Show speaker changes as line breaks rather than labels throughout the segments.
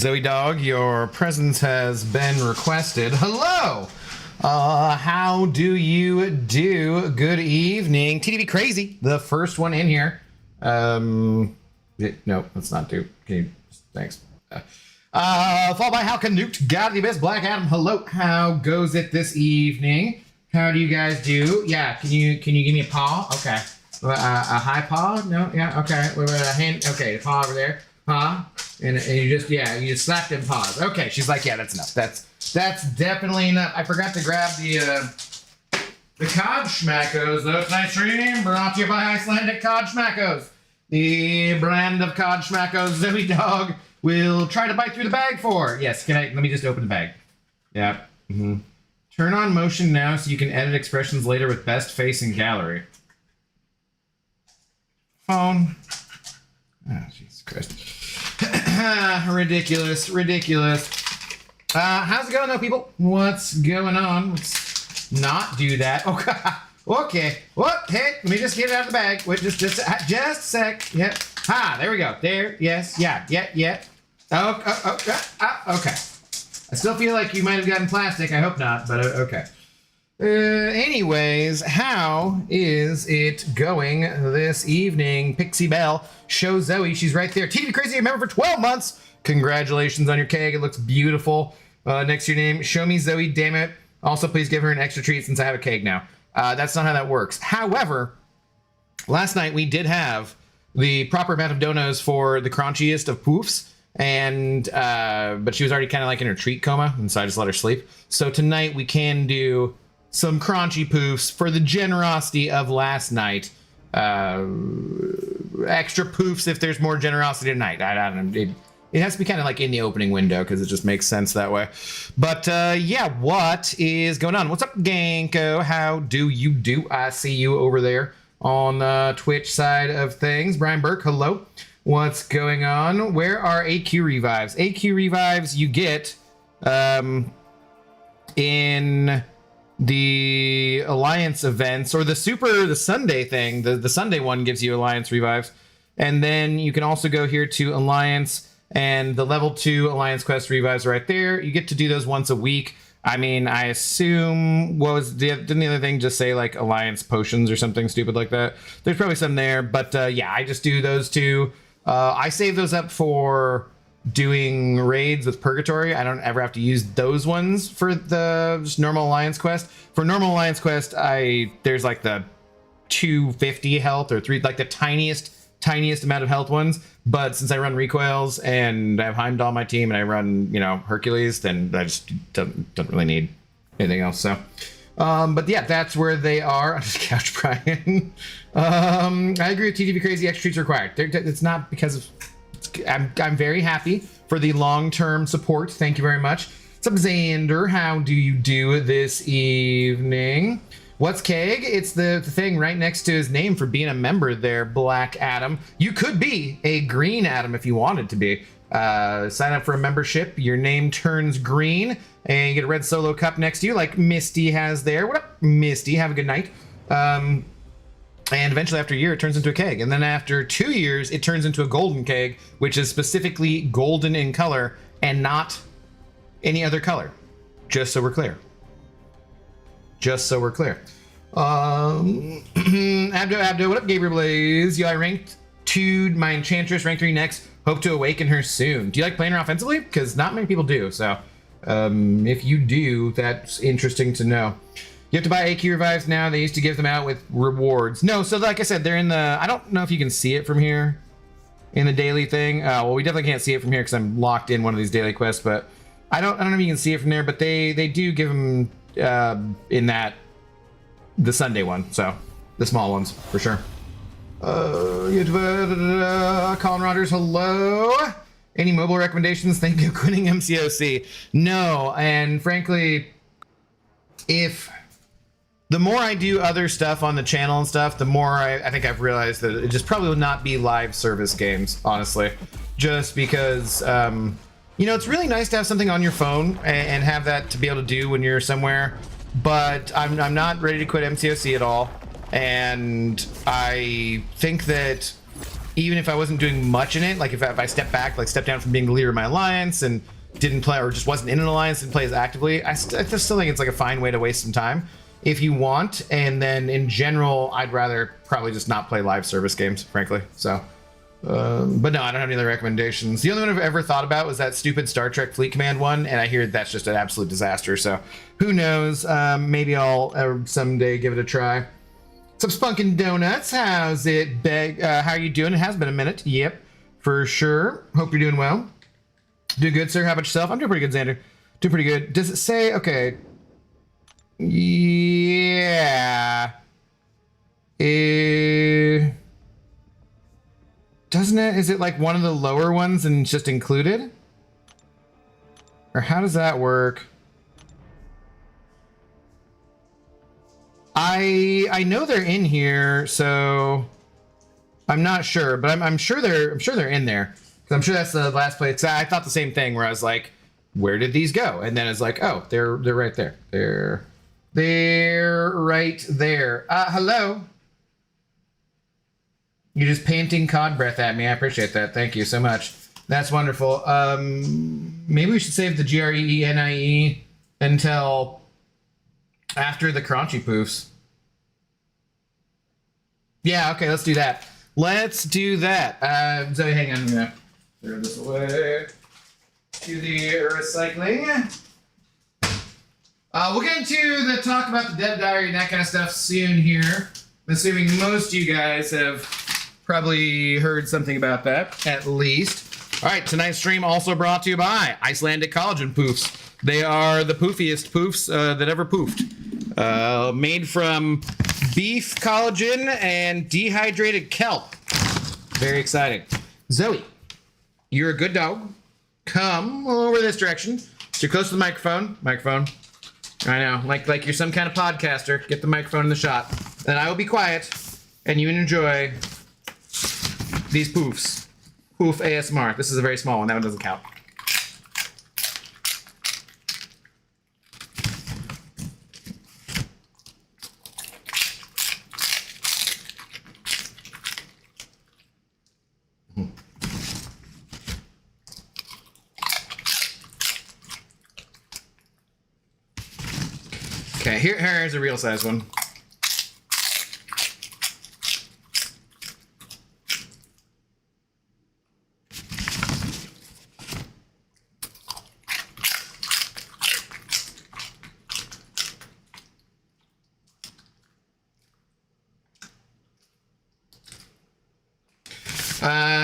Zoe Dog, your presence has been requested. Hello! How do you do? Good evening. TDB Crazy, the first one in here. No, let's not do. Can you? Thanks. Followed by How Canute, God the Abyss, Black Adam. Hello. How goes it this evening? How do you guys do? Yeah. Can you give me a paw? Okay. A high paw? No. Yeah. Okay. What about a hand? Okay. Paw over there. Paw. And you just slap them paws. Okay. She's like, yeah, that's enough. That's definitely enough. I forgot to grab the cod schmackos. Though tonight's stream brought to you by Icelandic cod schmackos. The brand of cod schmackos Zoe Dog will try to bite through the bag for. Yes, let me just open the bag. Yeah. Mm-hmm. Turn on motion now so you can edit expressions later with best face in gallery. Phone. Oh, Jesus Christ. Ridiculous. How's it going though, people? What's going on? Let's not do that. Oh, God. Okay. What? Hey, let me just get it out of the bag. Wait, just a sec. Yep. There we go. There. Yes. Yeah. Okay. I still feel like you might have gotten plastic. I hope not, but okay. Anyways, how is it going this evening? Pixie Bell, show Zoe. She's right there. TV Crazy, member for 12 months. Congratulations on your keg. It looks beautiful. Next to your name, show me Zoe, damn it. Also, please give her an extra treat since I have a keg now. That's not how that works. However, last night we did have the proper amount of donos for the crunchiest of poofs. And but she was already kind of like in her treat coma, and so I just let her sleep. So tonight we can do some crunchy poofs for the generosity of last night. Extra poofs if there's more generosity tonight. I don't know. It has to be kind of like in the opening window because it just makes sense that way. But yeah, what is going on? What's up, Ganko? How do you do? I see you over there on the Twitch side of things. Brian Burke, hello. What's going on? Where are AQ revives? AQ revives you get in the Alliance events, or the Sunday thing. The Sunday one gives you Alliance revives. And then you can also go here to Alliance, and the level 2 Alliance quest revives right there. You get to do those once a week. I mean, I assume, didn't the other thing just say like Alliance potions or something stupid like that? There's probably some there, but yeah, I just do those two. I save those up for doing raids with Purgatory. I don't ever have to use those ones for the just normal Alliance quest. For normal Alliance quest, there's like the 250 health or 3, like the tiniest amount of health ones. But since I run recoils and I have Heimdall on my team and I run, Hercules, then I just don't really need anything else. So, but yeah, that's where they are. Just couch Brian. I agree with TTV Crazy. Extra treats are required. It's not because of. I'm very happy for the long-term support. Thank you very much. What's up, Xander? How do you do this evening? What's keg? It's the thing right next to his name for being a member there, Black Adam. You could be a green Adam if you wanted to be. Sign up for a membership. Your name turns green, and you get a red solo cup next to you, like Misty has there. What up, Misty? Have a good night. And eventually, after a year, it turns into a keg. And then after 2 years, it turns into a golden keg, which is specifically golden in color and not any other color. Just so we're clear. Abdo, what up, Gabriel Blaze? I ranked 2, my Enchantress, rank 3 next. Hope to awaken her soon. Do you like playing her offensively? Because not many people do. So if you do, that's interesting to know. You have to buy AQ revives now. They used to give them out with rewards. No, so like I said, they're in the... I don't know if you can see it from here in the daily thing. Well, we definitely can't see it from here because I'm locked in one of these daily quests, but I don't know if you can see it from there, but they do give them in that the Sunday one, so the small ones for sure. Colin Rogers, hello. Any mobile recommendations? Thank you. Quitting MCOC. No, and frankly, the more I do other stuff on the channel and stuff, the more I think I've realized that it just probably will not be live service games, honestly. Just because, it's really nice to have something on your phone and have that to be able to do when you're somewhere. But I'm not ready to quit MCOC at all. And I think that even if I wasn't doing much in it, like if I step back, like step down from being the leader of my alliance and didn't play, or just wasn't in an alliance, didn't play as actively, I just still think it's like a fine way to waste some time if you want. And then in general, I'd rather probably just not play live service games, frankly. So, but no, I don't have any other recommendations. The only one I've ever thought about was that stupid Star Trek Fleet Command one, and I hear that's just an absolute disaster. So who knows? Maybe I'll someday give it a try. Some Spunkin' Donuts, how's it, Beg? How are you doing? It has been a minute. Yep, for sure. Hope you're doing well. Doing good, sir. How about yourself? I'm doing pretty good, Xander. Doing pretty good. Does it say, okay. Yeah. Doesn't it? Is it like one of the lower ones and just included? Or how does that work? I know they're in here, so I'm not sure, but I'm sure they're in there. Cause I'm sure that's the last place. I thought the same thing where I was like, where did these go? And then it's like, oh, they're right there. They're right there. Hello. You're just painting cod breath at me. I appreciate that. Thank you so much. That's wonderful. Maybe we should save the GREENIE until after the crunchy poofs. Yeah, okay, let's do that. Let's do that. Zoe, hang on. I'm gonna throw this away to the recycling. We'll get into the talk about the Dev Diary and that kind of stuff soon here. I'm assuming most of you guys have probably heard something about that, at least. All right, tonight's stream also brought to you by Icelandic Collagen Poofs. They are the poofiest poofs that ever poofed. Made from beef collagen and dehydrated kelp. Very exciting. Zoe, you're a good dog. Come over this direction. So you're close to the microphone. I know, like you're some kind of podcaster. Get the microphone in the shot. And I will be quiet, and you enjoy these poofs. Poof ASMR. This is a very small one. That one doesn't count. Okay, here's a real size one.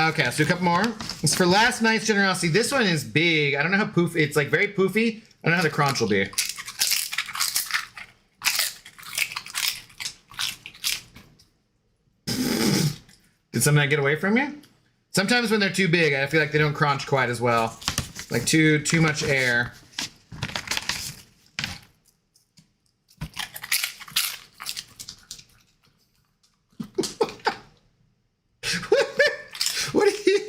Okay, let's do a couple more. It's for last night's generosity. This one is big. I don't know how poof. It's like very poofy. I don't know how the crunch will be. Did something get away from you? Sometimes when they're too big, I feel like they don't crunch quite as well. Like too much air. What are you?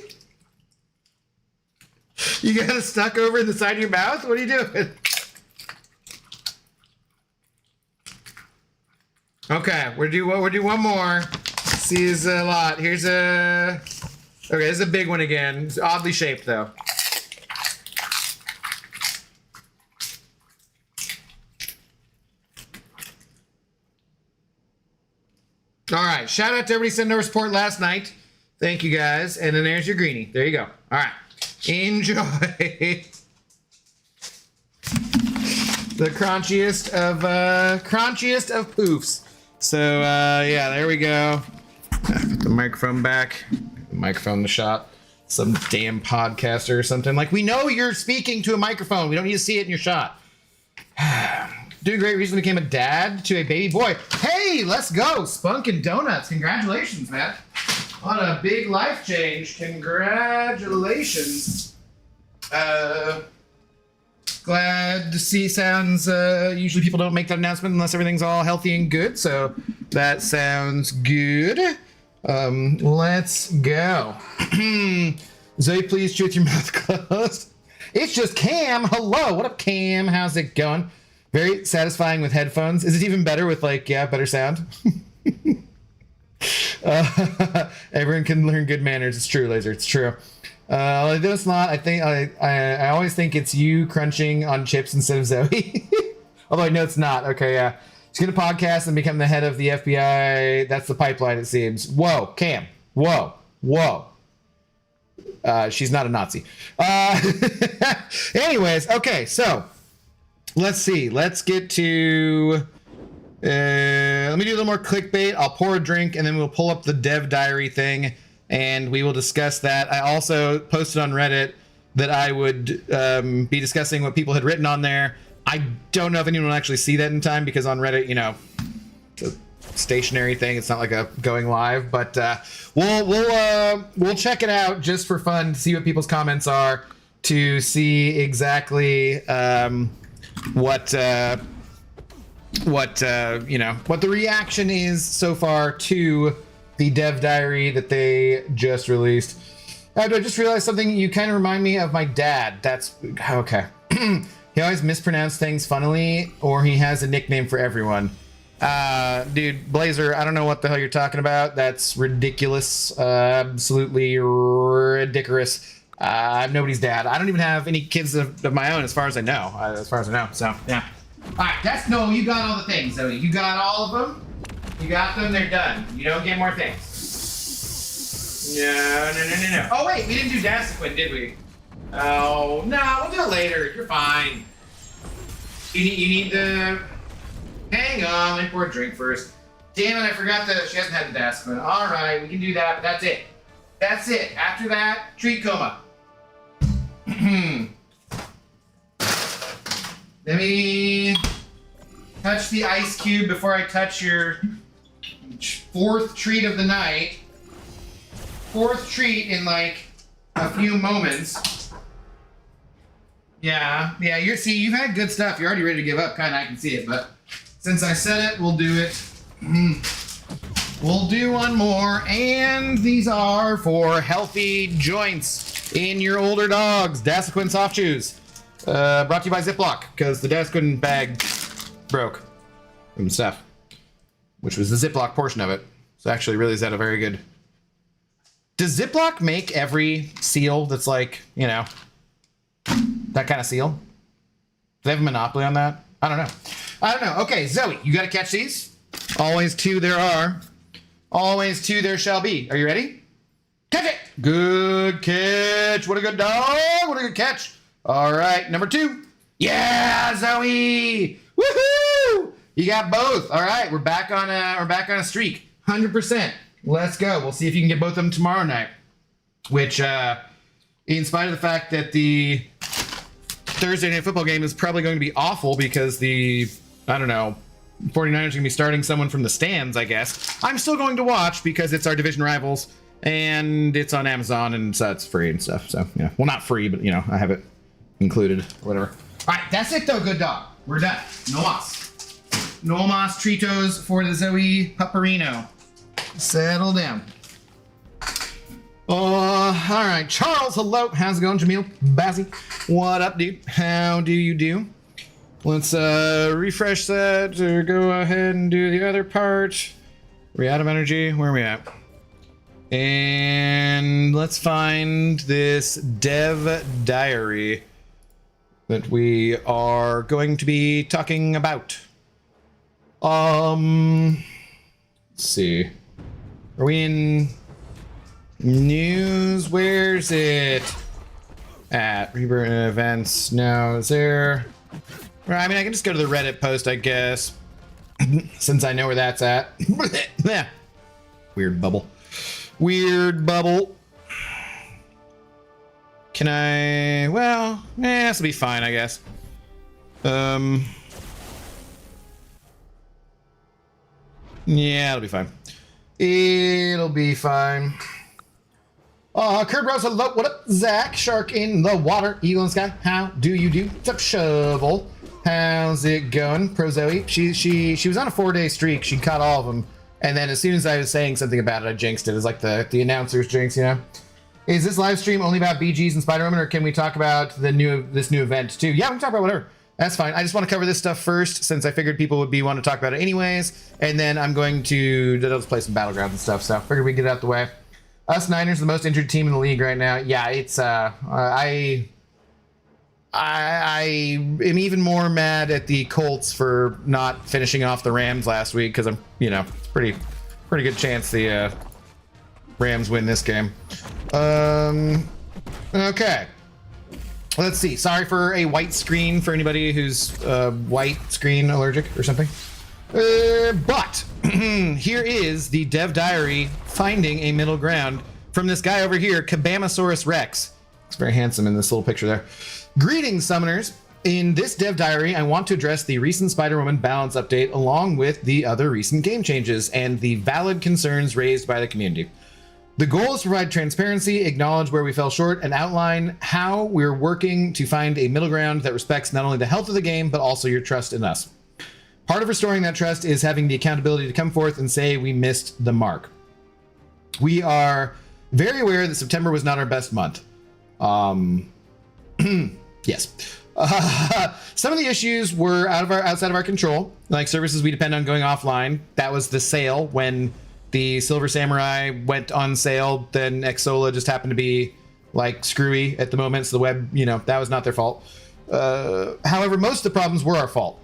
You got it stuck over in the side of your mouth? What are you doing? Okay, we'll do one more. See, is a lot. Here's a. Okay, this is a big one again. It's oddly shaped though. All right, shout out to everybody sending over support last night. Thank you guys. And then there's your greenie. There you go. All right, enjoy. The crunchiest of poofs. So yeah, there we go. Put the microphone back. Microphone in the shot. Some damn podcaster or something. Like, we know you're speaking to a microphone. We don't need to see it in your shot. Doing great. Recently became a dad to a baby boy. Hey, let's go. Spunkin' Donuts. Congratulations, man. What a big life change. Congratulations. Glad to see. Sounds usually people don't make that announcement unless everything's all healthy and good, so that sounds good. Let's go. Zoe, please chew with your mouth closed. It's just Cam. Hello. What up, Cam? How's it going? Very satisfying with headphones. Is it even better with, like, yeah, better sound? Everyone can learn good manners. It's true, Laser. It's true. Though it's not. I think I always think it's you crunching on chips instead of Zoe. Although I know it's not. Okay, yeah. She's gonna podcast and become the head of the FBI. That's the pipeline, it seems. Whoa, Cam. Whoa. She's not a Nazi. Anyways, okay, so let's see. Let's get to. Let me do a little more clickbait. I'll pour a drink and then we'll pull up the dev diary thing and we will discuss that. I also posted on Reddit that I would be discussing what people had written on there. I don't know if anyone will actually see that in time because on Reddit, you know, it's a stationary thing. It's not like a going live, but we'll check it out just for fun to see what people's comments are, to see exactly what you know, what the reaction is so far to the dev diary that they just released. I just realized something. You kind of remind me of my dad. That's okay. He always mispronounced things funnily, or he has a nickname for everyone. Dude, Blazer, I don't know what the hell you're talking about. That's ridiculous. Absolutely ridiculous. I'm nobody's dad. I don't even have any kids of my own, as far as I know. So, yeah. All right, no, you got all the things, Zoe. You got all of them. You got them, they're done. You don't get more things. No. Oh, wait, we didn't do Dasequin, did we? Oh, no, we'll do it later. You're fine. You need the... Hang on, let me pour a drink first. Damn it, I forgot that she hasn't had the Dasequin. All right, we can do that, but that's it. That's it. After that, treat coma. Let me touch the ice cube before I touch your fourth treat of the night. Fourth treat in like a few moments. Yeah, you've had good stuff. You're already ready to give up, kind of, I can see it, but since I said it, we'll do it. We'll do one more, and these are for healthy joints in your older dogs. Dasequin soft chews. Brought to you by Ziploc, because the Dasequin bag broke and stuff, which was the Ziploc portion of it. So actually, really, is that a very good... Does Ziploc make every seal that's like, you know, that kind of seal? Do they have a monopoly on that? I don't know. Okay, Zoe, you got to catch these. Always two there are. Always two there shall be. Are you ready? Catch it! Good catch. What a good dog. What a good catch. All right, number two. Yeah, Zoe! Woohoo! You got both. All right, we're back on a streak. 100%. Let's go. We'll see if you can get both of them tomorrow night. Which, in spite of the fact that the Thursday night football game is probably going to be awful because the, I don't know, 49ers are going to be starting someone from the stands, I guess. I'm still going to watch because it's our division rivals and it's on Amazon and so it's free and stuff. So, yeah. Well, not free, but, you know, I have it included or whatever. All right, that's it, though, good dog. We're done. No mas. No mas Tritos for the Zoe Pupperino. Settle down. All right, Charles, hello. How's it going, Jamil? Bazzy, what up, dude? How do you do? Let's refresh that or go ahead and do the other part. Are we out of energy? Where are we at? And let's find this dev diary that we are going to be talking about. Let's see. Are we in news? Where's it at? Rebirth events. No, is there? I mean, I can just go to the Reddit post, I guess, since I know where that's at. Yeah. Weird bubble. Weird bubble. Can I? Well, this will be fine, I guess. Yeah, it'll be fine. It'll be fine. Kurt Rose, hello. What up, Zach? Shark in the water. Eagle in the sky. How do you do? What's up, Shovel? How's it going? Pro Zoe. She was on a 4-day streak. She caught all of them. And then as soon as I was saying something about it, I jinxed it. It's like the announcer's jinx, you know? Is this live stream only about BGs and Spider-Woman, or can we talk about this new event too? Yeah, we can talk about whatever. That's fine. I just want to cover this stuff first, since I figured people would be wanting to talk about it anyways. And then I'm going to let's play some Battlegrounds and stuff. So I figured we'd get it out the way. Us Niners are the most injured team in the league right now. Yeah, it's I am even more mad at the Colts for not finishing off the Rams last week, because I'm, it's pretty good chance the Rams win this game. Okay. Let's see. Sorry for a white screen for anybody who's white screen allergic or something. But here is the dev diary finding a middle ground from this guy over here, Kabamasaurus Rex. Looks very handsome in this little picture there. Greetings, summoners. In this dev diary, I want to address the recent Spider-Woman balance update along with the other recent game changes and the valid concerns raised by the community. The goal is to provide transparency, acknowledge where we fell short, and outline how we're working to find a middle ground that respects not only the health of the game, but also your trust in us. Part of restoring that trust is having the accountability to come forth and say we missed the mark. We are very aware that September was not our best month. Yes. Some of the issues were outside of our control, like services we depend on going offline. That was the sale when the Silver Samurai went on sale. Then Xsola just happened to be like screwy at the moment, so the web, that was not their fault. However, most of the problems were our fault.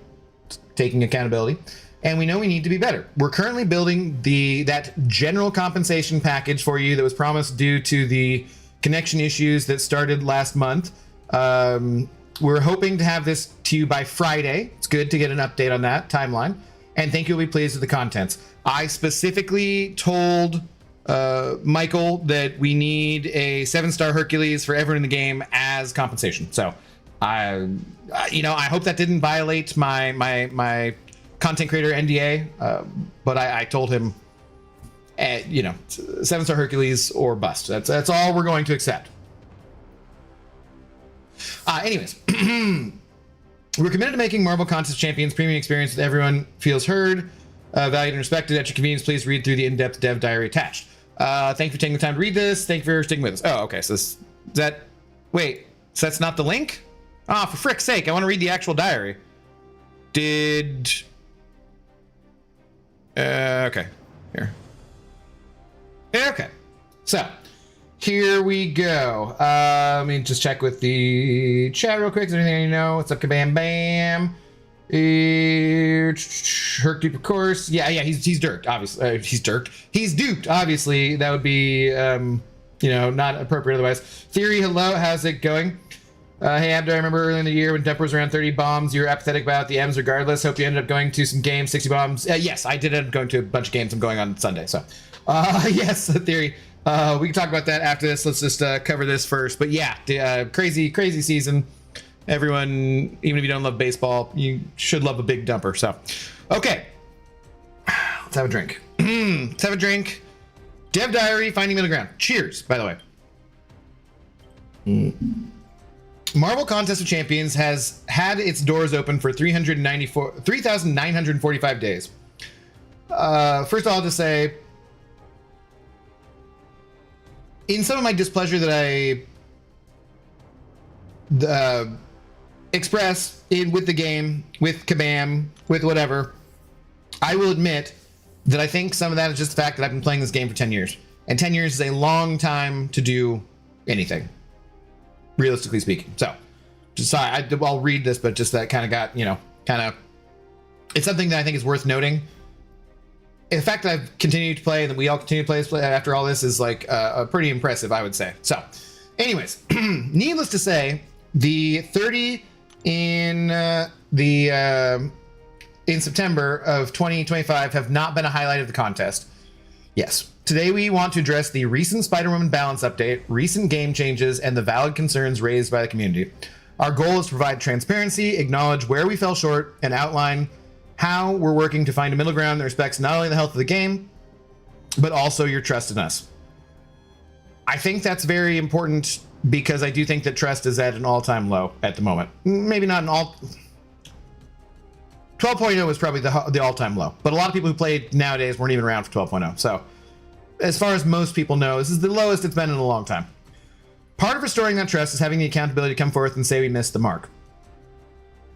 Taking accountability, and we know we need to be better. We're currently building that general compensation package for you that was promised due to the connection issues that started last month. We're hoping to have this to you by Friday. It's good to get an update on that timeline, and think you'll be pleased with the contents. I specifically told Michael that we need a 7-star Hercules for everyone in the game as compensation. So I hope that didn't violate my content creator NDA, but I told him, 7-star Hercules or bust. That's all we're going to accept. Anyways, we're committed to making Marvel Contest Champions premium experience that everyone feels heard, valued and respected. At your convenience, please read through the in-depth dev diary attached. Thank you for taking the time to read this. Thank you for sticking with us. Oh, okay. So wait, so that's not the link? Ah, for frick's sake, I want to read the actual diary. Okay. Here. Okay. So, here we go. Let me just check with the chat real quick. Is there anything you know? What's up, Kabam Bam? Herc Dupe, of course. Yeah, he's dirked, obviously. He's duped, obviously. That would be, not appropriate otherwise. Theory, hello, how's it going? Hey, Abdo, I remember early in the year when Dump was around 30 bombs. You were apathetic about the M's regardless. Hope you ended up going to some games, 60 bombs. Yes, I did end up going to a bunch of games. I'm going on Sunday, so. Yes, Theory. We can talk about that after this. Let's just cover this first. But yeah, crazy season. Everyone, even if you don't love baseball, you should love a big dumper. So, okay. Let's have a drink. Let's have a drink. Dev Diary, Finding Middle Ground. Cheers, by the way. Marvel Contest of Champions has had its doors open for 3,945 days. First of all, I'll just say, in some of my displeasure that I express with the game, with Kabam, with whatever, I will admit that I think some of that is just the fact that I've been playing this game for 10 years. And 10 years is a long time to do anything, realistically speaking. So, just sorry, I'll read this, but just that kind of got, it's something that I think is worth noting. The fact that I've continued to play and that we all continue to play after all this is pretty impressive, I would say. So, anyways, needless to say, the 30 in September of 2025 have not been a highlight of the contest. Yes. Today we want to address the recent Spider-Woman balance update, recent game changes, and the valid concerns raised by the community. Our goal is to provide transparency, acknowledge where we fell short, and outline how we're working to find a middle ground that respects not only the health of the game, but also your trust in us. I think that's very important because I do think that trust is at an all-time low at the moment. Maybe not an all... 12.0 is probably the all-time low, but a lot of people who played nowadays weren't even around for 12.0. So, as far as most people know, this is the lowest it's been in a long time. Part of restoring that trust is having the accountability to come forth and say we missed the mark.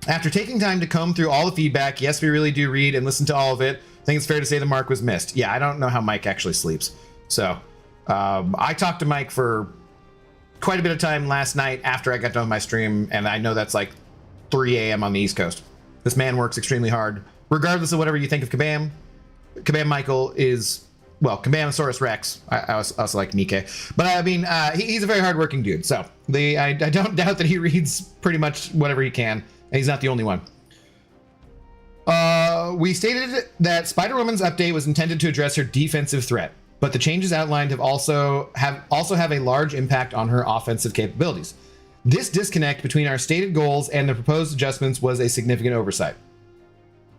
After taking time to comb through all the feedback, yes, we really do read and listen to all of it. I think it's fair to say the mark was missed. Yeah, I don't know how Mike actually sleeps. So I talked to Mike for quite a bit of time last night after I got done with my stream, and I know that's like 3 a.m. on the East Coast. This man works extremely hard. Regardless of whatever you think of Kabam, Kabam Michael is, well, Kabanosaurus Rex. I also like Nike. But I mean, he's a very hardworking dude. So I don't doubt that he reads pretty much whatever he can. And he's not the only one. We stated that Spider-Woman's update was intended to address her defensive threat, but the changes outlined also have a large impact on her offensive capabilities. This disconnect between our stated goals and the proposed adjustments was a significant oversight.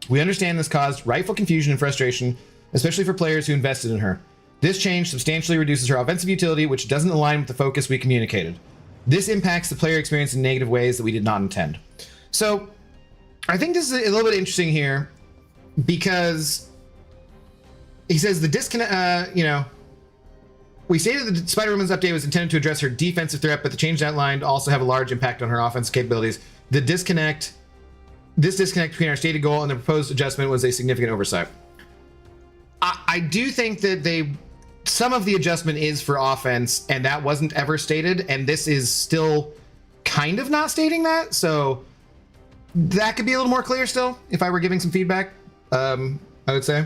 We understand this caused rightful confusion and frustration, especially for players who invested in her. This change substantially reduces her offensive utility, which doesn't align with the focus we communicated. This impacts the player experience in negative ways that we did not intend. So I think this is a little bit interesting here, because he says the disconnect, we stated that Spider-Woman's update was intended to address her defensive threat, but the changes outlined also have a large impact on her offensive capabilities. This disconnect between our stated goal and the proposed adjustment was a significant oversight. I do think that some of the adjustment is for offense, and that wasn't ever stated, and this is still kind of not stating that, so that could be a little more clear still if I were giving some feedback. I would say.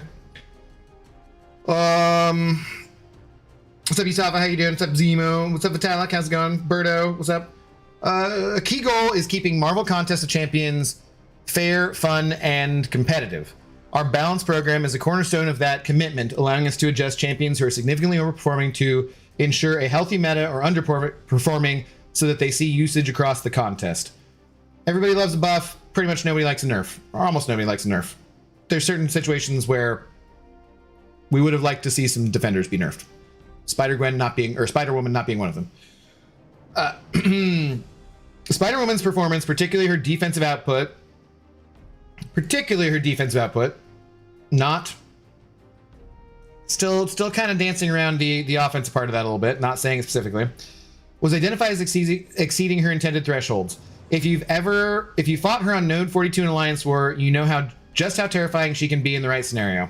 What's up, Yusafa? How you doing? What's up, Zemo? What's up, Vitalik? How's it going? Birdo, what's up? A key goal is keeping Marvel Contest of Champions fair, fun, and competitive. Our balance program is a cornerstone of that commitment, allowing us to adjust champions who are significantly overperforming to ensure a healthy meta or underperforming so that they see usage across the contest. Everybody loves a buff. Pretty much nobody likes a nerf, or almost nobody likes a nerf. There's certain situations where we would have liked to see some defenders be nerfed. Spider-Woman not being one of them. Spider-Woman's performance, particularly her defensive output, not still kind of dancing around the offensive part of that a little bit, not saying it specifically, was identified as exceeding her intended thresholds. If you fought her on Node 42 in Alliance War, you know just how terrifying she can be in the right scenario.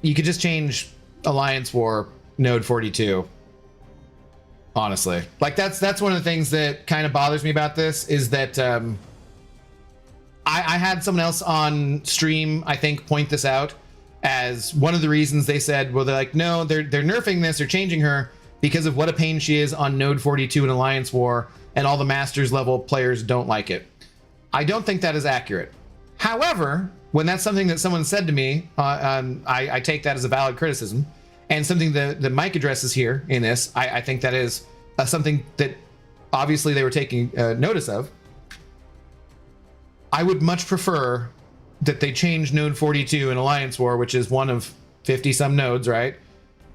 You could just change Alliance War Node 42. Honestly, like that's one of the things that kind of bothers me about this, is that I had someone else on stream, I think, point this out as one of the reasons. They said, well, they're like, no, they're nerfing this or changing her because of what a pain she is on Node 42 in Alliance War, and all the Masters level players don't like it. I don't think that is accurate. However, when that's something that someone said to me, I take that as a valid criticism, and something that Mike addresses here in this. I think that is something that obviously they were taking notice of. I would much prefer that they change Node 42 in Alliance War, which is one of 50 some nodes, right?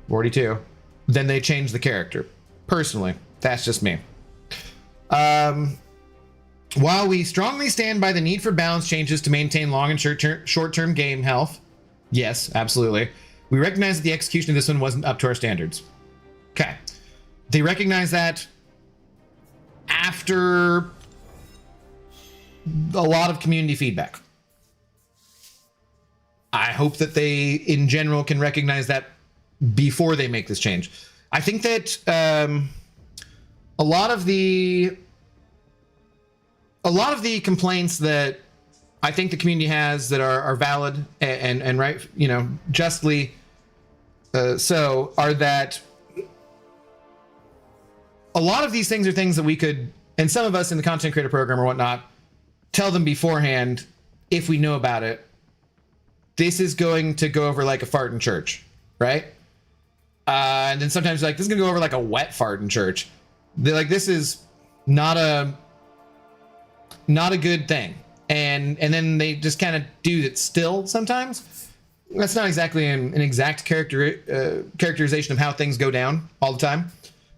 42. Then they change the character. Personally, that's just me. While we strongly stand by the need for balance changes to maintain long and short-term game health, yes, absolutely, we recognize that the execution of this one wasn't up to our standards. Okay. They recognize that after a lot of community feedback. I hope that they, in general, can recognize that before they make this change. I think that a lot of the complaints that I think the community has that are valid and right, justly so, are that a lot of these things are things that we could, and some of us in the content creator program or whatnot, tell them beforehand if we know about it. This is going to go over like a fart in church, right? And then sometimes like, this is gonna go over like a wet fart in church. They're like, this is not a good thing. And then they just kind of do it still sometimes. That's not exactly an exact characterization of how things go down all the time.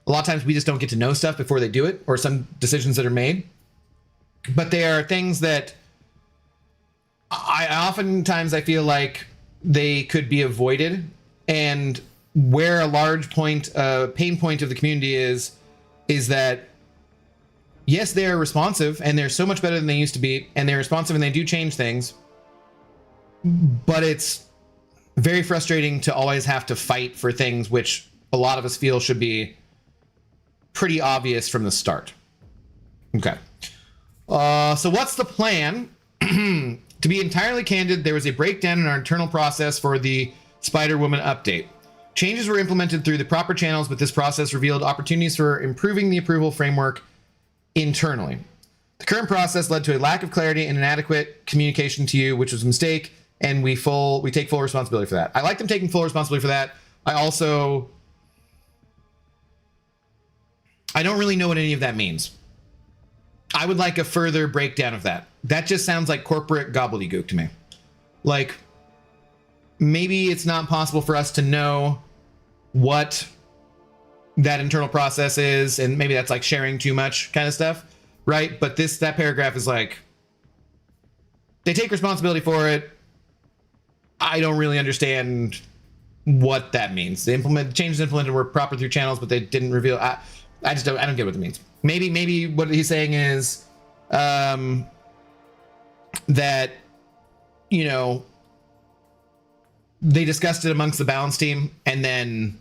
A lot of times we just don't get to know stuff before they do it, or some decisions that are made. But they are things that oftentimes I feel like they could be avoided, and where a large pain point of the community is that yes, they are responsive and they're so much better than they used to be, and they're responsive and they do change things, but it's very frustrating to always have to fight for things which a lot of us feel should be pretty obvious from the start. Okay. So what's the plan? To be entirely candid, there was a breakdown in our internal process for the Spider-Woman update. Changes were implemented through the proper channels, but this process revealed opportunities for improving the approval framework internally. The current process led to a lack of clarity and inadequate communication to you, which was a mistake, and we take full responsibility for that. I like them taking full responsibility for that. I don't really know what any of that means. I would like a further breakdown of that. That just sounds like corporate gobbledygook to me. Like, maybe it's not possible for us to know what that internal process is, and maybe that's like sharing too much kind of stuff, right? But that paragraph is like, they take responsibility for it. I don't really understand what that means. The changes implemented were proper through channels, but they didn't reveal. I don't get what it means. Maybe what he's saying is that, you know, they discussed it amongst the balance team, and then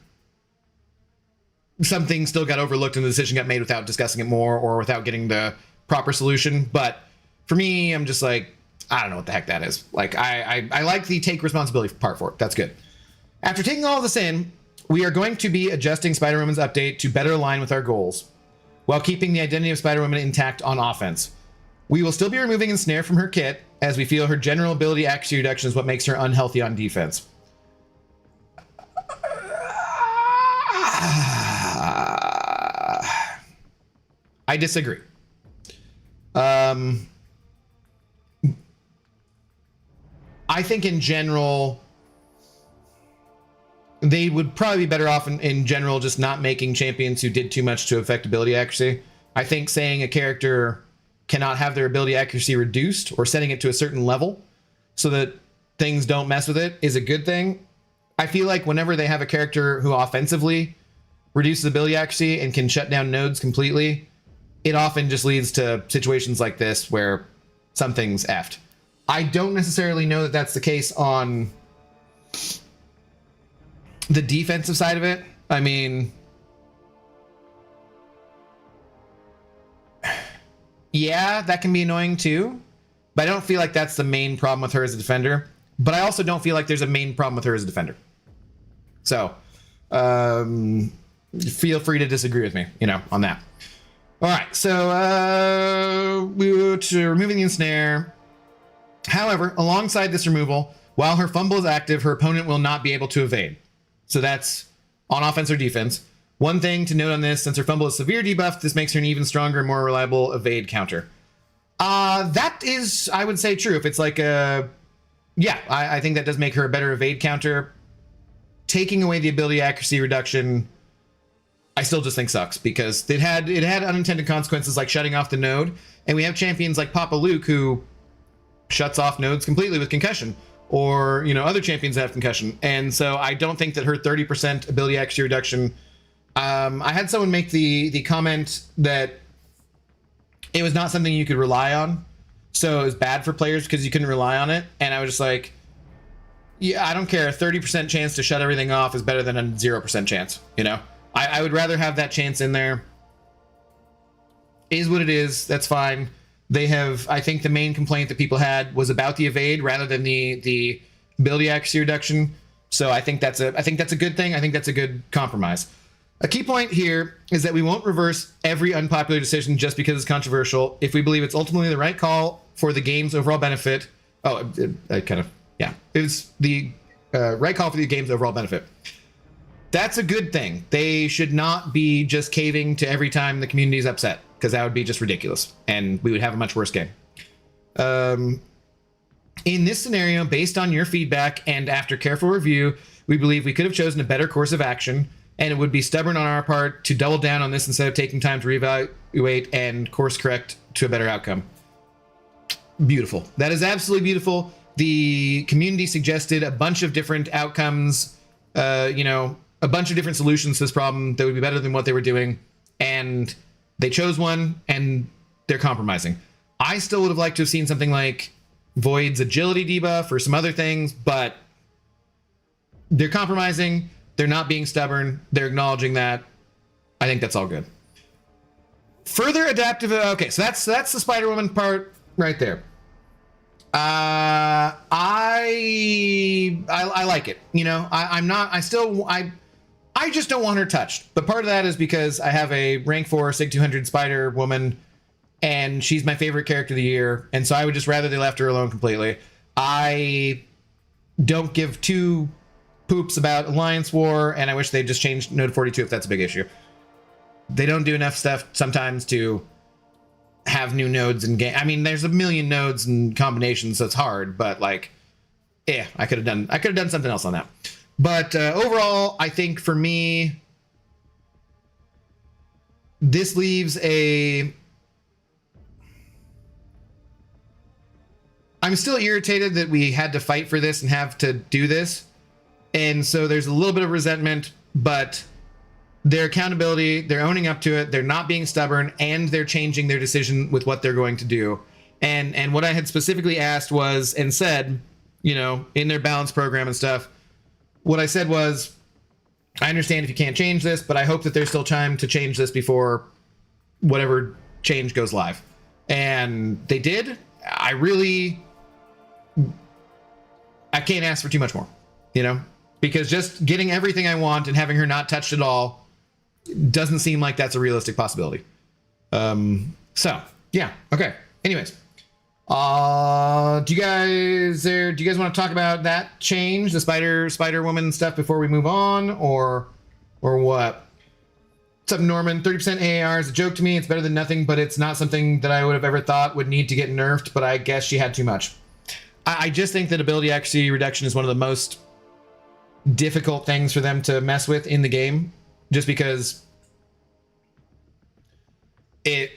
something still got overlooked and the decision got made without discussing it more or without getting the proper solution. But for me, I'm just like, I don't know what the heck that is. Like, I like the take responsibility part for it. That's good. After taking all of this in, we are going to be adjusting Spider-Woman's update to better align with our goals, while keeping the identity of Spider-Woman intact on offense. We will still be removing Ensnare from her kit, as we feel her general ability accuracy reduction is what makes her unhealthy on defense. I disagree. I think in general, they would probably be better off in general just not making champions who did too much to affect ability accuracy. I think saying a character cannot have their ability accuracy reduced or setting it to a certain level so that things don't mess with it is a good thing. I feel like whenever they have a character who offensively reduces ability accuracy and can shut down nodes completely, it often just leads to situations like this where something's effed. I don't necessarily know that that's the case on the defensive side of it. I mean, yeah, that can be annoying too, but I don't feel like that's the main problem with her as a defender. But I also don't feel like there's a main problem with her as a defender. So, feel free to disagree with me, you know, on that. All right, so we were to removing the ensnare. However, alongside this removal, while her fumble is active, her opponent will not be able to evade. So that's on offense or defense. One thing to note on this, since her fumble is severe debuff, this makes her an even stronger and more reliable evade counter. That is, I would say, true. If it's like a... Yeah, I think that does make her a better evade counter. Taking away the ability accuracy reduction, I still just think sucks, because it had unintended consequences like shutting off the node, and we have champions like Papa Luke who shuts off nodes completely with concussion, or, you know, other champions that have concussion. And so I don't think that her 30% ability accuracy reduction... I had someone make the comment that it was not something you could rely on, so it was bad for players because you couldn't rely on it. And I was just like, yeah, I don't care. A 30% chance to shut everything off is better than a 0% chance, you know? I would rather have that chance in there. Is what it is. That's fine. They have, I think the main complaint that people had was about the evade rather than the ability accuracy reduction. So I think that's a good thing. I think that's a good compromise. A key point here is that we won't reverse every unpopular decision just because it's controversial if we believe it's ultimately the right call for the game's overall benefit. Oh, it was the right call for the game's overall benefit. That's a good thing. They should not be just caving to every time the community is upset, because that would be just ridiculous, and we would have a much worse game. In this scenario, based on your feedback and after careful review, we believe we could have chosen a better course of action, and it would be stubborn on our part to double down on this instead of taking time to reevaluate and course correct to a better outcome. Beautiful. That is absolutely beautiful. The community suggested a bunch of different outcomes, a bunch of different solutions to this problem that would be better than what they were doing. And they chose one, and they're compromising. I still would have liked to have seen something like Void's agility debuff or some other things, but they're compromising. They're not being stubborn. They're acknowledging that. I think that's all good. Further adaptive. Okay, so that's the Spider-Woman part right there. I like it. You know, I just don't want her touched. But part of that is because I have a rank 4 Sig 200 Spider-Woman, and she's my favorite character of the year, and so I would just rather they left her alone completely. I don't give two poops about Alliance War, and I wish they'd just changed Node 42 if that's a big issue. They don't do enough stuff sometimes to have new nodes in game. I mean, there's a million nodes and combinations, so it's hard, but like, yeah, I could have done something else on that. But overall, I think for me, this leaves a... I'm still irritated that we had to fight for this and have to do this. And so there's a little bit of resentment, but their accountability, they're owning up to it, they're not being stubborn, and they're changing their decision with what they're going to do. And what I had specifically asked was, and said, you know, in their balance program and stuff, what I said was, I understand if you can't change this, but I hope that there's still time to change this before whatever change goes live. And they did. I can't ask for too much more, you know, because just getting everything I want and having her not touched at all doesn't seem like that's a realistic possibility. So yeah. Okay. Anyways, do you guys want to talk about that change, the Spider-Woman stuff before we move on, or what? What's up, Norman? 30% AAR is a joke to me. It's better than nothing, but it's not something that I would have ever thought would need to get nerfed, but I guess she had too much. I just think that ability accuracy reduction is one of the most difficult things for them to mess with in the game, just because it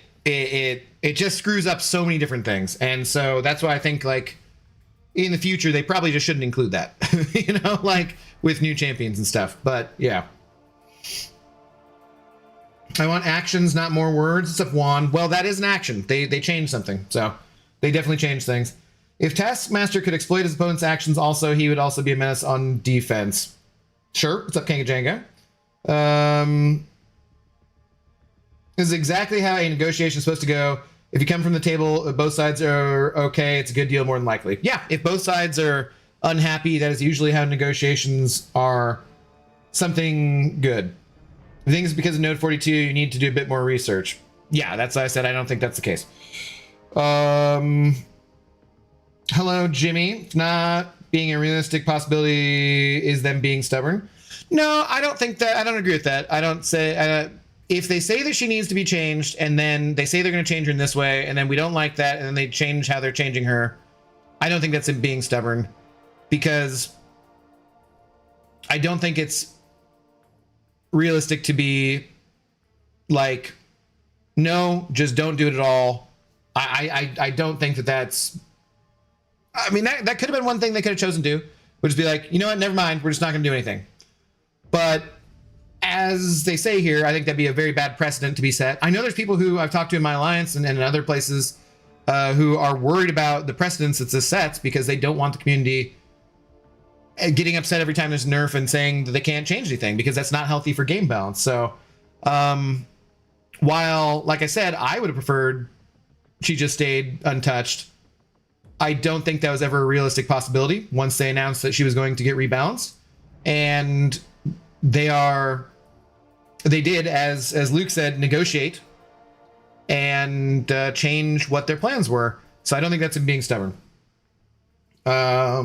just screws up so many different things. And so that's why I think, like, in the future, they probably just shouldn't include that, you know, like with new champions and stuff. But yeah. I want actions, not more words. Except Juan. Well, that is an action. They changed something. So they definitely changed things. If Taskmaster could exploit his opponent's actions also, he would also be a menace on defense. Sure. What's up, Kangajanga? This is exactly how a negotiation is supposed to go. If you come from the table, both sides are okay, it's a good deal more than likely. Yeah, if both sides are unhappy, that is usually how negotiations are something good. I think it's because of Node 42, you need to do a bit more research. Yeah, that's why I said I don't think that's the case. Hello, Jimmy. Not being a realistic possibility is them being stubborn. No, I don't think that. I don't agree with that. I don't say... if they say that she needs to be changed, and then they say they're going to change her in this way, and then we don't like that, and then they change how they're changing her, I don't think that's them being stubborn, because I don't think it's realistic to be like, no, just don't do it at all. I don't think that that's... I mean, that could have been one thing they could have chosen to do, would just be like, you know what, never mind, we're just not going to do anything. But as they say here, I think that'd be a very bad precedent to be set. I know there's people who I've talked to in my alliance and in other places who are worried about the precedents that this sets, because they don't want the community getting upset every time there's a nerf and saying that they can't change anything, because that's not healthy for game balance. So while, like I said, I would have preferred she just stayed untouched, I don't think that was ever a realistic possibility once they announced that she was going to get rebalanced. And they did, as Luke said, negotiate and change what their plans were. So I don't think that's him being stubborn. What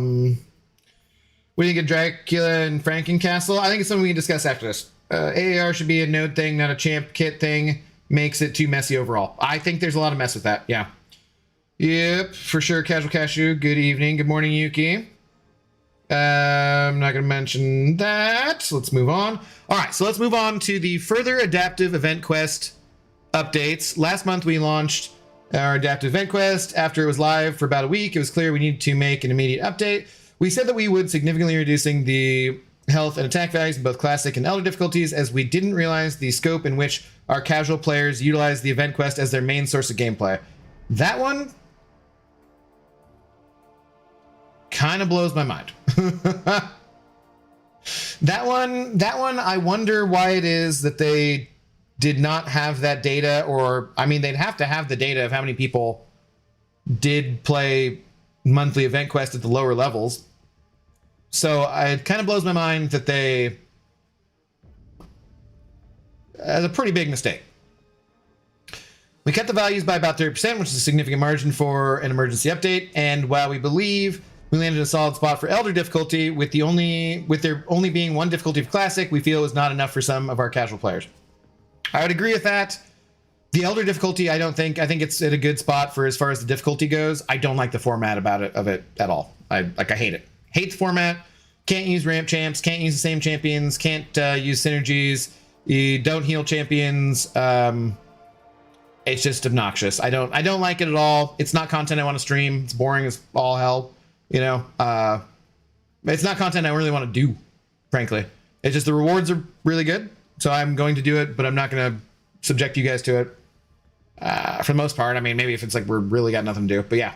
do you think of Dracula and Frankencastle? I think it's something we can discuss after this. AAR should be a node thing, not a champ kit thing. Makes it too messy overall. I think there's a lot of mess with that. Yeah. Yep, for sure. Casual Cashew, good evening. Good morning, Yuki. I'm not going to mention that. Let's move on. All right, so let's move on to the further adaptive event quest updates. Last month, we launched our adaptive event quest. After it was live for about a week, it was clear we needed to make an immediate update. We said that we would significantly reducing the health and attack values in both classic and elder difficulties, as we didn't realize the scope in which our casual players utilize the event quest as their main source of gameplay. That one kind of blows my mind. That one, I wonder why it is that they did not have that data, or, I mean, they'd have to have the data of how many people did play monthly event quest at the lower levels. So it kind of blows my mind that they, that's a pretty big mistake. We cut the values by about 30%, which is a significant margin for an emergency update. And while we believe we landed a solid spot for Elder difficulty, with there only being one difficulty of Classic, we feel it was not enough for some of our casual players. I would agree with that. The Elder difficulty, I think it's at a good spot for as far as the difficulty goes. I don't like the format of it at all. I hate it. Hate the format. Can't use ramp champs. Can't use the same champions. Can't use synergies. You don't heal champions. It's just obnoxious. I don't like it at all. It's not content I want to stream. It's boring as all hell. You know, it's not content I really want to do, frankly. It's just the rewards are really good, so I'm going to do it, but I'm not going to subject you guys to it. For the most part, I mean, maybe if it's like we're really got nothing to do, but yeah.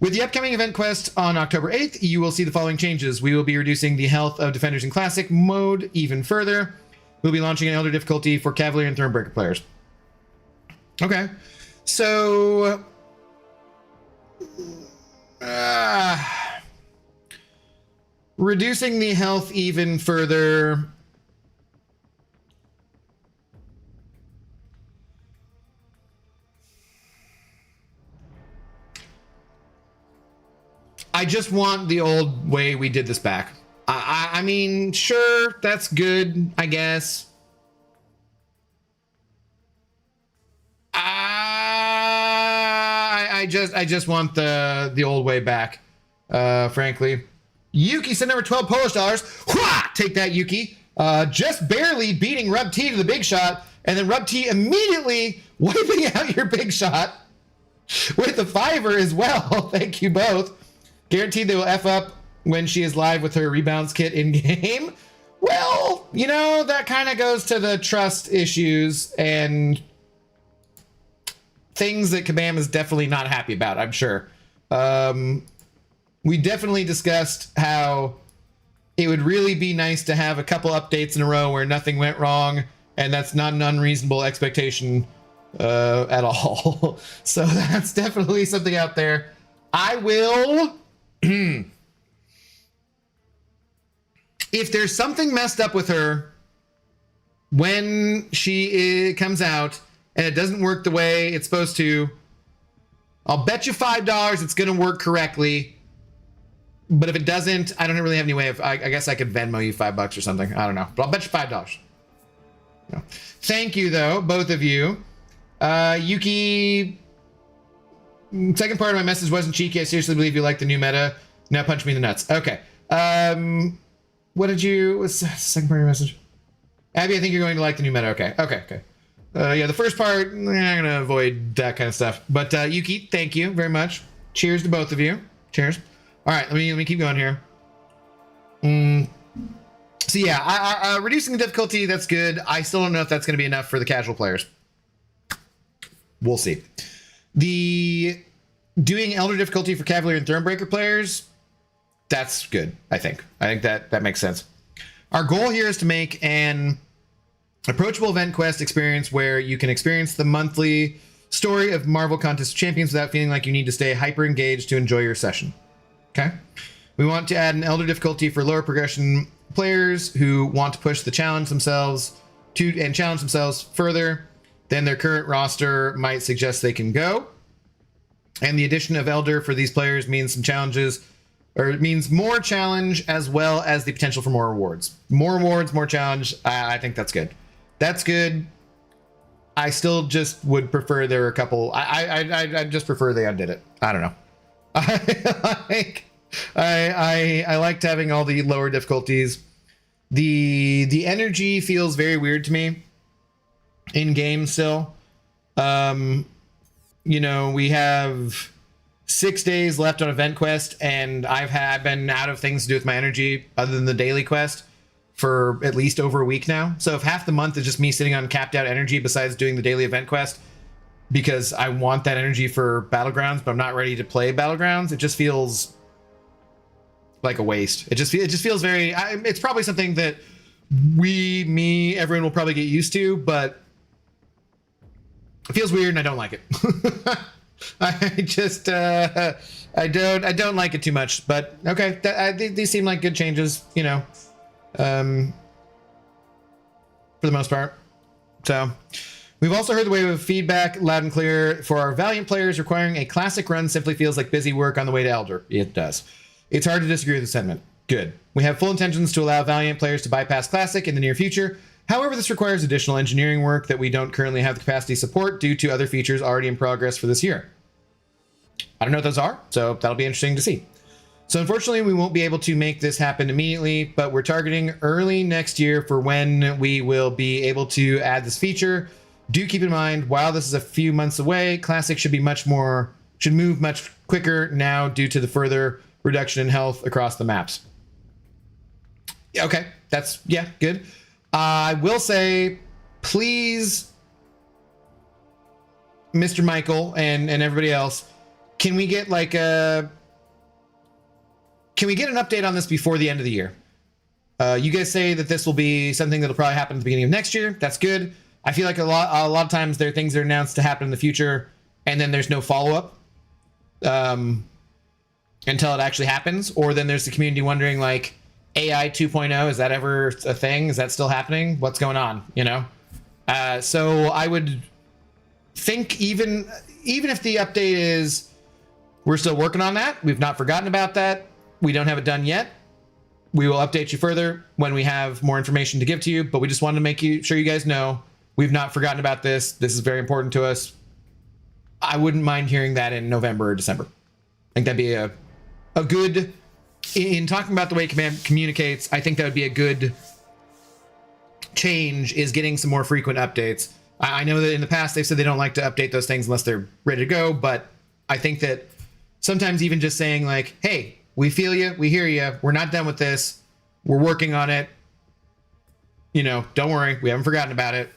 With the upcoming event quest on October 8th, you will see the following changes. We will be reducing the health of defenders in Classic mode even further. We'll be launching an Elder difficulty for Cavalier and Thronebreaker players. Okay, so reducing the health even further. I just want the old way we did this back. I mean, sure, that's good, I guess. I just want the old way back, frankly. Yuki sent over 12 Polish dollars. Hwah! Take that, Yuki. Just barely beating Rub T to the big shot, and then Rub T immediately wiping out your big shot with the fiver as well. Thank you both. Guaranteed they will F up when she is live with her rebounds kit in game. Well, you know, that kind of goes to the trust issues and things that Kabam is definitely not happy about, I'm sure. We definitely discussed how it would really be nice to have a couple updates in a row where nothing went wrong, and that's not an unreasonable expectation at all. So that's definitely something out there. I will... If there's something messed up with her when she comes out and it doesn't work the way it's supposed to, I'll bet you $5 it's going to work correctly. But if it doesn't, I don't really have any way of, I guess I could Venmo you $5 or something. I don't know, but I'll bet you $5. No. Thank you though, both of you. Yuki, second part of my message wasn't cheeky. I seriously believe you like the new meta. Now punch me in the nuts. Okay. What did you... What's the second part of your message? Abby, I think you're going to like the new meta. Okay. Yeah, the first part, I'm going to avoid that kind of stuff. But Yuki, thank you very much. Cheers to both of you. Cheers. All right, let me keep going here. So yeah, reducing the difficulty, that's good. I still don't know if that's going to be enough for the casual players. We'll see. The doing Elder difficulty for Cavalier and Thronebreaker players, that's good, I think. I think that makes sense. Our goal here is to make an approachable event quest experience where you can experience the monthly story of Marvel Contest of Champions without feeling like you need to stay hyper engaged to enjoy your session. Okay? We want to add an Elder difficulty for lower progression players who want to push the challenge themselves further than their current roster might suggest they can go. And the addition of Elder for these players means some challenges, or it means more challenge as well as the potential for more rewards. More rewards, more challenge. I think that's good. That's good. I still just would prefer there were a couple. I just prefer they undid it. I don't know. I liked having all the lower difficulties. The energy feels very weird to me in game still. You know, we have 6 days left on event quest, and I've been out of things to do with my energy other than the daily quest. for at least over a week now. So if half the month is just me sitting on capped out energy besides doing the daily event quest because I want that energy for Battlegrounds, but I'm not ready to play Battlegrounds, it just feels like a waste. It just feels very, it's probably something that everyone will probably get used to, but it feels weird and I don't like it. I don't like it too much, but okay. These seem like good changes, you know, for the most part. So we've also heard the wave of feedback loud and clear for our Valiant players. Requiring a classic run simply feels like busy work on the way to Elder. It does. It's hard to disagree with the sentiment. Good. We have full intentions to allow Valiant players to bypass Classic in the near future. However, this requires additional engineering work that we don't currently have the capacity to support due to other features already in progress for this year. I don't know what those are, so that'll be interesting to see. So unfortunately, we won't be able to make this happen immediately, but we're targeting early next year for when we will be able to add this feature. Do keep in mind, while this is a few months away, Classic should move much quicker now due to the further reduction in health across the maps. Okay, yeah, good. I will say, please, Mr. Michael and everybody else, can we get an update on this before the end of the year? You guys say that this will be something that'll probably happen at the beginning of next year. That's good. I feel like a lot of times there are things that are announced to happen in the future, and then there's no follow-up until it actually happens. Or then there's the community wondering, like, AI 2.0, is that ever a thing? Is that still happening? What's going on? You know? So I would think even if the update is we're still working on that, we've not forgotten about that, we don't have it done yet, we will update you further when we have more information to give to you, but we just wanted to make sure you guys know we've not forgotten about this. This is very important to us. I wouldn't mind hearing that in November or December. I think that'd be a good, in talking about the way Command communicates, I think that would be a good change, is getting some more frequent updates. I know that in the past they've said they don't like to update those things unless they're ready to go, but I think that sometimes even just saying, like, hey, we feel you, we hear you, we're not done with this, we're working on it, you know, don't worry, we haven't forgotten about it,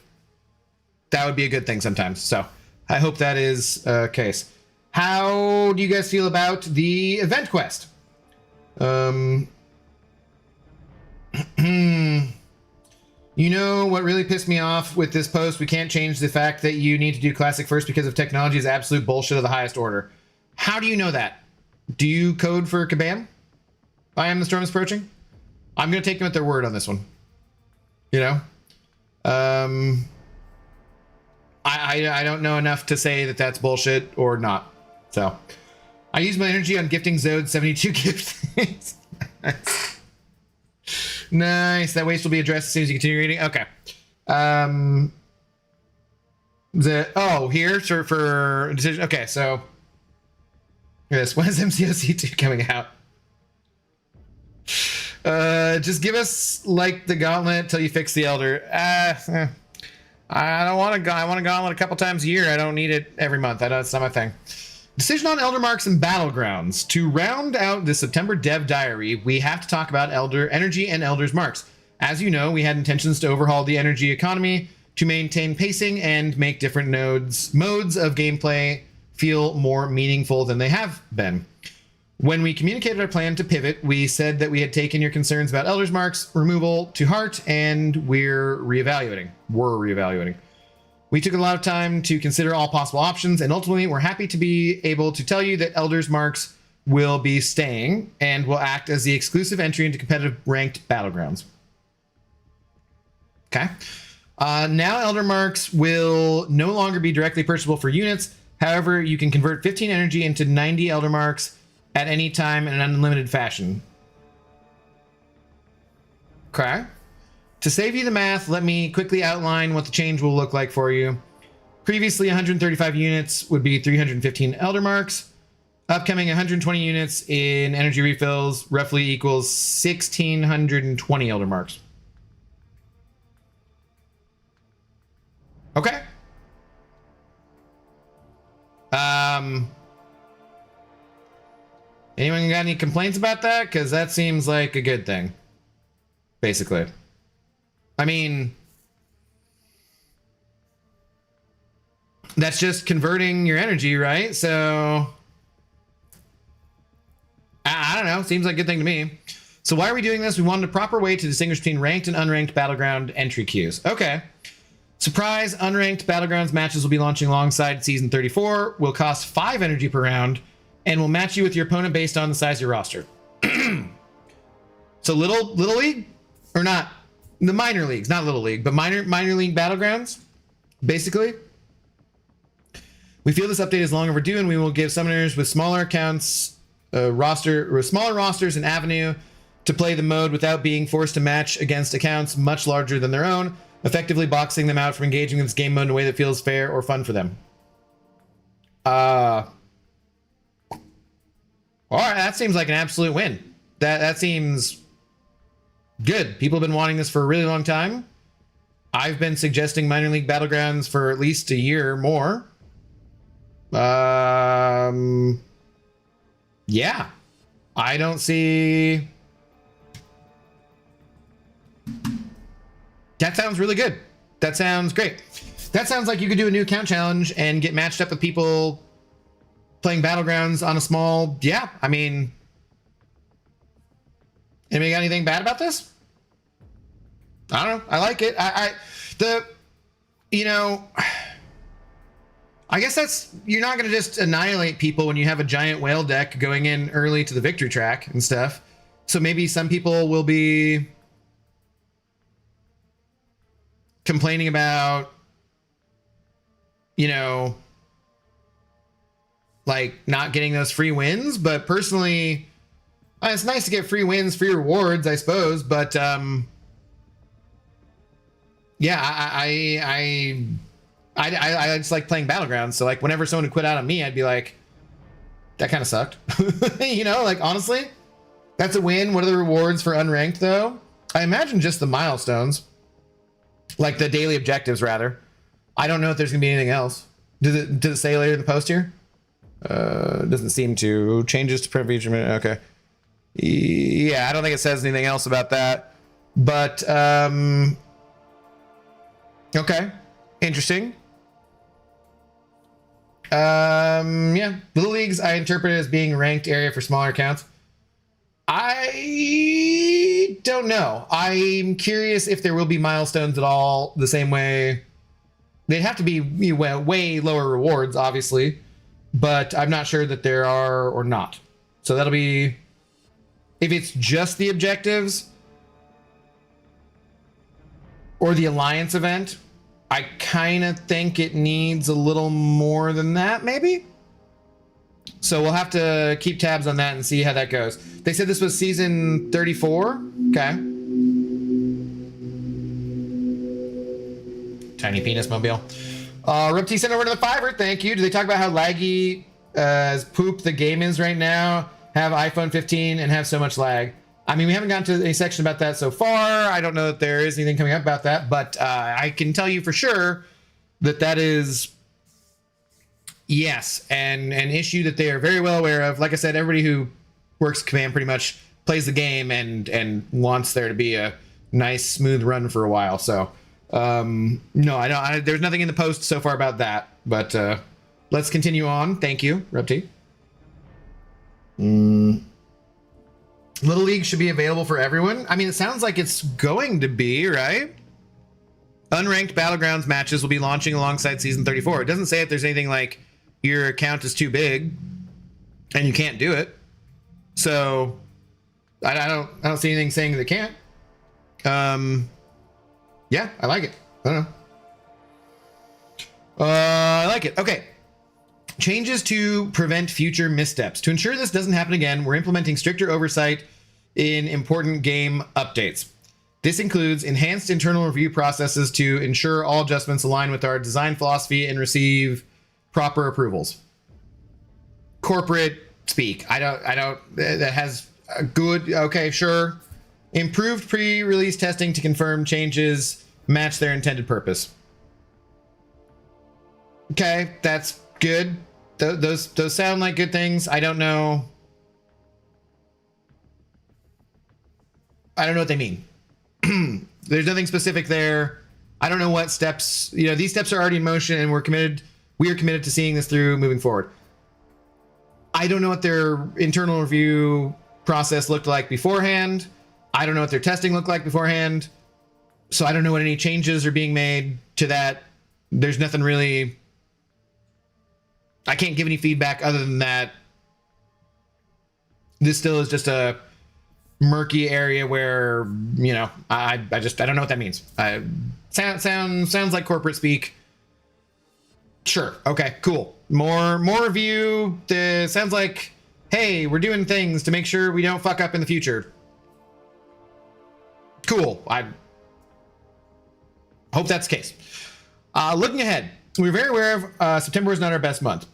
that would be a good thing sometimes. So I hope that is the case. How do you guys feel about the event quest? You know what really pissed me off with this post? We can't change the fact that you need to do Classic first because of technology is absolute bullshit of the highest order. How do you know that? Do you code for Kabam? I Am the Storm is Approaching? I'm going to take them at their word on this one. You know? I don't know enough to say that that's bullshit or not. So, I use my energy on gifting Zode 72 gifts. Nice. That waste will be addressed as soon as you continue reading. Okay. Here for decision. Okay, so yes, when is MCOC2 coming out? Just give us like the gauntlet till you fix the Elder. I don't want to. I want a gauntlet a couple times a year. I don't need it every month. That's not my thing. Decision on Elder Marks and Battlegrounds. To round out the September dev diary, we have to talk about Elder Energy and Elder's Marks. As you know, we had intentions to overhaul the energy economy to maintain pacing and make different modes of gameplay feel more meaningful than they have been. When we communicated our plan to pivot, we said that we had taken your concerns about Elder's Marks removal to heart, and we're reevaluating. We took a lot of time to consider all possible options, and ultimately we're happy to be able to tell you that Elder's Marks will be staying and will act as the exclusive entry into competitive ranked Battlegrounds. Okay. Now Elder Marks will no longer be directly purchasable for units. However, you can convert 15 energy into 90 Elder Marks at any time in an unlimited fashion. Okay. To save you the math, let me quickly outline what the change will look like for you. Previously, 135 units would be 315 Elder Marks. Upcoming 120 units in energy refills roughly equals 1,620 Elder Marks. Okay. Anyone got any complaints about that? Because that seems like a good thing, basically. I mean, that's just converting your energy, right? So I don't know. Seems like a good thing to me. So why are we doing this? We wanted a proper way to distinguish between ranked and unranked Battleground entry queues. Okay. Surprise, unranked Battlegrounds matches will be launching alongside Season 34, will cost 5 energy per round, and will match you with your opponent based on the size of your roster. So little league? Or not? The minor leagues, not little league, but minor league Battlegrounds, basically. We feel this update is long overdue, and we will give summoners with smaller accounts, smaller rosters an avenue to play the mode without being forced to match against accounts much larger than their own, effectively boxing them out from engaging in this game mode in a way that feels fair or fun for them. All right, that seems like an absolute win. That seems good. People have been wanting this for a really long time. I've been suggesting minor league Battlegrounds for at least a year or more. Yeah, I don't see. That sounds really good. That sounds great. That sounds like you could do a new account challenge and get matched up with people playing Battlegrounds on a small. Yeah, I mean, anybody got anything bad about this? I don't know. I like it. I guess that's, you're not going to just annihilate people when you have a giant whale deck going in early to the victory track and stuff. So maybe some people will be complaining about, like not getting those free wins. But personally, it's nice to get free wins, free rewards, I suppose. But yeah, I just like playing Battlegrounds. So like whenever someone would quit out on me, I'd be like, that kind of sucked. Like honestly, that's a win. What are the rewards for unranked though? I imagine just the milestones, like the daily objectives rather. I don't know if there's gonna be anything else. Did it say later in the post here? Doesn't seem to. Changes to preview feature minute. Okay. Yeah, I don't think it says anything else about that. But okay. Interesting. Yeah, little leagues I interpret it as being a ranked area for smaller accounts. I don't know. I'm curious if there will be milestones at all the same way. They'd have to be way lower rewards, obviously, but I'm not sure that there are or not. So that'll be, if it's just the objectives or the alliance event, I kind of think it needs a little more than that, maybe? So we'll have to keep tabs on that and see how that goes. They said this was season 34. Okay. Tiny penis mobile. Ripty sent over to the Fiverr. Thank you. Do they talk about how laggy as poop the game is right now? Have iPhone 15 and have so much lag. I mean, we haven't gotten to a section about that so far. I don't know that there is anything coming up about that, but I can tell you for sure that that is, yes, and an issue that they are very well aware of. Like I said, everybody who works command pretty much plays the game and wants there to be a nice, smooth run for a while. So, no, I don't. There's nothing in the post so far about that, but let's continue on. Thank you, Repti. Little League should be available for everyone. I mean, it sounds like it's going to be, right? Unranked Battlegrounds matches will be launching alongside Season 34. It doesn't say if there's anything like your account is too big and you can't do it. So I don't see anything saying they can't. Yeah, I like it. I don't know. I like it. Okay. Changes to prevent future missteps. To ensure this doesn't happen again, we're implementing stricter oversight in important game updates. This includes enhanced internal review processes to ensure all adjustments align with our design philosophy and receive proper approvals. Corporate speak. I don't, that has a good, okay, sure. Improved pre-release testing to confirm changes match their intended purpose. Okay, that's good. Those sound like good things. I don't know what they mean. There's nothing specific there. I don't know what steps, these steps are already in motion, and we are committed to seeing this through moving forward. I don't know what their internal review process looked like beforehand. I don't know what their testing looked like beforehand. So I don't know what any changes are being made to that. There's nothing really, I can't give any feedback other than that. This still is just a murky area where, I don't know what that means. Sounds like corporate speak. Sure. Okay, cool. More review. Sounds like, hey, we're doing things to make sure we don't fuck up in the future. Cool. I hope that's the case. Looking ahead, we're very aware of September is not our best month.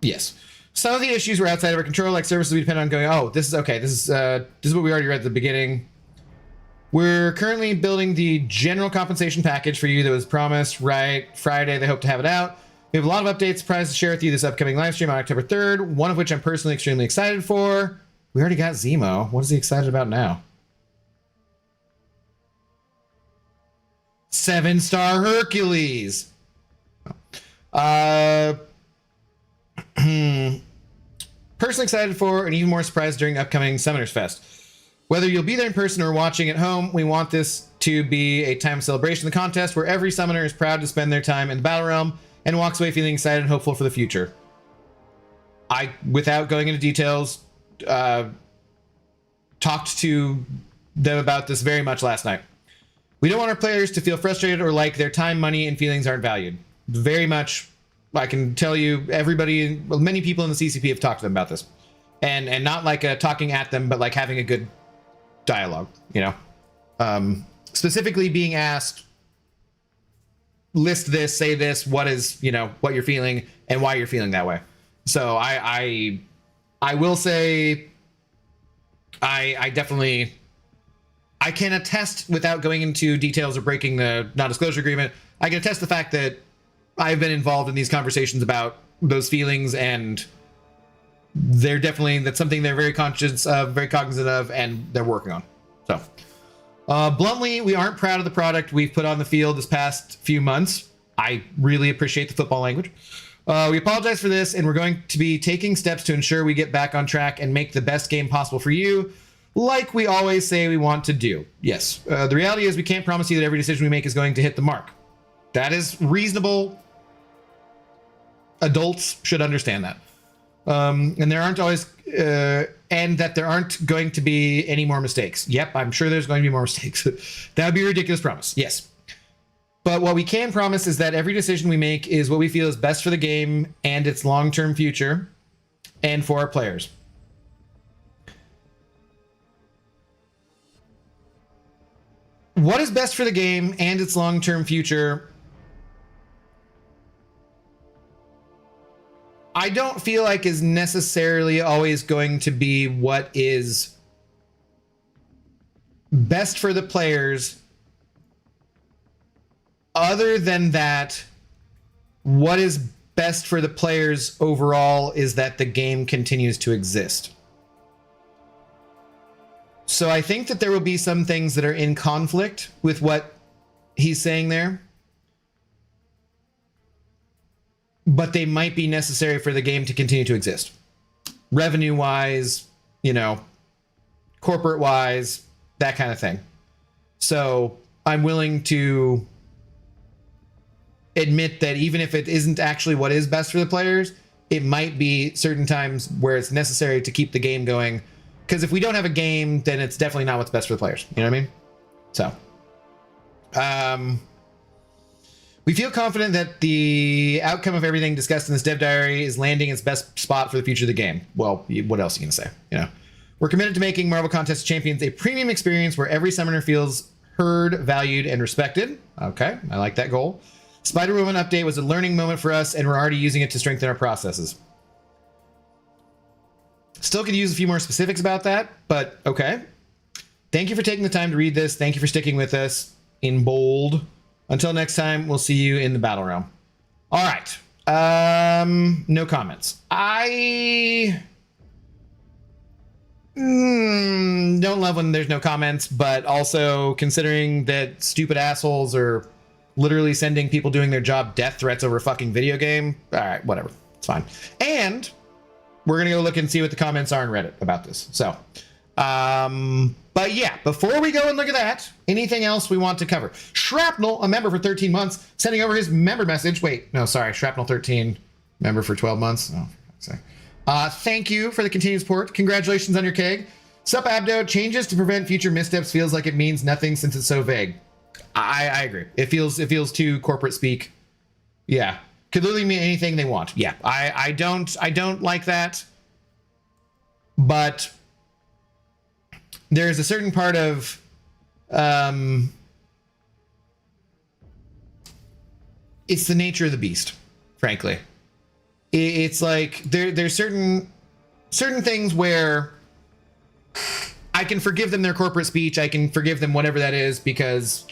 Yes. Some of the issues were outside of our control, like services we depend on going, oh, this is okay. This is what we already read at the beginning. We're currently building the general compensation package for you that was promised right Friday. They hope to have it out. We have a lot of updates, surprises to share with you this upcoming live stream on October 3rd, one of which I'm personally extremely excited for. We already got Zemo. What is he excited about now? 7-star Hercules. Personally excited for and even more surprised during upcoming Summoners Fest. Whether you'll be there in person or watching at home, we want this to be a time of celebration of the contest where every summoner is proud to spend their time in the Battle Realm and walks away feeling excited and hopeful for the future. Without going into details, talked to them about this very much last night. We don't want our players to feel frustrated or like their time, money, and feelings aren't valued. Very much, I can tell you, many people in the CCP have talked to them about this. And not like talking at them, but like having a good dialogue, specifically being asked, list this, say this, what you're feeling and why you're feeling that way. So I will say, I definitely, I can attest without going into details or breaking the non-disclosure agreement. I can attest the fact that I've been involved in these conversations about those feelings, and that's something they're very conscious of, very cognizant of, and they're working on. So, bluntly, we aren't proud of the product we've put on the field this past few months. I really appreciate the football language. We apologize for this, and we're going to be taking steps to ensure we get back on track and make the best game possible for you, like we always say we want to do. Yes, the reality is we can't promise you that every decision we make is going to hit the mark. That is reasonable. Adults should understand that. And there aren't always, and that there aren't going to be any more mistakes. Yep, I'm sure there's going to be more mistakes. That would be a ridiculous promise. Yes. But what we can promise is that every decision we make is what we feel is best for the game and its long-term future and for our players. What is best for the game and its long-term future? I don't feel like is necessarily always going to be what is best for the players. Other than that, what is best for the players overall is that the game continues to exist. So I think that there will be some things that are in conflict with what he's saying there, but they might be necessary for the game to continue to exist. Revenue-wise, corporate-wise, that kind of thing. So I'm willing to admit that even if it isn't actually what is best for the players, it might be certain times where it's necessary to keep the game going. Because if we don't have a game, then it's definitely not what's best for the players. You know what I mean? So, we feel confident that the outcome of everything discussed in this dev diary is landing its best spot for the future of the game. Well, what else are you going to say? We're committed to making Marvel Contest Champions a premium experience where every summoner feels heard, valued, and respected. Okay, I like that goal. Spider-Woman update was a learning moment for us, and we're already using it to strengthen our processes. Still could use a few more specifics about that, but okay. Thank you for taking the time to read this. Thank you for sticking with us in bold. Until next time, we'll see you in the Battle Realm. All right. No comments. Don't love when there's no comments, but also considering that stupid assholes are literally sending people doing their job death threats over a fucking video game. All right, whatever. It's fine. And we're going to go look and see what the comments are on Reddit about this. So, but yeah, before we go and look at that, anything else we want to cover? Shrapnel, a member for 13 months, sending over his member message. Wait, no, sorry. Shrapnel 13, member for 12 months. Oh, for fuck's sake. Thank you for the continued support. Congratulations on your keg. Sup, Abdo. Changes to prevent future missteps feels like it means nothing since it's so vague. I agree. It feels too corporate speak. Yeah. Could literally mean anything they want. Yeah. I don't like that. But there's a certain part of it's the nature of the beast, frankly. It's like there's certain things where I can forgive them their corporate speech. I can forgive them whatever that is because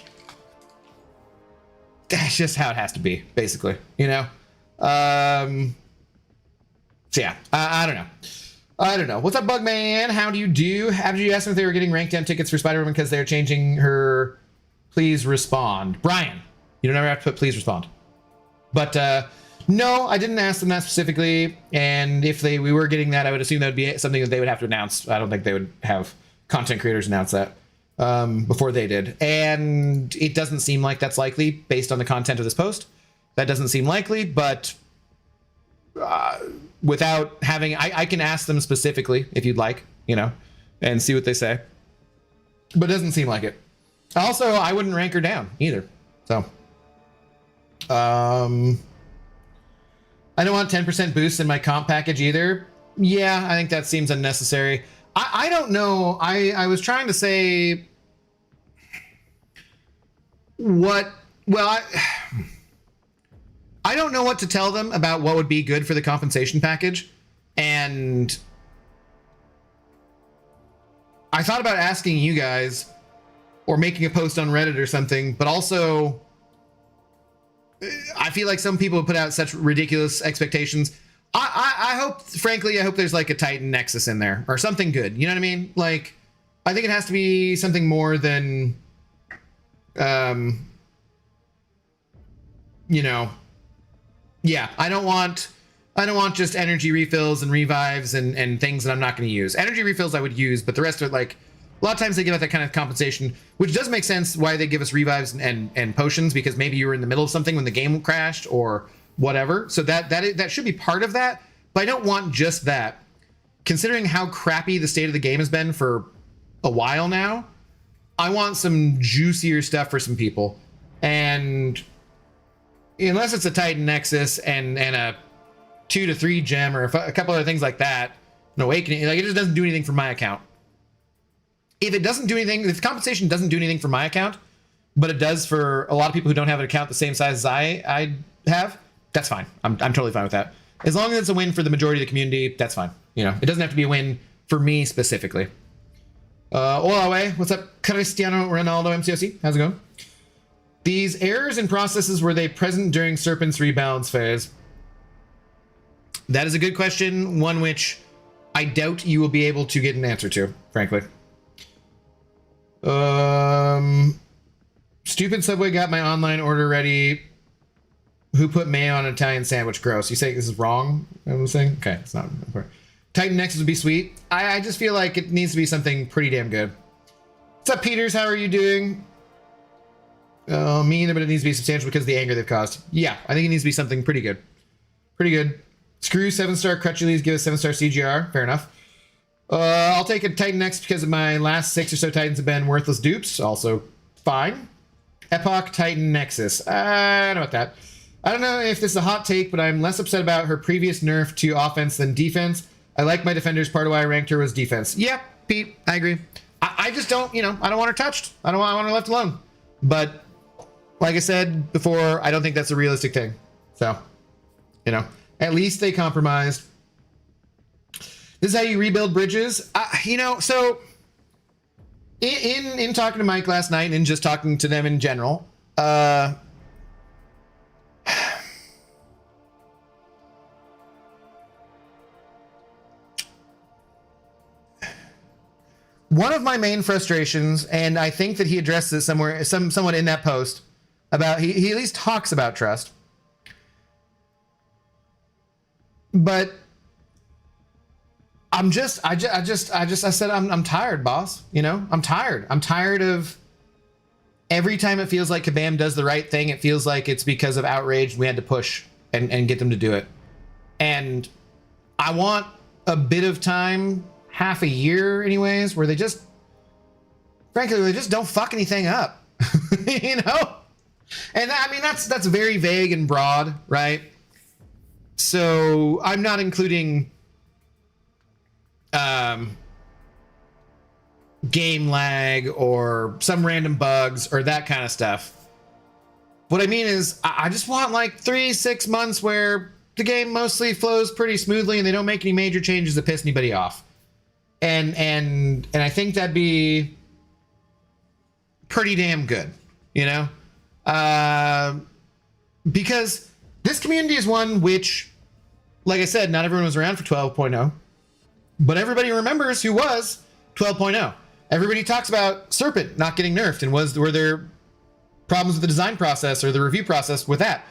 that's just how it has to be, basically, you know? So yeah, I don't know. I don't know. What's up, Bugman? How do you do? How did you ask them if they were getting ranked down tickets for Spider-Woman because they're changing her please respond? Brian, you don't ever have to put please respond. But no, I didn't ask them that specifically. And if we were getting that, I would assume that would be something that they would have to announce. I don't think they would have content creators announce that before they did. And it doesn't seem like that's likely based on the content of this post. That doesn't seem likely, but without having, I can ask them specifically if you'd like, you know, and see what they say. But it doesn't seem like it. Also, I wouldn't rank her down either. So, I don't want 10% boosts in my comp package either. Yeah, I think that seems unnecessary. I don't know. I was trying to say what, well, I don't know what to tell them about what would be good for the compensation package. And I thought about asking you guys or making a post on Reddit or something, but also I feel like some people put out such ridiculous expectations. I hope, frankly, I hope there's like a Titan Nexus in there or something good. You know what I mean? Like, I think it has to be something more than, you know, yeah, I don't want just energy refills and revives and things that I'm not going to use. Energy refills I would use, but the rest of it, like, a lot of times they give out that kind of compensation, which does make sense why they give us revives and potions, because maybe you were in the middle of something when the game crashed or whatever. So that should be part of that, but I don't want just that. Considering how crappy the state of the game has been for a while now, I want some juicier stuff for some people. And unless it's a Titan Nexus and a 2 to 3 gem or a couple other things like that, an awakening, like, it just doesn't do anything for my account. If it doesn't do anything, if compensation doesn't do anything for my account, but it does for a lot of people who don't have an account the same size as I have, that's fine. I'm totally fine with that. As long as it's a win for the majority of the community, that's fine. You know, it doesn't have to be a win for me specifically. Hola, what's up? Cristiano Ronaldo MCOC, how's it going? These errors in processes, were they present during Serpent's rebalance phase? That is a good question, one which I doubt you will be able to get an answer to, frankly. Stupid Subway got my online order ready. Who put mayo on an Italian sandwich? Gross. You say this is wrong? I'm saying? Okay, it's not important. Titan Nexus would be sweet. I just feel like it needs to be something pretty damn good. What's up, Peters? How are you doing? Me either, but it needs to be substantial because of the anger they've caused. Yeah, I think it needs to be something pretty good. Pretty good. Screw 7-star Crutchley's, give us 7-star CGR. Fair enough. I'll take a Titan X because of my last 6 or so Titans have been worthless dupes. Also fine. Epoch Titan Nexus. I don't know about that. I don't know if this is a hot take, but I'm less upset about her previous nerf to offense than defense. I like my defenders. Part of why I ranked her was defense. Yeah, Pete, I agree. I just don't, you know, I don't want her touched. I want her left alone. But like I said before, I don't think that's a realistic thing. So, you know, at least they compromised. This is how you rebuild bridges. You know, so in talking to Mike last night and just talking to them in general, one of my main frustrations, and I think that he addressed it somewhere, somewhat in that post, about he at least talks about trust. But I said I'm tired, boss. You know, I'm tired. I'm tired of every time it feels like Kabam does the right thing, it feels like it's because of outrage. We had to push and get them to do it. And I want a bit of time, half a year anyways, where they just, frankly, they just don't fuck anything up, you know? And I mean, that's very vague and broad, right? So I'm not including game lag or some random bugs or that kind of stuff. What I mean is I just want like 3-6 months where the game mostly flows pretty smoothly and they don't make any major changes that piss anybody off. And I think that'd be pretty damn good, you know? Because this community is one which, like I said, not everyone was around for 12.0, but everybody remembers who was 12.0. Everybody talks about Serpent not getting nerfed and were there problems with the design process or the review process with that.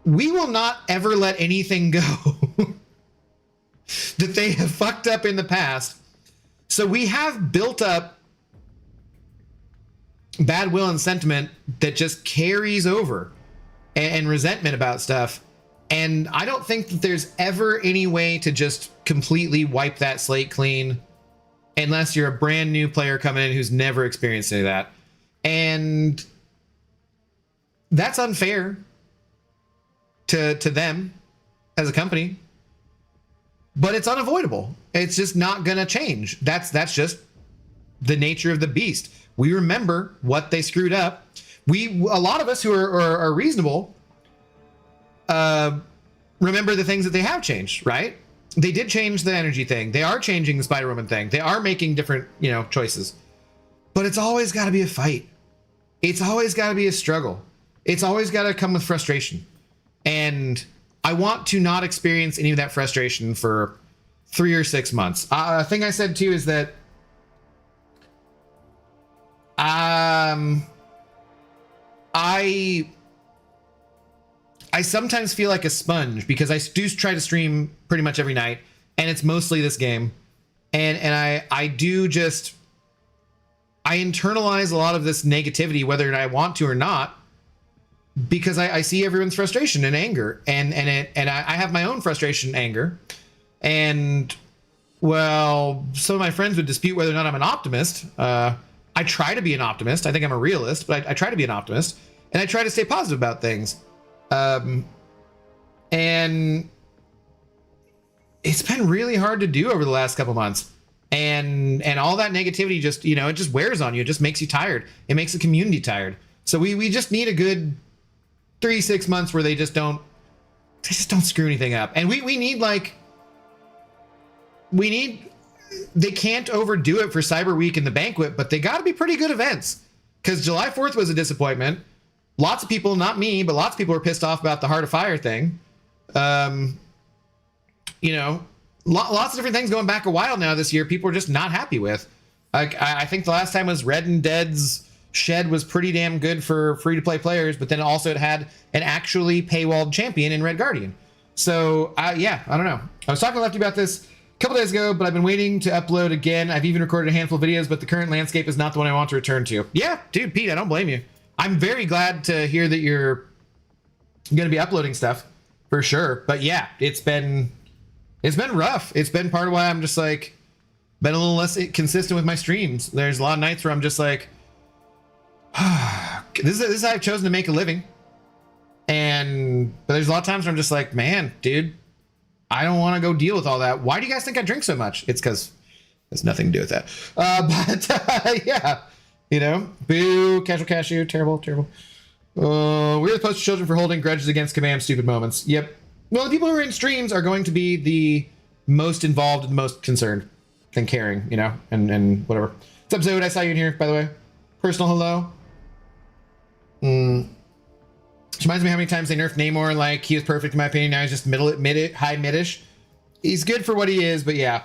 We will not ever let anything go that they have fucked up in the past. So we have built up bad will and sentiment that just carries over and resentment about stuff. And I don't think that there's ever any way to just completely wipe that slate clean unless you're a brand new player coming in who's never experienced any of that. And that's unfair to them as a company, but it's unavoidable. It's just not gonna change. That's just the nature of the beast. We remember what they screwed up. A lot of us who are reasonable remember the things that they have changed, right? They did change the energy thing. They are changing the Spider-Woman thing. They are making different, choices. But it's always got to be a fight. It's always got to be a struggle. It's always got to come with frustration. And I want to not experience any of that frustration for 3 or 6 months. A thing I said too is that I sometimes feel like a sponge because I do try to stream pretty much every night, and it's mostly this game. And I internalize a lot of this negativity, whether I want to or not, because I see everyone's frustration and anger, and I have my own frustration and anger. And well, some of my friends would dispute whether or not I'm an optimist. I try to be an optimist. I think I'm a realist, but I try to be an optimist, and I try to stay positive about things. And it's been really hard to do over the last couple months, and all that negativity just, it just wears on you. It just makes you tired. It makes the community tired. So we just need a good 3-6 months where they just don't screw anything up. And we need they can't overdo it for Cyber Week and the Banquet, but they got to be pretty good events, because July 4th was a disappointment. Lots of people, not me, but lots of people were pissed off about the Heart of Fire thing. Lots of different things going back a while now this year. People are just not happy with. I think the last time was Red and Dead's Shed was pretty damn good for free-to-play players, but then also it had an actually paywalled champion in Red Guardian. So, I don't know. I was talking to Lefty about this a couple days ago, but I've been waiting to upload again. I've even recorded a handful of videos, but the current landscape is not the one I want to return to. Yeah, dude, Pete, I don't blame you. I'm very glad to hear that you're going to be uploading stuff, for sure. But yeah, it's been rough. It's been part of why I'm just been a little less consistent with my streams. There's a lot of nights where I'm just like, this is how I've chosen to make a living. But there's a lot of times where I'm just like, man, dude, I don't want to go deal with all that. Why do you guys think I drink so much? It's because there's nothing to do with that. Yeah. Boo, casual cashew, terrible. We're the poster children for holding grudges against Kabam stupid moments. Yep. Well, the people who are in streams are going to be the most involved and the most concerned and caring, and whatever. What's up, Zoe? I saw you in here, by the way. Personal hello. Which reminds me how many times they nerfed Namor. He was perfect in my opinion. Now he's just high midish. He's good for what he is, but yeah.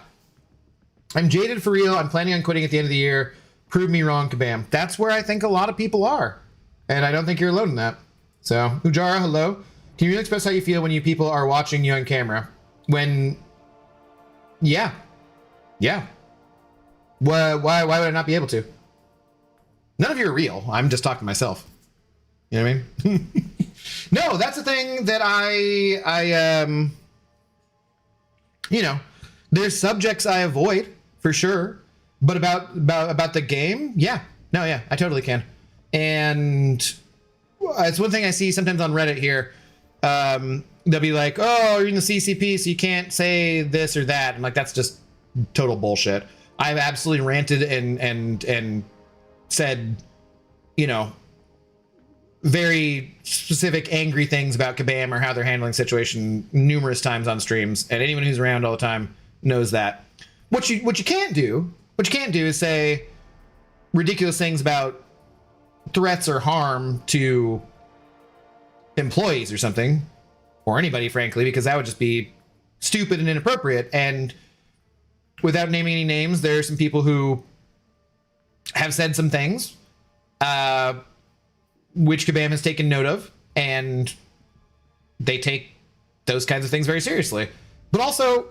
I'm jaded for real. I'm planning on quitting at the end of the year. Prove me wrong, kabam. That's where I think a lot of people are. And I don't think you're alone in that. So, Ujara, hello. Can you really express how you feel when you people are watching you on camera? When... Yeah. Yeah. Why would I not be able to? None of you are real. I'm just talking to myself. You know what I mean? No, that's the thing that I you know, there's subjects I avoid for sure, but about the game, yeah, no, yeah, I totally can. And it's one thing I see sometimes on Reddit here. They'll be like, "Oh, you're in the CCP, so you can't say this or that." I'm like, that's just total bullshit. I've absolutely ranted and said, you know, very specific angry things about Kabam or how they're handling the situation numerous times on streams, and anyone who's around all the time knows that. What you can't do is say ridiculous things about threats or harm to employees or something, or anybody, frankly, because that would just be stupid and inappropriate. And without naming any names, there are some people who have said some things, which Kabam has taken note of, and they take those kinds of things very seriously. But also,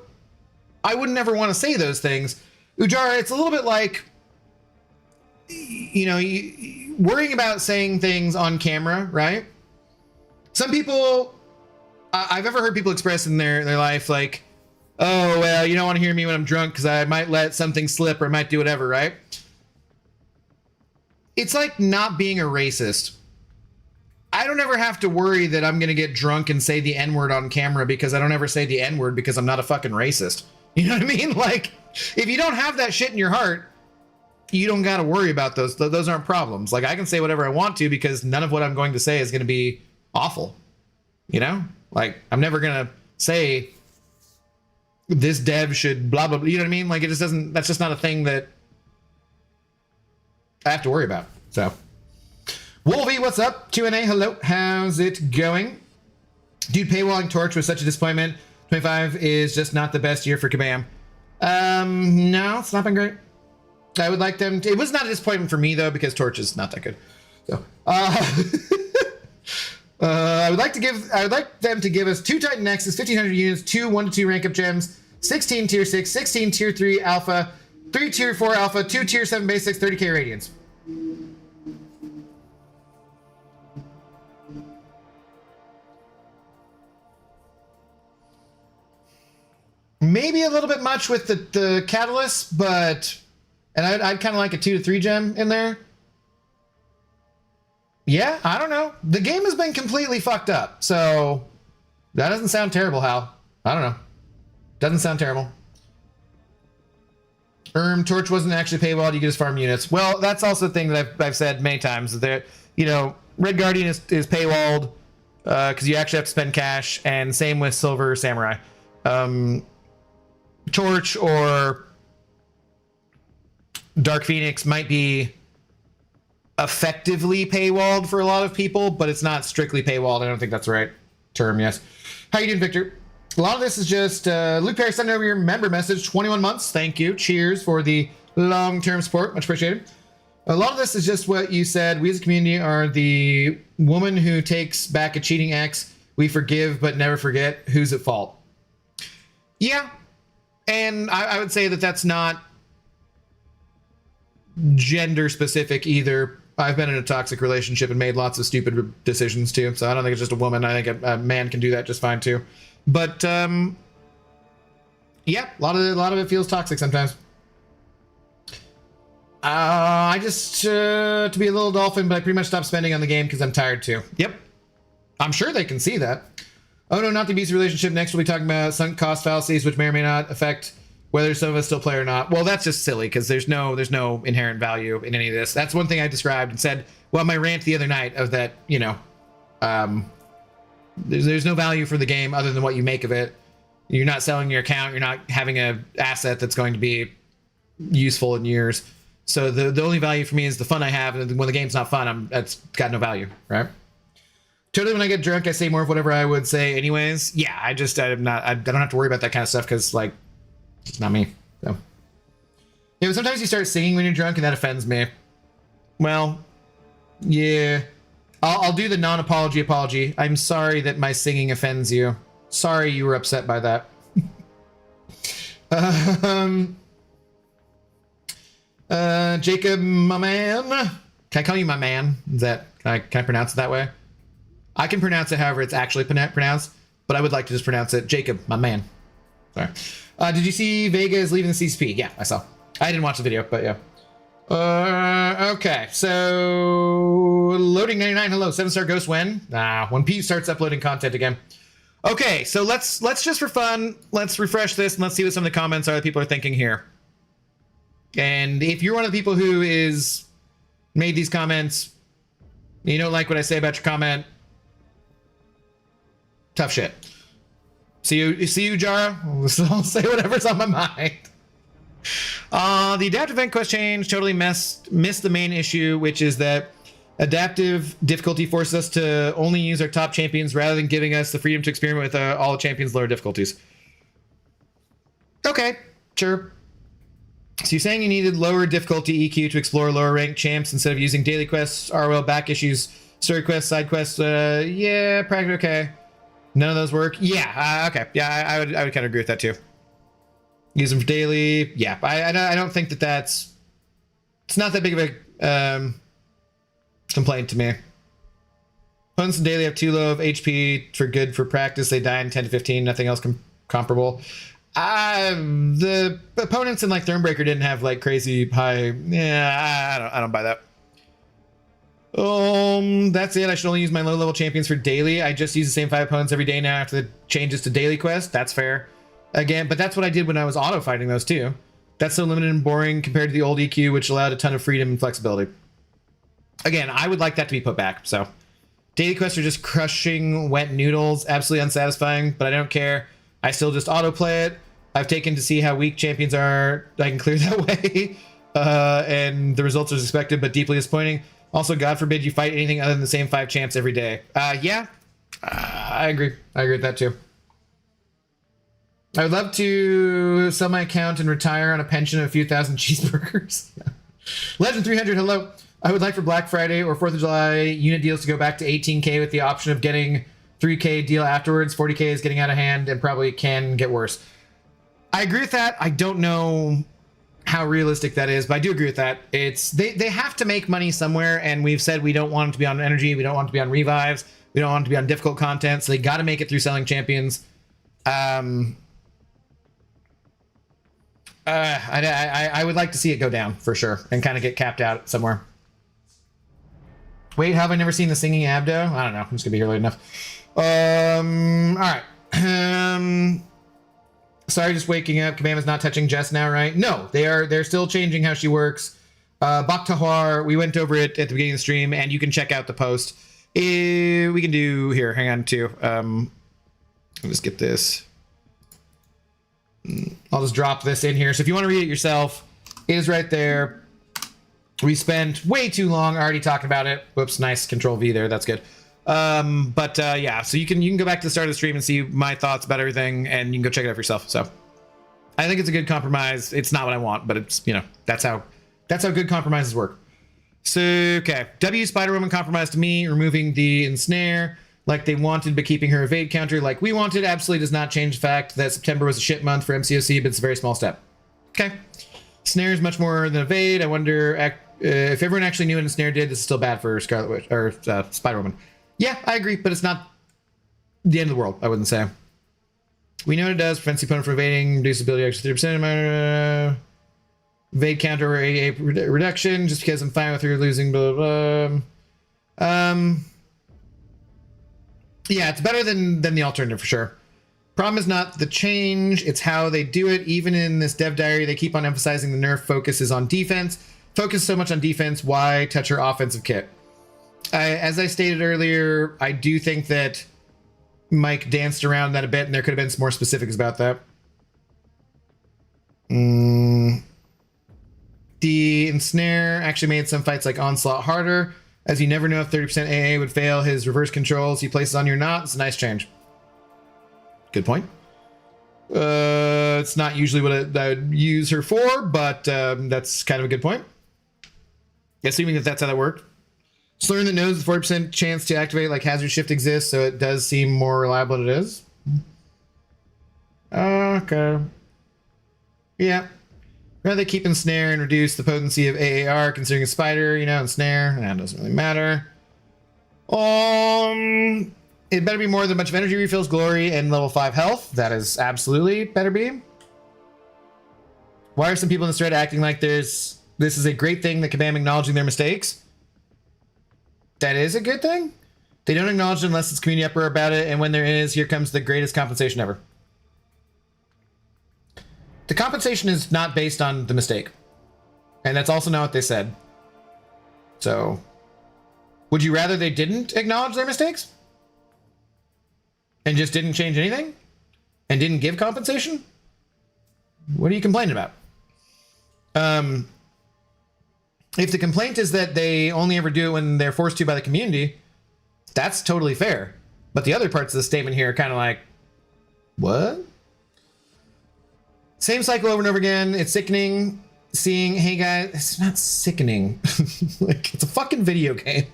I wouldn't ever want to say those things. Ujara, it's a little bit like, you know, worrying about saying things on camera, right? Some people, I've ever heard people express in their life, like, oh, well, you don't want to hear me when I'm drunk because I might let something slip or I might do whatever, right? It's like not being a racist. I don't ever have to worry that I'm going to get drunk and say the N-word on camera because I don't ever say the N-word because I'm not a fucking racist. You know what I mean? Like, if you don't have that shit in your heart, you don't got to worry about those. Those aren't problems. Like, I can say whatever I want to because none of what I'm going to say is going to be awful. You know? Like, I'm never going to say this dev should blah, blah, blah. You know what I mean? Like, it just doesn't, that's just not a thing that I have to worry about. So, Wolvie, what's up? Q&A, hello. How's it going? Dude, paywalling Torch was such a disappointment. 25 is just not the best year for Kabam. No, it's not been great. I would like them to, it was not a disappointment for me though, because Torch is not that good. So, I would like them to give us 2 Titan Nexus, 1500 units, 2 1-2 rank up gems, 16 tier 6, 16 tier 3 alpha, 3 tier 4 alpha, 2 tier 7 basics, 30k radiance. Maybe a little bit much with the catalyst, but, and I'd kind of like a 2 to 3 gem in there. Yeah, I don't know. The game has been completely fucked up, so that doesn't sound terrible, Hal. I don't know. Doesn't sound terrible. Torch wasn't actually paywalled. You can just farm units. Well, that's also the thing that I've said many times. That, you know, Red Guardian is paywalled because you actually have to spend cash, and same with Silver Samurai. Torch or Dark Phoenix might be effectively paywalled for a lot of people, but it's not strictly paywalled. I don't think that's the right term. Yes. How you doing, Victor? A lot of this is just Luke Perry sending over your member message. 21 months. Thank you. Cheers for the long-term support. Much appreciated. A lot of this is just what you said. We as a community are the woman who takes back a cheating ex. We forgive but never forget. Who's at fault? Yeah. And I would say that that's not gender specific either. I've been in a toxic relationship and made lots of stupid decisions too. So I don't think it's just a woman. I think a man can do that just fine too. But yeah, a lot of it feels toxic sometimes. I just to be a little dolphin, but I pretty much stopped spending on the game because I'm tired too. Yep, I'm sure they can see that. Oh no, not the abusive relationship. Next we'll be talking about sunk cost fallacies, which may or may not affect whether some of us still play or not. Well, that's just silly because there's no inherent value in any of this. That's one thing I described and said, well, my rant the other night of that, you know, there's no value for the game other than what you make of it. You're not selling your account. You're not having an asset that's going to be useful in years. So the only value for me is the fun I have. And when the game's not fun, that's got no value, right? Totally, when I get drunk, I say more of whatever I would say anyways. Yeah, I don't have to worry about that kind of stuff because, like, it's not me. So, Yeah, but sometimes you start singing when you're drunk and that offends me. Well, yeah. I'll do the non-apology apology. I'm sorry that my singing offends you. Sorry you were upset by that. Jacob, my man. Can I call you my man? Is that, can I pronounce it that way? I can pronounce it however it's actually pronounced, but I would like to just pronounce it Jacob, my man. Sorry. Did you see Vega is leaving the CCP? Yeah, I saw. I didn't watch the video, but yeah. Okay, so loading 99. Hello, 7-star ghost when? When P starts uploading content again. Okay, so let's just for fun, let's refresh this and let's see what some of the comments are that people are thinking here. And if you're one of the people who is made these comments, you don't like what I say about your comment, tough shit. See you, Jara. I'll say whatever's on my mind. The adaptive event quest change totally missed the main issue, which is that adaptive difficulty forces us to only use our top champions rather than giving us the freedom to experiment with all the champions' lower difficulties. Okay, sure. So you're saying you needed lower difficulty EQ to explore lower ranked champs instead of using daily quests, ROL back issues, story quests, side quests. Yeah, practically okay. None of those work. Yeah, okay. Yeah, I would kind of agree with that too. Use them for daily. Yeah, I don't think it's not that big of a complaint to me. Opponents in daily have too low of HP for good for practice. They die in 10 to 15. Nothing else comparable. The opponents in like Thronebreaker didn't have like crazy high. Yeah, I don't buy that. That's it. I should only use my low level champions for daily. I just use the same 5 opponents every day now after the changes to daily quest. That's fair. Again, but that's what I did when I was auto fighting those too. That's so limited and boring compared to the old EQ, which allowed a ton of freedom and flexibility. Again, I would like that to be put back. So daily quests are just crushing wet noodles, absolutely unsatisfying, but I don't care. I still just auto play it. I've taken to see how weak champions are. I can clear that way. And the results are as expected, but deeply disappointing. Also, God forbid you fight anything other than the same 5 champs every day. Yeah, I agree. I agree with that too. I would love to sell my account and retire on a pension of a few thousand cheeseburgers. Legend 300, hello. I would like for Black Friday or 4th of July unit deals to go back to 18K with the option of getting 3K deal afterwards. 40K is getting out of hand and probably can get worse. I agree with that. I don't know how realistic that is, but I do agree with that. It's they have to make money somewhere, and we've said we don't want it to be on energy, we don't want it to be on revives, we don't want it to be on difficult content, so they got to make it through selling champions. I would like to see it go down for sure and kind of get capped out somewhere. Wait, have I never seen the singing Abdo? I don't know. I'm just gonna be here late enough. All right. Sorry, just waking up. Kabama's not touching Jess now, right? No, they're still changing how she works. Baktahar, we went over it at the beginning of the stream, and you can check out the post. We can do here. Hang on, too. I'll just get this. I'll just drop this in here. So if you want to read it yourself, it is right there. We spent way too long already talking about it. Whoops, nice Control V there. That's good. Yeah, so you can go back to the start of the stream and see my thoughts about everything, and you can go check it out for yourself. So I think it's a good compromise. It's not what I want, but it's, you know, that's how good compromises work. So, okay. W Spider-Woman compromised to me, removing the ensnare like they wanted, but keeping her evade counter like we wanted absolutely does not change the fact that September was a shit month for MCOC, but it's a very small step. Okay. Snare is much more than evade. I wonder if everyone actually knew what ensnare did, this is still bad for Scarlet Witch or Spider-Woman. Yeah, I agree, but it's not the end of the world, I wouldn't say. We know what it does. Prevents the opponent from evading, reduce ability extra 30%. Evade counter or AA reduction, just because I'm fine with her losing, blah, blah, blah. Yeah, it's better than the alternative for sure. Problem is not the change, it's how they do it. Even in this dev diary, they keep on emphasizing the nerf focus is on defense. Focus so much on defense, why touch her offensive kit? As I stated earlier, I do think that Mike danced around that a bit, and there could have been some more specifics about that. The ensnare actually made some fights like Onslaught harder, as you never know if 30% AA would fail his reverse controls he places on your knot. It's a nice change. Good point. It's not usually what I would use her for, but that's kind of a good point. Assuming that that's how that worked. Slurring that knows the 40% chance to activate like hazard shift exists, so it does seem more reliable than it is. Okay. Yeah. Rather keep in snare and reduce the potency of AAR, considering a spider, you know, and snare. That doesn't really matter. It better be more than a bunch of energy refills, glory, and level 5 health. That is absolutely better be. Why are some people in this thread acting like this is a great thing that Kabam acknowledging their mistakes? That is a good thing. They don't acknowledge it unless it's community uproar about it, and when there is, here comes the greatest compensation ever. The compensation is not based on the mistake. And that's also not what they said. So, would you rather they didn't acknowledge their mistakes? And just didn't change anything? And didn't give compensation? What are you complaining about? If the complaint is that they only ever do it when they're forced to by the community, that's totally fair. But the other parts of the statement here are kind of like, what? Same cycle over and over again. It's sickening seeing, hey guys, it's not sickening. Like, it's a fucking video game.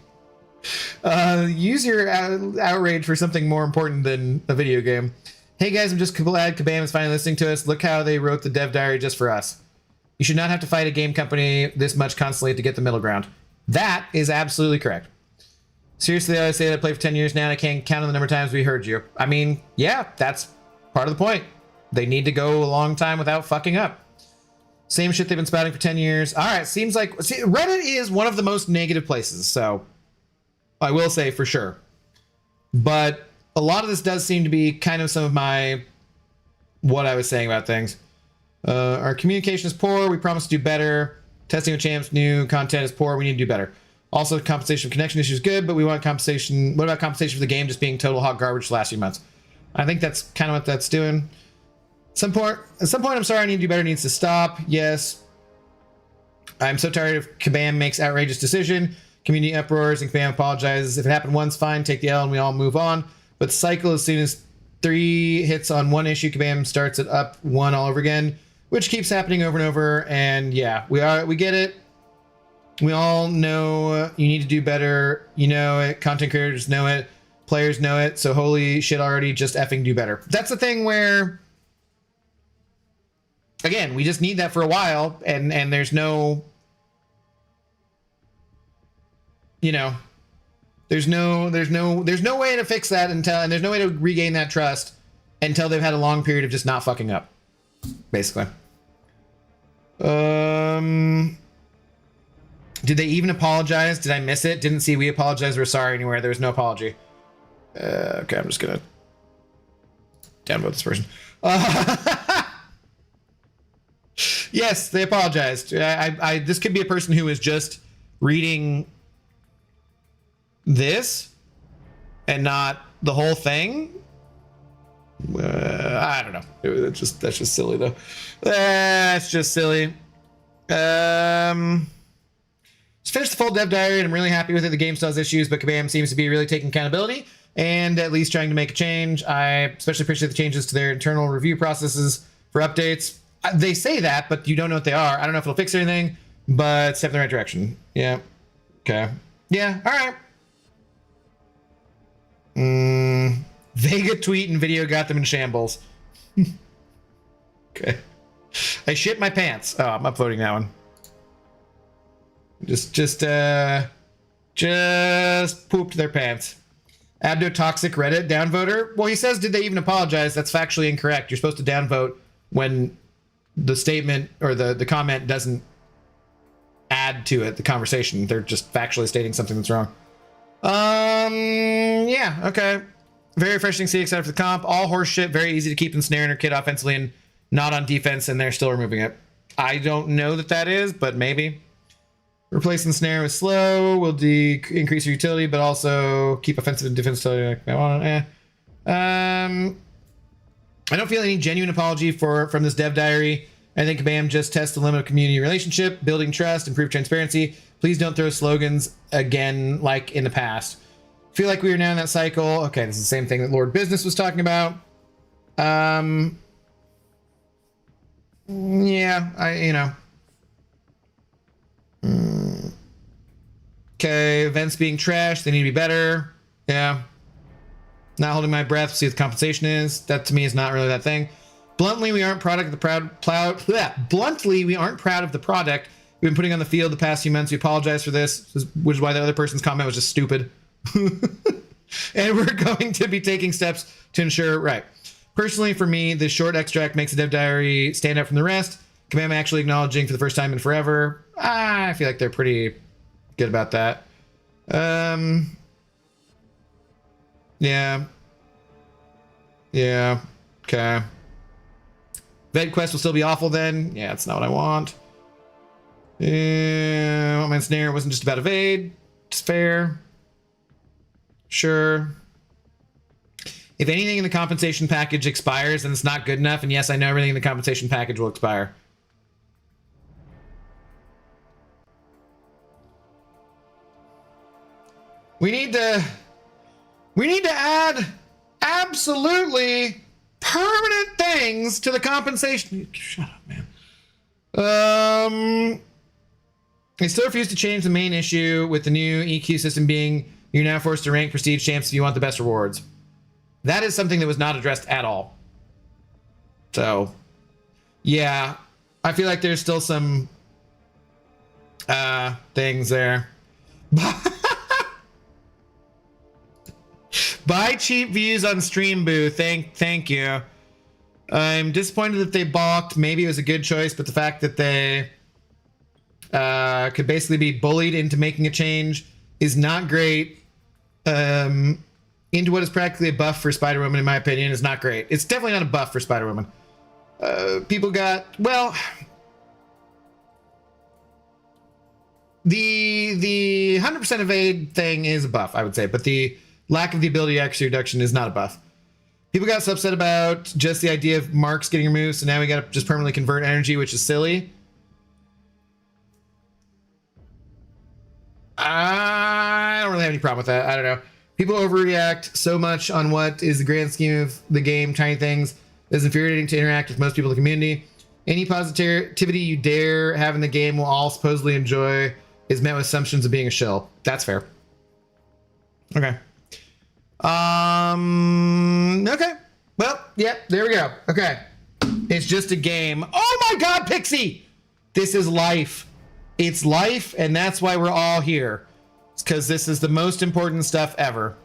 Use your outrage for something more important than a video game. Hey guys, I'm just glad Kabam is finally listening to us. Look how they wrote the dev diary just for us. You should not have to fight a game company this much constantly to get the middle ground. That is absolutely correct. Seriously, I say that I played for 10 years now and I can't count on the number of times we heard you. I mean, yeah, that's part of the point. They need to go a long time without fucking up. Same shit they've been spouting for 10 years. All right, seems like... See, Reddit is one of the most negative places, so... I will say for sure. But a lot of this does seem to be kind of some of my... what I was saying about things. Our communication is poor. We promise to do better. Testing with champs, new content is poor. We need to do better. Also, compensation for connection issues is good, but we want compensation... What about compensation for the game just being total hot garbage the last few months? I think that's kind of what that's doing. At some point, I'm sorry, I need to do better needs to stop. Yes. I'm so tired of Kabam makes outrageous decision. Community uproars and Kabam apologizes. If it happened once, fine, take the L and we all move on. But cycle as soon as 3 hits on one issue, Kabam starts it up 1 all over again, which keeps happening over and over. And yeah, we get it. We all know you need to do better. You know it. Content creators know it. Players know it. So holy shit already, just effing do better. That's the thing where, again, we just need that for a while, and there's no, you know, there's no way to fix that until, and there's no way to regain that trust until they've had a long period of just not fucking up, basically. Did they even apologize? Did I miss it? Didn't see we apologize. We're sorry anywhere. There was no apology. Okay, I'm just gonna downvote this person. Yes, they apologized. This could be a person who is just reading this and not the whole thing. I don't know. That's just silly though. That's just silly. Just finished the full dev diary and I'm really happy with it. The game still has issues, but Kabam seems to be really taking accountability and at least trying to make a change. I especially appreciate the changes to their internal review processes for updates. They say that, but you don't know what they are. I don't know if it'll fix anything, but step in the right direction. Yeah. Okay. Yeah. All right. Vega tweet and video got them in shambles. Okay. I shit my pants. Oh, I'm upvoting that one. Just pooped their pants. Abdo toxic Reddit downvoter. Well, he says, did they even apologize? That's factually incorrect. You're supposed to downvote when the statement or the comment doesn't add to it, the conversation. They're just factually stating something that's wrong. Yeah, okay. Very refreshing to see, except for the comp. All horse shit, very easy to keep in snare and or kid offensively and not on defense, and they're still removing it. I don't know that is, but maybe. Replacing snare with slow will increase your utility, but also keep offensive and defensive utility. I don't feel any genuine apology from this dev diary. I think Kabam just tests the limit of community relationship, building trust, improve transparency. Please don't throw slogans again like in the past. Feel like we are now in that cycle. Okay, this is the same thing that Lord Business was talking about. Yeah, Okay, events being trashed, they need to be better. Yeah. Not holding my breath, see what the compensation is. That to me is not really that thing. Bluntly, we aren't proud of the product. We've been putting on the field the past few months. We apologize for this, which is why the other person's comment was just stupid. And we're going to be taking steps to ensure, right. Personally, for me, this short extract makes the dev diary stand out from the rest. Command actually acknowledging for the first time in forever. I feel like they're pretty good about that. Yeah. Okay. Vet quest will still be awful then. Yeah, that's not what I want. Man Snare wasn't just about evade. It's fair. Sure. If anything in the compensation package expires, then it's not good enough. And yes, I know everything in the compensation package will expire. We need to add absolutely permanent things to the compensation. Shut up, man. They still refuse to change the main issue with the new EQ system being you're now forced to rank prestige champs if you want the best rewards. That is something that was not addressed at all. So, yeah, I feel like there's still some things there. Buy cheap views on Stream Boo. Thank you. I'm disappointed that they balked. Maybe it was a good choice, but the fact that they could basically be bullied into making a change is not great. Into what is practically a buff for Spider-Woman, in my opinion, is not great. It's definitely not a buff for Spider-Woman. People got, well, the 100% evade thing is a buff, I would say, but the lack of the ability accuracy reduction is not a buff. People got so upset about just the idea of marks getting removed, so now we got to just permanently convert energy, which is silly. I don't really have any problem with that. I don't know. People overreact so much on what is the grand scheme of the game, tiny things. It's infuriating to interact with most people in the community. Any positivity you dare have in the game will all supposedly enjoy is met with assumptions of being a shill. That's fair. Okay. Okay. Well, yeah, there we go. Okay. It's just a game. Oh my God, Pixie! This is life. It's life, and that's why we're all here. It's because this is the most important stuff ever.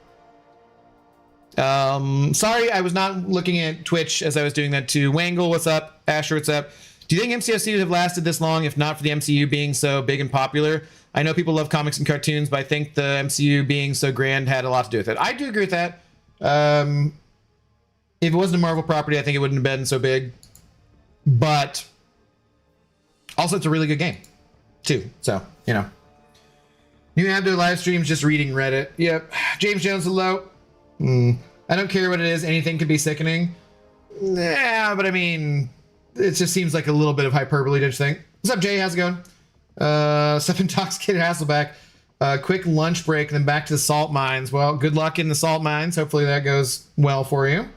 Sorry, I was not looking at Twitch as I was doing that too. Wangle, what's up? Asher, what's up? Do you think MCOC would have lasted this long if not for the MCU being so big and popular? I know people love comics and cartoons, but I think the MCU being so grand had a lot to do with it. I do agree with that. If it wasn't a Marvel property, I think it wouldn't have been so big. But also, it's a really good game, too. So, you know. New Abdo live streams, just reading Reddit. Yep. James Jones, hello. I don't care what it is. Anything could be sickening. Yeah, but I mean, it just seems like a little bit of hyperbole, don't you think? What's up, Jay? How's it going? Stuff intoxicated Hasselback. Quick lunch break, then back to the salt mines. Well, good luck in the salt mines. Hopefully that goes well for you.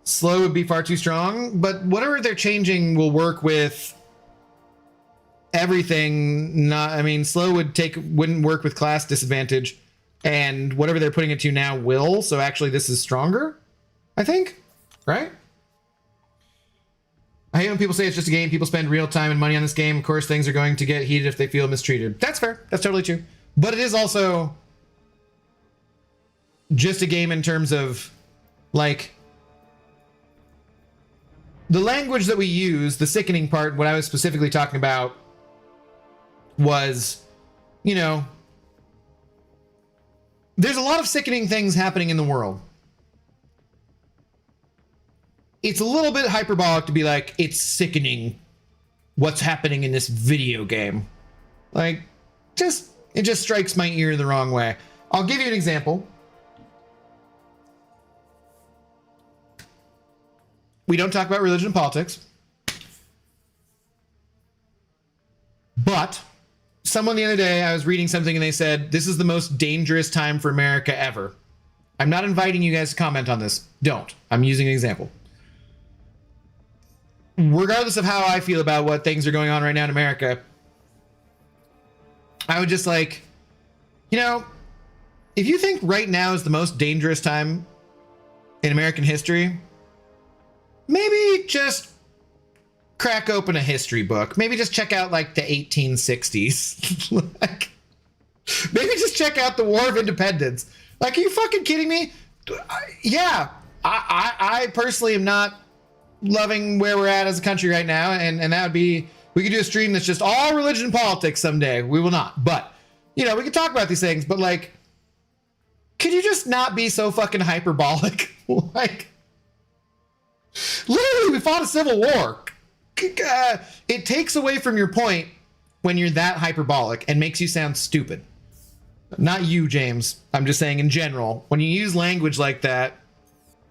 Slow would be far too strong, but whatever they're changing will work with everything. Slow wouldn't work with class disadvantage, and whatever they're putting it to now will. So actually, this is stronger, I think. Right? I hate when people say it's just a game. People spend real time and money on this game. Of course, things are going to get heated if they feel mistreated. That's fair. That's totally true. But it is also just a game in terms of, like, the language that we use, the sickening part, what I was specifically talking about was, you know, there's a lot of sickening things happening in the world. It's a little bit hyperbolic to be like, it's sickening what's happening in this video game. Like, it just strikes my ear the wrong way. I'll give you an example. We don't talk about religion and politics. But someone the other day, I was reading something and they said, this is the most dangerous time for America ever. I'm not inviting you guys to comment on this. Don't. I'm using an example. regardless of how I feel about what things are going on right now in America, I would just like, you know, if you think right now is the most dangerous time in American history, maybe just crack open a history book. Maybe just check out like the 1860s. Like, maybe just check out the War of Independence. Like, are you fucking kidding me? Yeah, I personally am not loving where we're at as a country right now, and that would be, we could do a stream that's just all religion and politics someday. We will not, but you know, we could talk about these things, but like, could you just not be so fucking hyperbolic? Like, literally, we fought a civil war. It takes away from your point when you're that hyperbolic and makes you sound stupid. Not you, James. I'm just saying in general, when you use language like that,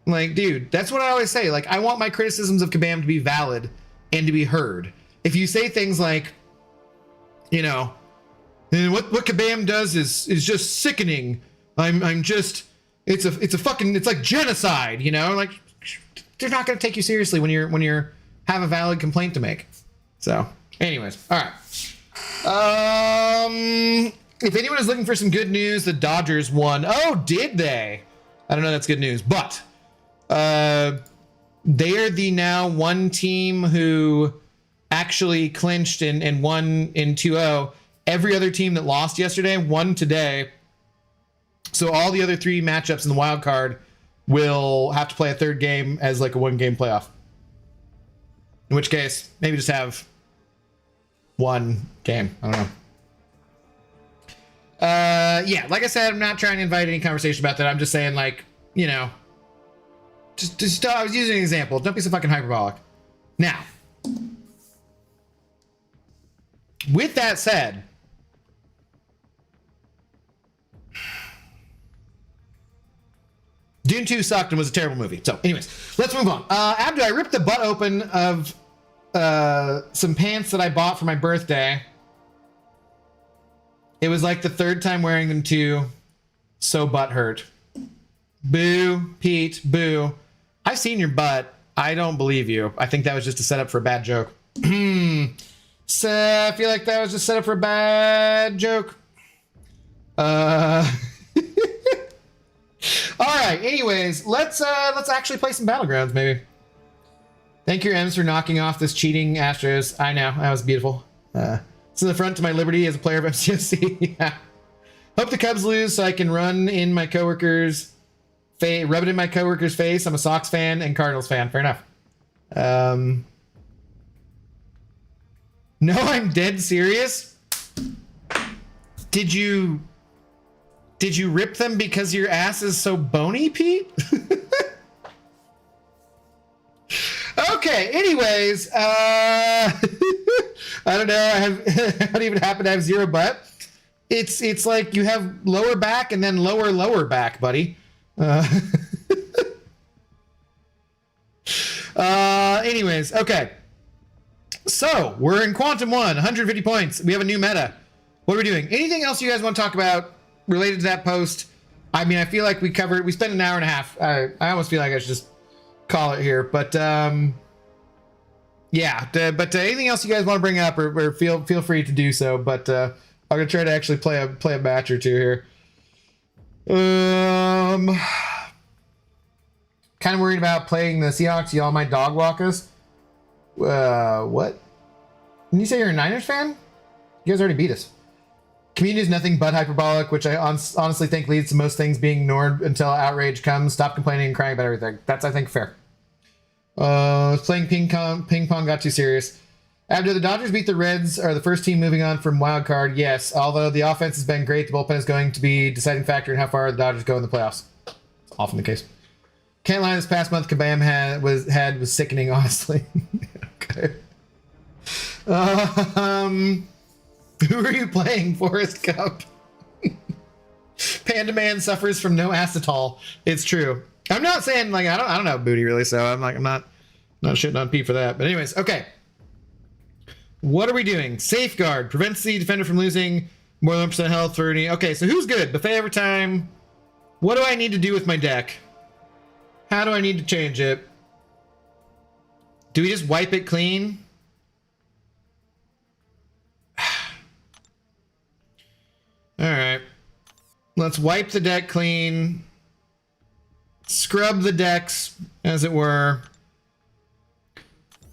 like, dude, that's what I always say. Like, I want my criticisms of Kabam to be valid and to be heard. If you say things like, you know, what Kabam does is just sickening. I'm just, it's like genocide, you know? Like, they're not going to take you seriously when you're have a valid complaint to make. So, anyways, all right. If anyone is looking for some good news, the Dodgers won. Oh, did they? I don't know. That's good news, but they are the now one team who actually clinched and won in 2-0. Every other team that lost yesterday won today. So all the other three matchups in the wild card will have to play a third game as like a one-game playoff. In which case, maybe just have one game. I don't know. Yeah, like I said, I'm not trying to invite any conversation about that. I'm just saying, like, you know, just I was using an example. Don't be so fucking hyperbolic. Now, with that said, Dune 2 sucked and was a terrible movie. So, anyways, let's move on. Abdu, I ripped the butt open of some pants that I bought for my birthday. It was like the third time wearing them too. So butt hurt. Boo, Pete, boo. I've seen your butt. I don't believe you. I think that was just a setup for a bad joke. So I feel like that was just set up for a bad joke. All right. Anyways, let's actually play some Battlegrounds, maybe. Thank you, Ems, for knocking off this cheating Astros. I know, that was beautiful. It's in the front to my liberty as a player of MCSC. Yeah. Hope the Cubs lose so I can run in my coworkers' face, rub it in my coworkers' face. I'm a Sox fan and Cardinals fan. Fair enough. No, I'm dead serious. Did you rip them because your ass is so bony, Pete? Okay, anyways, I don't know. I don't even happen to have zero butt. It's like you have lower back and then lower back, buddy. Anyways, okay. So we're in Quantum 1, 150 points. We have a new meta. What are we doing? Anything else you guys want to talk about related to that post? I mean, I feel like we spent an hour and a half. I almost feel like I should just call it here, but yeah. But anything else you guys want to bring up, or feel free to do so. But I'm gonna try to actually play a match or two here. Kind of worried about playing the Seahawks. Y'all might dog walk us. What? Didn't you say you're a Niners fan? You guys already beat us. Community is nothing but hyperbolic, which I honestly think leads to most things being ignored until outrage comes. Stop complaining and crying about everything. That's, I think, fair. Playing ping pong got too serious. After the Dodgers beat the Reds, are the first team moving on from wild card. Yes, although the offense has been great, the bullpen is going to be a deciding factor in how far the Dodgers go in the playoffs. It's often the case. Can't lie, this past month Kabam was sickening, honestly. Okay. Who are you playing, Forrest Gump? Panda Man suffers from no acetol. It's true. I'm not saying, like, I don't have booty really, so I'm not shitting on Pete for that. But anyways, okay. What are we doing? Safeguard prevents the defender from losing more than 1% health for any. Okay, so who's good? Buffet every time. What do I need to do with my deck? How do I need to change it? Do we just wipe it clean? All right. Let's wipe the deck clean. Scrub the decks, as it were.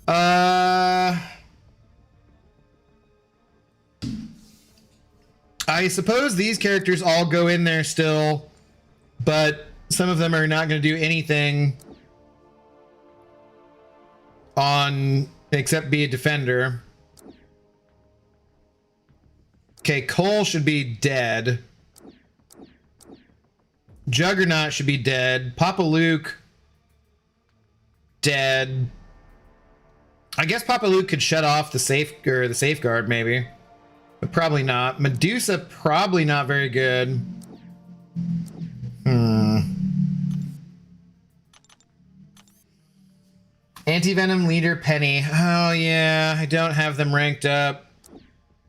I suppose these characters all go in there still, but some of them are not going to do anything on except be a defender. Okay, Cole should be dead. Juggernaut should be dead. Papa Luke dead. I guess Papa Luke could shut off the safeguard maybe, but probably not. Medusa probably not very good. Anti-Venom leader Penny. Oh yeah, I don't have them ranked up.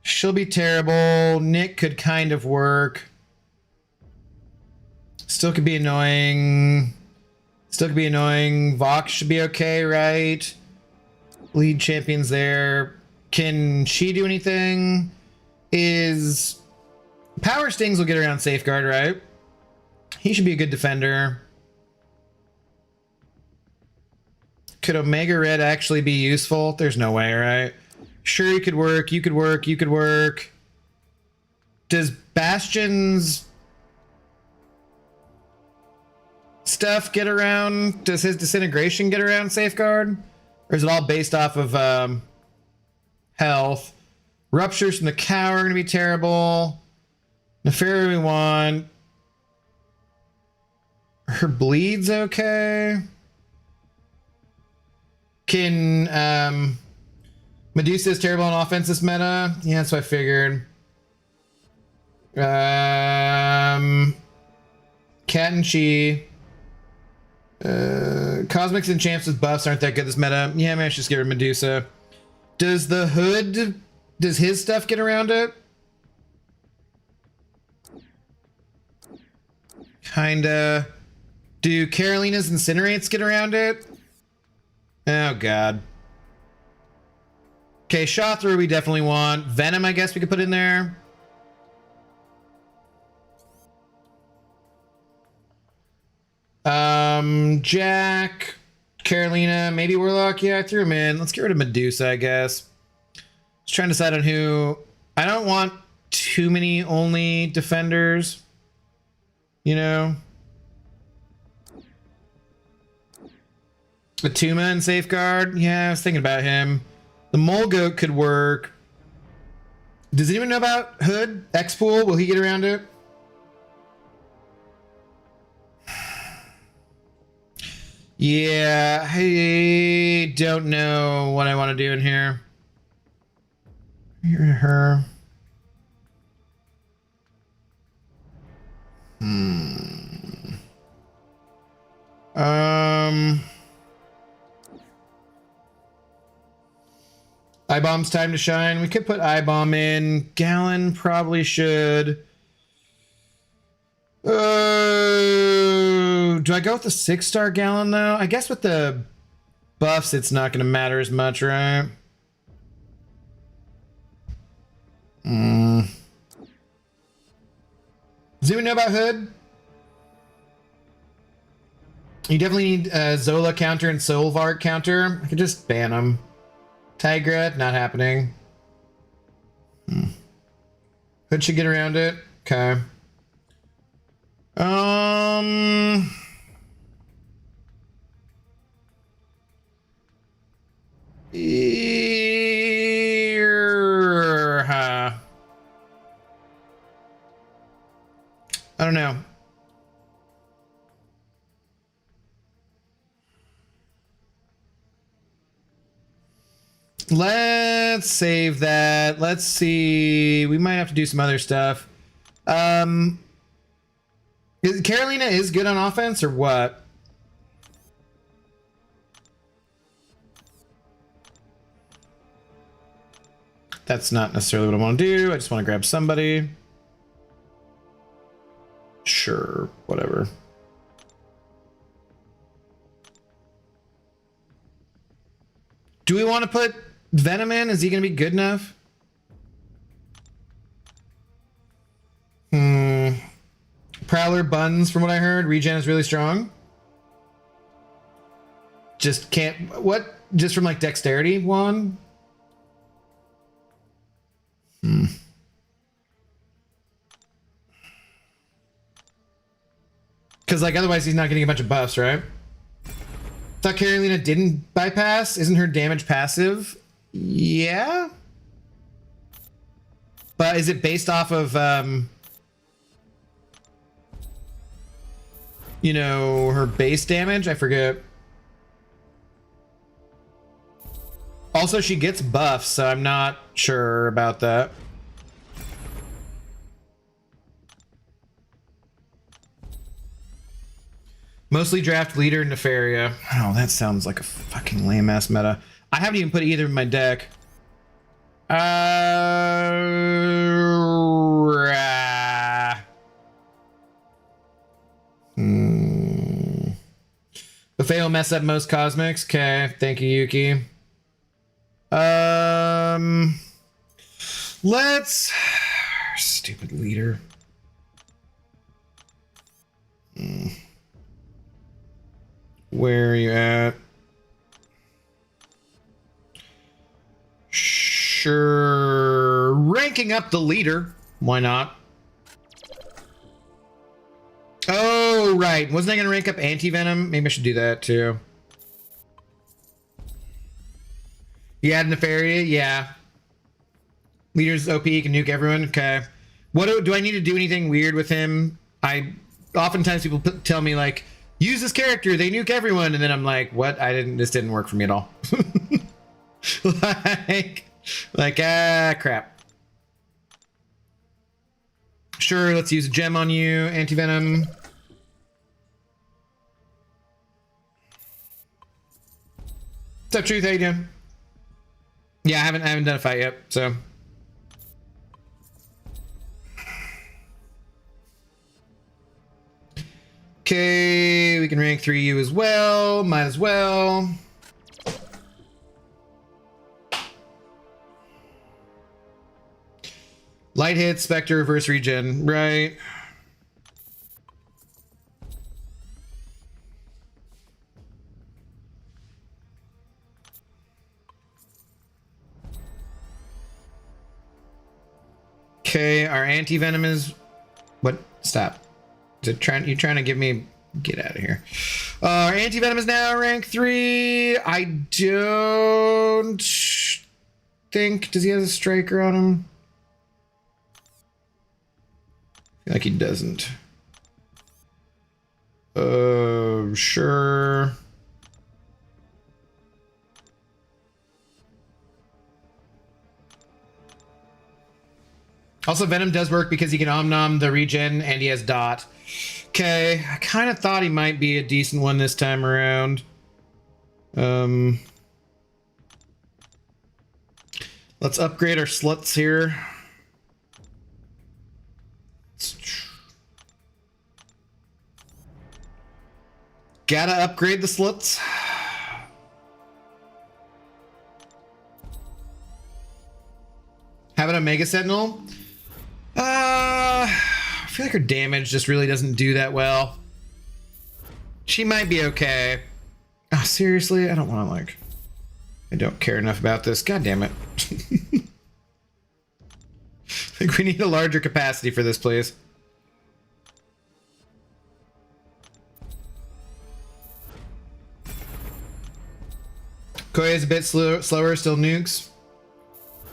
She'll be terrible. Nick could kind of work. Still could be annoying. Vox should be okay, right? Lead champions there. Can she do anything? Is Power Stings will get around safeguard, right? He should be a good defender. Could Omega Red actually be useful? There's no way, right? Sure, you could work. Does Bastion's stuff get around? Does his disintegration get around safeguard? Or is it all based off of health? Ruptures from the cow are going to be terrible. Nefera we want. Her bleed's okay. Can Medusa is terrible on offense this meta? Yeah, that's what I figured. Cat and Chi. Cosmics and Champs with buffs aren't that good this meta. Yeah, maybe I should just get rid of Medusa. Does the Hood, does his stuff get around it? Kinda. Do Carolina's Incinerates get around it? Oh god. Okay, Shothra we definitely want. Venom I guess we could put in there. Jack, Carolina, maybe Warlock. Yeah, I threw him in. Let's get rid of Medusa, I guess. Just trying to decide on who. I don't want too many only defenders. You know? Atuma and Safeguard. Yeah, I was thinking about him. The Mole Goat could work. Does anyone know about Hood? X-Pool? Will he get around it? Yeah, I don't know what I want to do in here. Get rid of her. I-Bomb's time to shine. We could put I-Bomb in. Gallon probably should. Do I go with the 6-star Gallon though? I guess with the buffs it's not going to matter as much, right? Does anyone know about Hood? You definitely need a Zola counter and Solvark counter. I could just ban them. Tigra, not happening. Hood should get around it. Okay. I don't know. Let's save that. Let's see. We might have to do some other stuff. Carolina is good on offense or what? That's not necessarily what I want to do. I just want to grab somebody. Sure, whatever. Do we want to put Venom in? Is he going to be good enough? Prowler buns, from what I heard. Regen is really strong. Just can't... What? Just from, like, dexterity one? Because, like, otherwise he's not getting a bunch of buffs, right? Thought Carolina didn't bypass. Isn't her damage passive? Yeah. But is it based off of, you know, her base damage? I forget. Also, she gets buffs, so I'm not sure about that. Mostly draft leader Nefaria. Oh, that sounds like a fucking lame ass meta. I haven't even put either in my deck. Buffet will mess up most cosmics. Okay, thank you, Yuki. Let's... Stupid leader. Where are you at? Sure. Ranking up the leader. Why not? Oh, right. Wasn't I going to rank up anti-venom? Maybe I should do that too. You add Nefaria? Yeah. Leader's OP, can nuke everyone? Okay. What do I need to do anything weird with him? Oftentimes people tell me, like, use this character, they nuke everyone, and then I'm like, what? This didn't work for me at all. Crap. Sure, let's use a gem on you, anti-venom. What's up, Truth? How you doing? Yeah, I haven't done a fight yet, so. Okay, we can rank 3 you as well. Might as well. Light hit, Spectre, reverse regen, right? Okay, our anti-venom is... What? Stop. Is it you trying to give me... Get out of here. Our anti-venom is now rank 3. I don't think... Does he have a striker on him? I feel like he doesn't. Sure. Also, Venom does work because he can Om-Nom the regen and he has dot. Okay, I kind of thought he might be a decent one this time around. Let's upgrade our sluts here. Gotta upgrade the sluts. Have an Omega Sentinel. I feel like her damage just really doesn't do that well. She might be okay. Oh, seriously? I don't want to, like... I don't care enough about this. God damn it. I think we need a larger capacity for this, please. Koya is a bit slower, still nukes.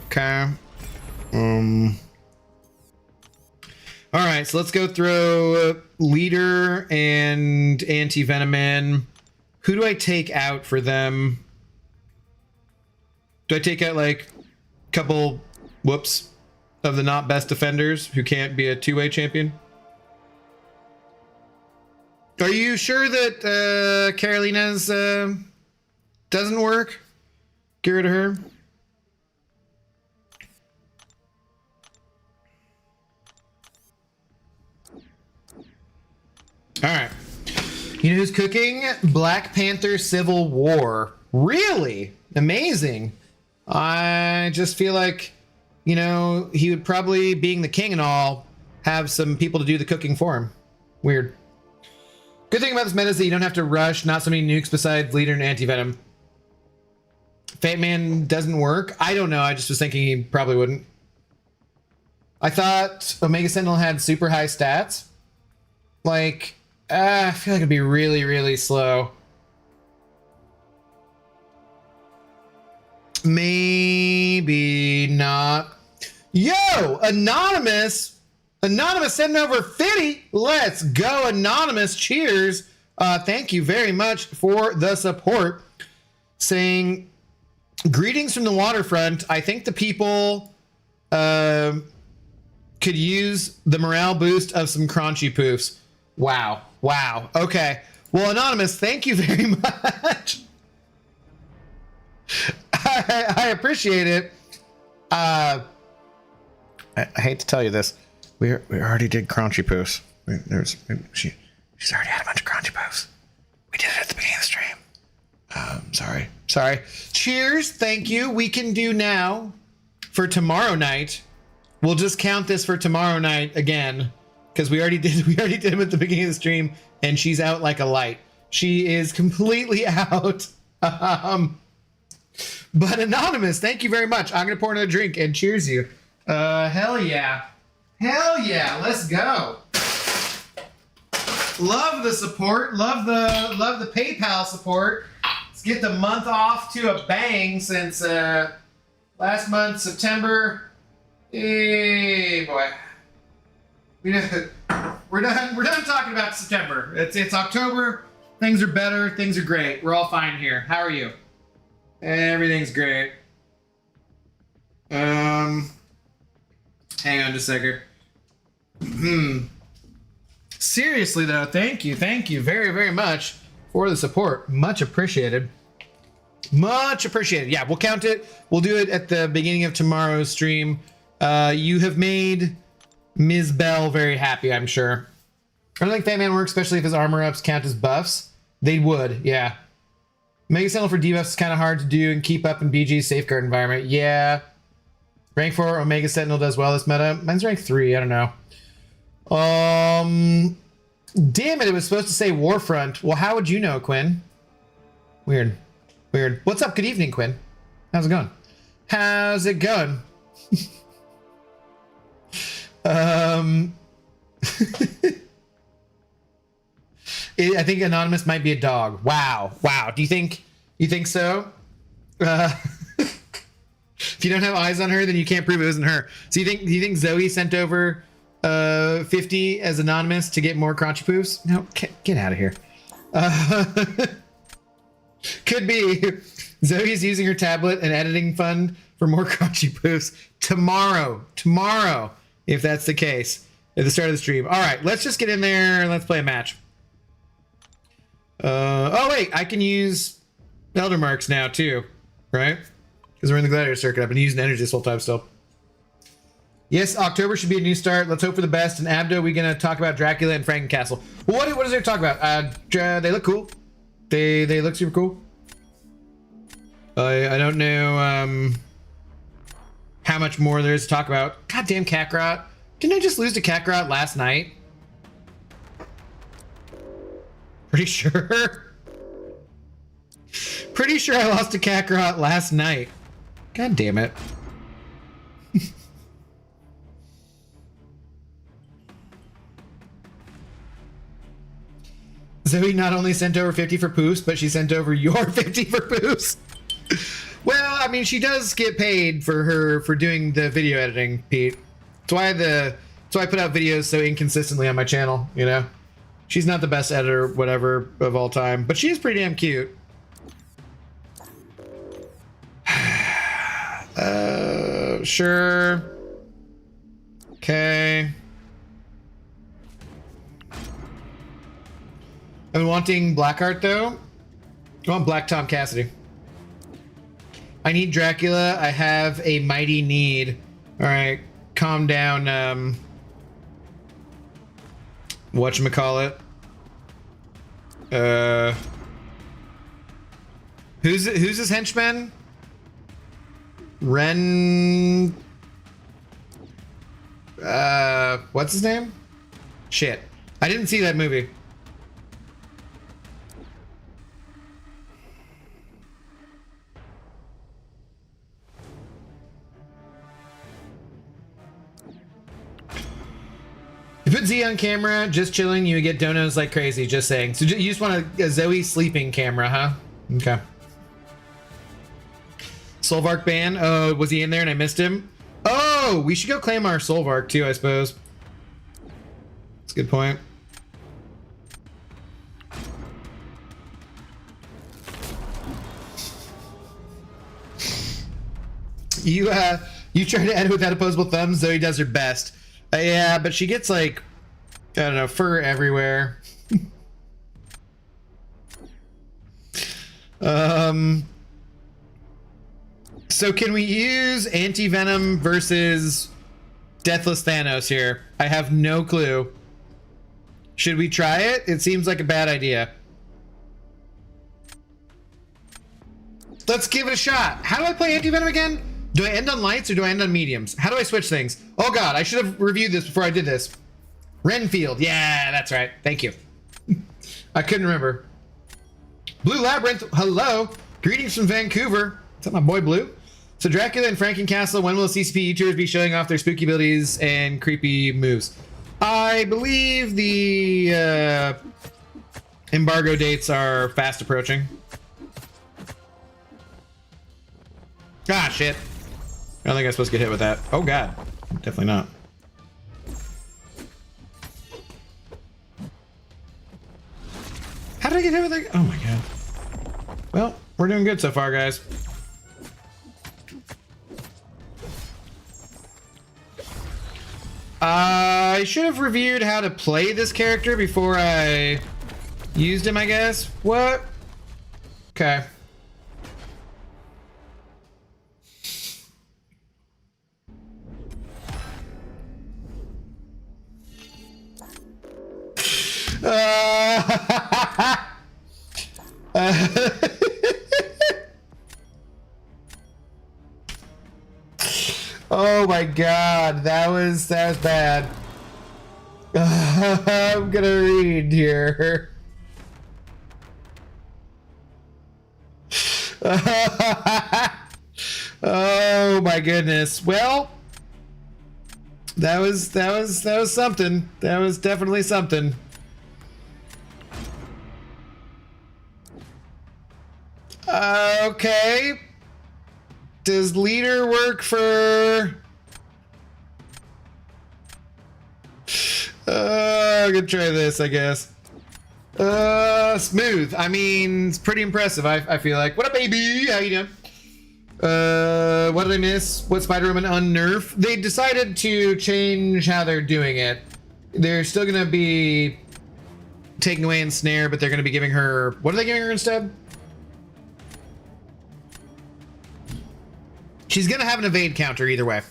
Okay. Alright, so let's go throw leader and anti-venom in. Who do I take out for them? Do I take out, like, a couple, whoops, of the not best defenders who can't be a two-way champion? Are you sure that Carolina's doesn't work? Get rid of her. All right. You know who's cooking? Black Panther Civil War. Really? Amazing. I just feel like, you know, he would probably, being the king and all, have some people to do the cooking for him. Weird. Good thing about this meta is that you don't have to rush, not so many nukes besides leader and anti-venom. Fate Man doesn't work. I don't know. I just was thinking he probably wouldn't. I thought Omega Sentinel had super high stats. Like, I feel like it'd be really, really slow. Maybe not. Yo, Anonymous sending over 50. Let's go, Anonymous. Cheers. Thank you very much for the support. Saying, greetings from the waterfront. I think the people could use the morale boost of some crunchy poofs. Wow. Wow. Okay. Well, Anonymous, thank you very much. I appreciate it. I hate to tell you this. We already did crunchy poofs. She's already had a bunch of crunchy poofs. We did it at the beginning of the stream. Sorry. Cheers. Thank you. We can do now for tomorrow night. We'll just count this for tomorrow night again, because we already did them at the beginning of the stream, and she's out like a light. She is completely out. But Anonymous, thank you very much. I'm gonna pour another drink and cheers you. Hell yeah. Let's go. Love the support. Love the PayPal support. Let's get the month off to a bang since last month, September. Hey boy. We're done talking about September. It's October. Things are better. Things are great. We're all fine here. How are you? Everything's great. Hang on just a second. Seriously though, thank you very, very much for the support. Much appreciated. Yeah, we'll count it. We'll do it at the beginning of tomorrow's stream. You have made Ms. Bell very happy, I'm sure. I don't think Fat Man works, especially if his armor ups count as buffs. They would, yeah. Mega Sentinel for debuffs is kind of hard to do and keep up in BG's safeguard environment. Yeah. Rank 4 Omega Sentinel does well this meta. Mine's rank 3, I don't know. Damn it was supposed to say Warfront. Well, how would you know, Quinn? Weird. What's up? Good evening, Quinn. How's it going? I think Anonymous might be a dog. Wow. Do you think so? If you don't have eyes on her, then you can't prove it wasn't her. So do you think Zoe sent over 50 as Anonymous to get more crunchy poofs? No, get out of here. Could be. Zoe's using her tablet and editing fund for more crunchy poofs tomorrow, if that's the case, at the start of the stream. All right, let's just get in there and let's play a match. Oh wait, I can use Elder Marks now too, right? Because we're in the Gladiator Circuit. I've been using energy this whole time still. Yes, October should be a new start. Let's hope for the best. And Abdo, we're gonna talk about Dracula and Frankencastle. Well, what is there to talk about? They look cool. They look super cool. I don't know how much more there is to talk about. Goddamn Kakarot. Didn't I just lose to Kakarot last night? Pretty sure. Pretty sure I lost to Kakarot last night. God damn it. Zoe not only sent over 50 for poofs, but she sent over your 50 for poofs. Well, I mean, she does get paid for doing the video editing, Pete. That's why I put out videos so inconsistently on my channel, you know? She's not the best editor, whatever, of all time, but she is pretty damn cute. Sure. Okay. I've been wanting Blackheart, though. I want Black Tom Cassidy. I need Dracula. I have a mighty need. All right, calm down. Whatchamacallit? Who's his henchman? Ren... what's his name? Shit. I didn't see that movie. You put Z on camera, just chilling, you would get donos like crazy, just saying. So you just want a Zoe sleeping camera, huh? Okay. Solvark ban? Oh, was he in there and I missed him? Oh, we should go claim our Solvark too, I suppose. That's a good point. You try to edit without opposable thumbs, Zoe does her best. Yeah, but she gets like, I don't know, fur everywhere. So can we use anti-venom versus Deathless Thanos here? I have no clue. Should we try it? It seems like a bad idea. Let's give it a shot. How do I play anti-venom again? Do I end on lights or do I end on mediums? How do I switch things? Oh god, I should have reviewed this before I did this. Renfield, yeah, that's right. Thank you. I couldn't remember. Blue Labyrinth, hello. Greetings from Vancouver. Is that my boy Blue? So Dracula and Frankencastle, when will CCP YouTubers be showing off their spooky abilities and creepy moves? I believe the embargo dates are fast approaching. Ah, shit. I don't think I'm supposed to get hit with that. Oh god, definitely not. How did I get hit with that? Oh my god. Well, we're doing good so far, guys. I should have reviewed how to play this character before I used him, I guess. What? Okay. Oh my god, that was bad. I'm gonna read here. Oh my goodness. Well, that was something. That was definitely something. Okay. Does leader work for... I'm gonna try this, I guess. Smooth. I mean, it's pretty impressive, I feel like. What up, baby? How you doing? What did I miss? What Spider-Woman Un-Nerf? They decided to change how they're doing it. They're still gonna be taking away Ensnare, but they're gonna be giving her... What are they giving her instead? She's gonna have an evade counter either way.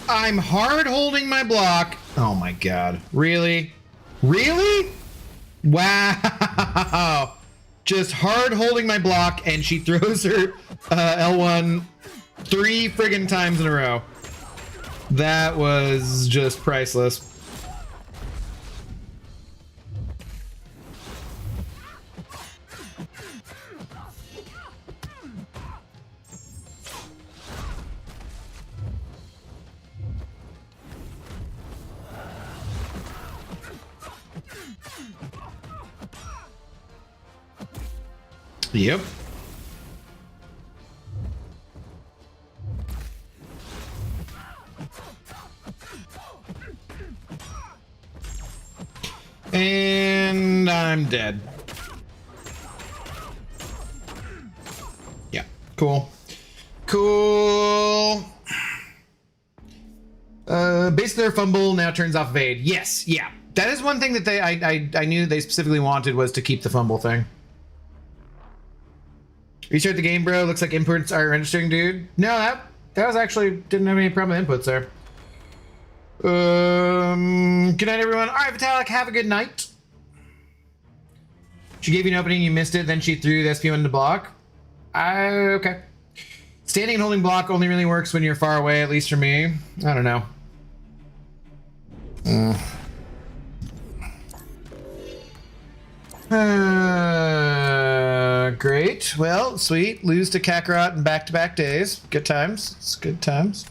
I'm hard holding my block. Oh my god. Really? Really? Wow. Just hard holding my block and she throws her L1 3 friggin' times in a row. That was just priceless. Yep. And I'm dead. Yeah, cool. Cool. Base their fumble now turns off evade. Yes, yeah. That is one thing that I knew they specifically wanted, was to keep the fumble thing. Restart the game, bro. Looks like inputs are registering, dude. No, that was actually, didn't have any problem with inputs there. Good night, everyone. All right, Vitalik, have a good night. She gave you an opening, you missed it, then she threw the SP1 to block. Okay. Standing and holding block only really works when you're far away, at least for me. I don't know. Great. Well, sweet. Lose to Kakarot in back-to-back days. Good times. It's good times.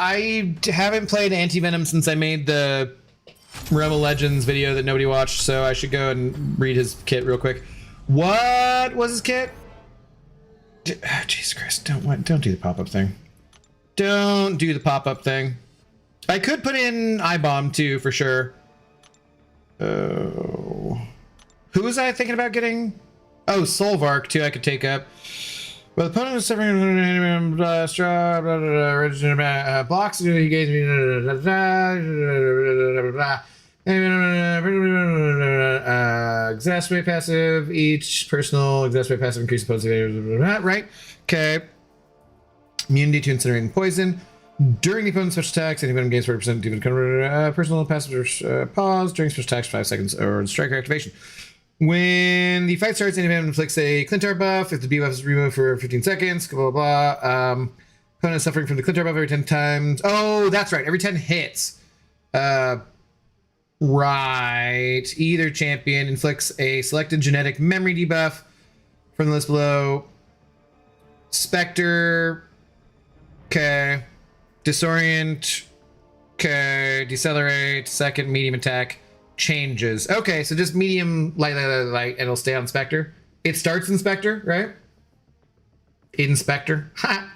I haven't played Anti-Venom since I made the Realm of Legends video that nobody watched, so I should go and read his kit real quick. What was his kit? Oh, Jesus Christ! Don't do the pop-up thing. Don't do the pop-up thing. I could put in I-Bomb too, for sure. Oh, who was I thinking about getting? Oh, Solvark too. I could take up. Well, the opponent is suffering blocks. He gains exacerbate passive. Each personal exacerbate passive increases opponent's right. Okay. Immunity to incinerating poison. During the opponent's special attacks, any venom gains 40% even personal passive pause during special attacks 5 seconds or striker activation. When the fight starts, any venom inflicts a Clintar buff. If the debuff is removed for 15 seconds, blah, blah, blah. Opponent is suffering from the Clintar buff every 10 times. Oh, that's right. Every 10 hits. Right. Either champion inflicts a selected genetic memory debuff from the list below. Spectre. Okay. Disorient. Okay. Decelerate. Second medium attack. Changes. Okay, so just medium, light, and it'll stay on Spectre. It starts in Spectre, right? Inspector. Ha!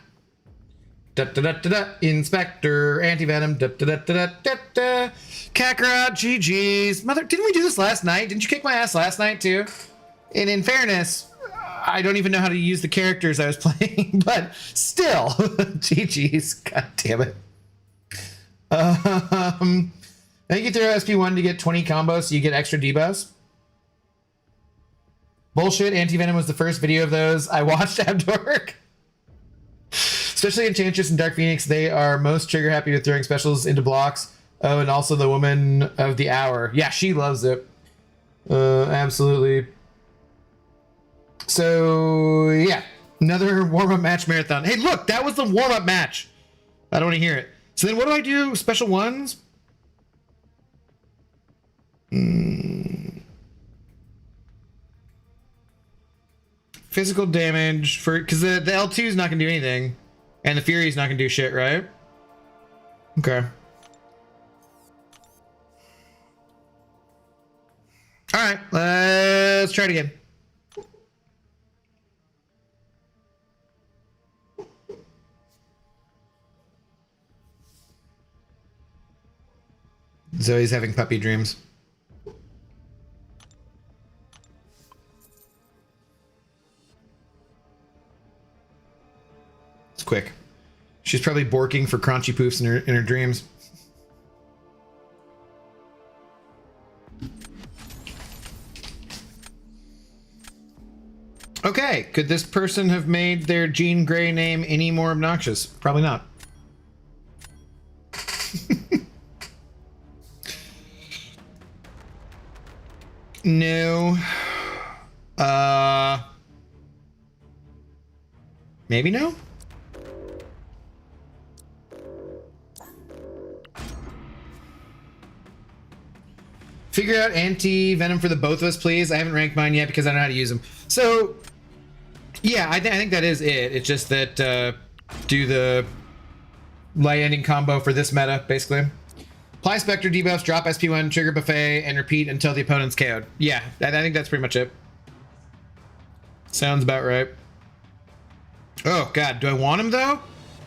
Inspector. Anti-Venom. Kakarot. GG's. Mother, didn't we do this last night? Didn't you kick my ass last night, too? And in fairness, I don't even know how to use the characters I was playing, but still. GG's. God damn it. I think you throw SP1 to get 20 combos so you get extra debuffs. Bullshit, Anti-Venom was the first video of those I watched at work. Especially Enchantress and Dark Phoenix, they are most trigger happy with throwing specials into blocks. Oh, and also the Woman of the Hour. Yeah, she loves it. Absolutely. So, yeah. Another warm-up match marathon. Hey, look, that was the warm-up match. I don't want to hear it. So then what do I do? Special ones? Physical damage for, because the L2 is not gonna do anything, and the Fury is not gonna do shit, right? Okay. All right, let's try it again. Zoe's having puppy dreams. Quick. She's probably borking for crunchy poofs in her dreams. Okay, could this person have made their Jean Grey name any more obnoxious? Probably not. No. Maybe no? Figure out Anti-Venom for the both of us, please. I haven't ranked mine yet because I don't know how to use them. So, yeah, I think that is it. It's just that do the light ending combo for this meta, basically. Apply Spectre debuffs, drop SP1, trigger buffet, and repeat until the opponent's KO'd. Yeah, I think that's pretty much it. Sounds about right. Oh, God. Do I want him, though?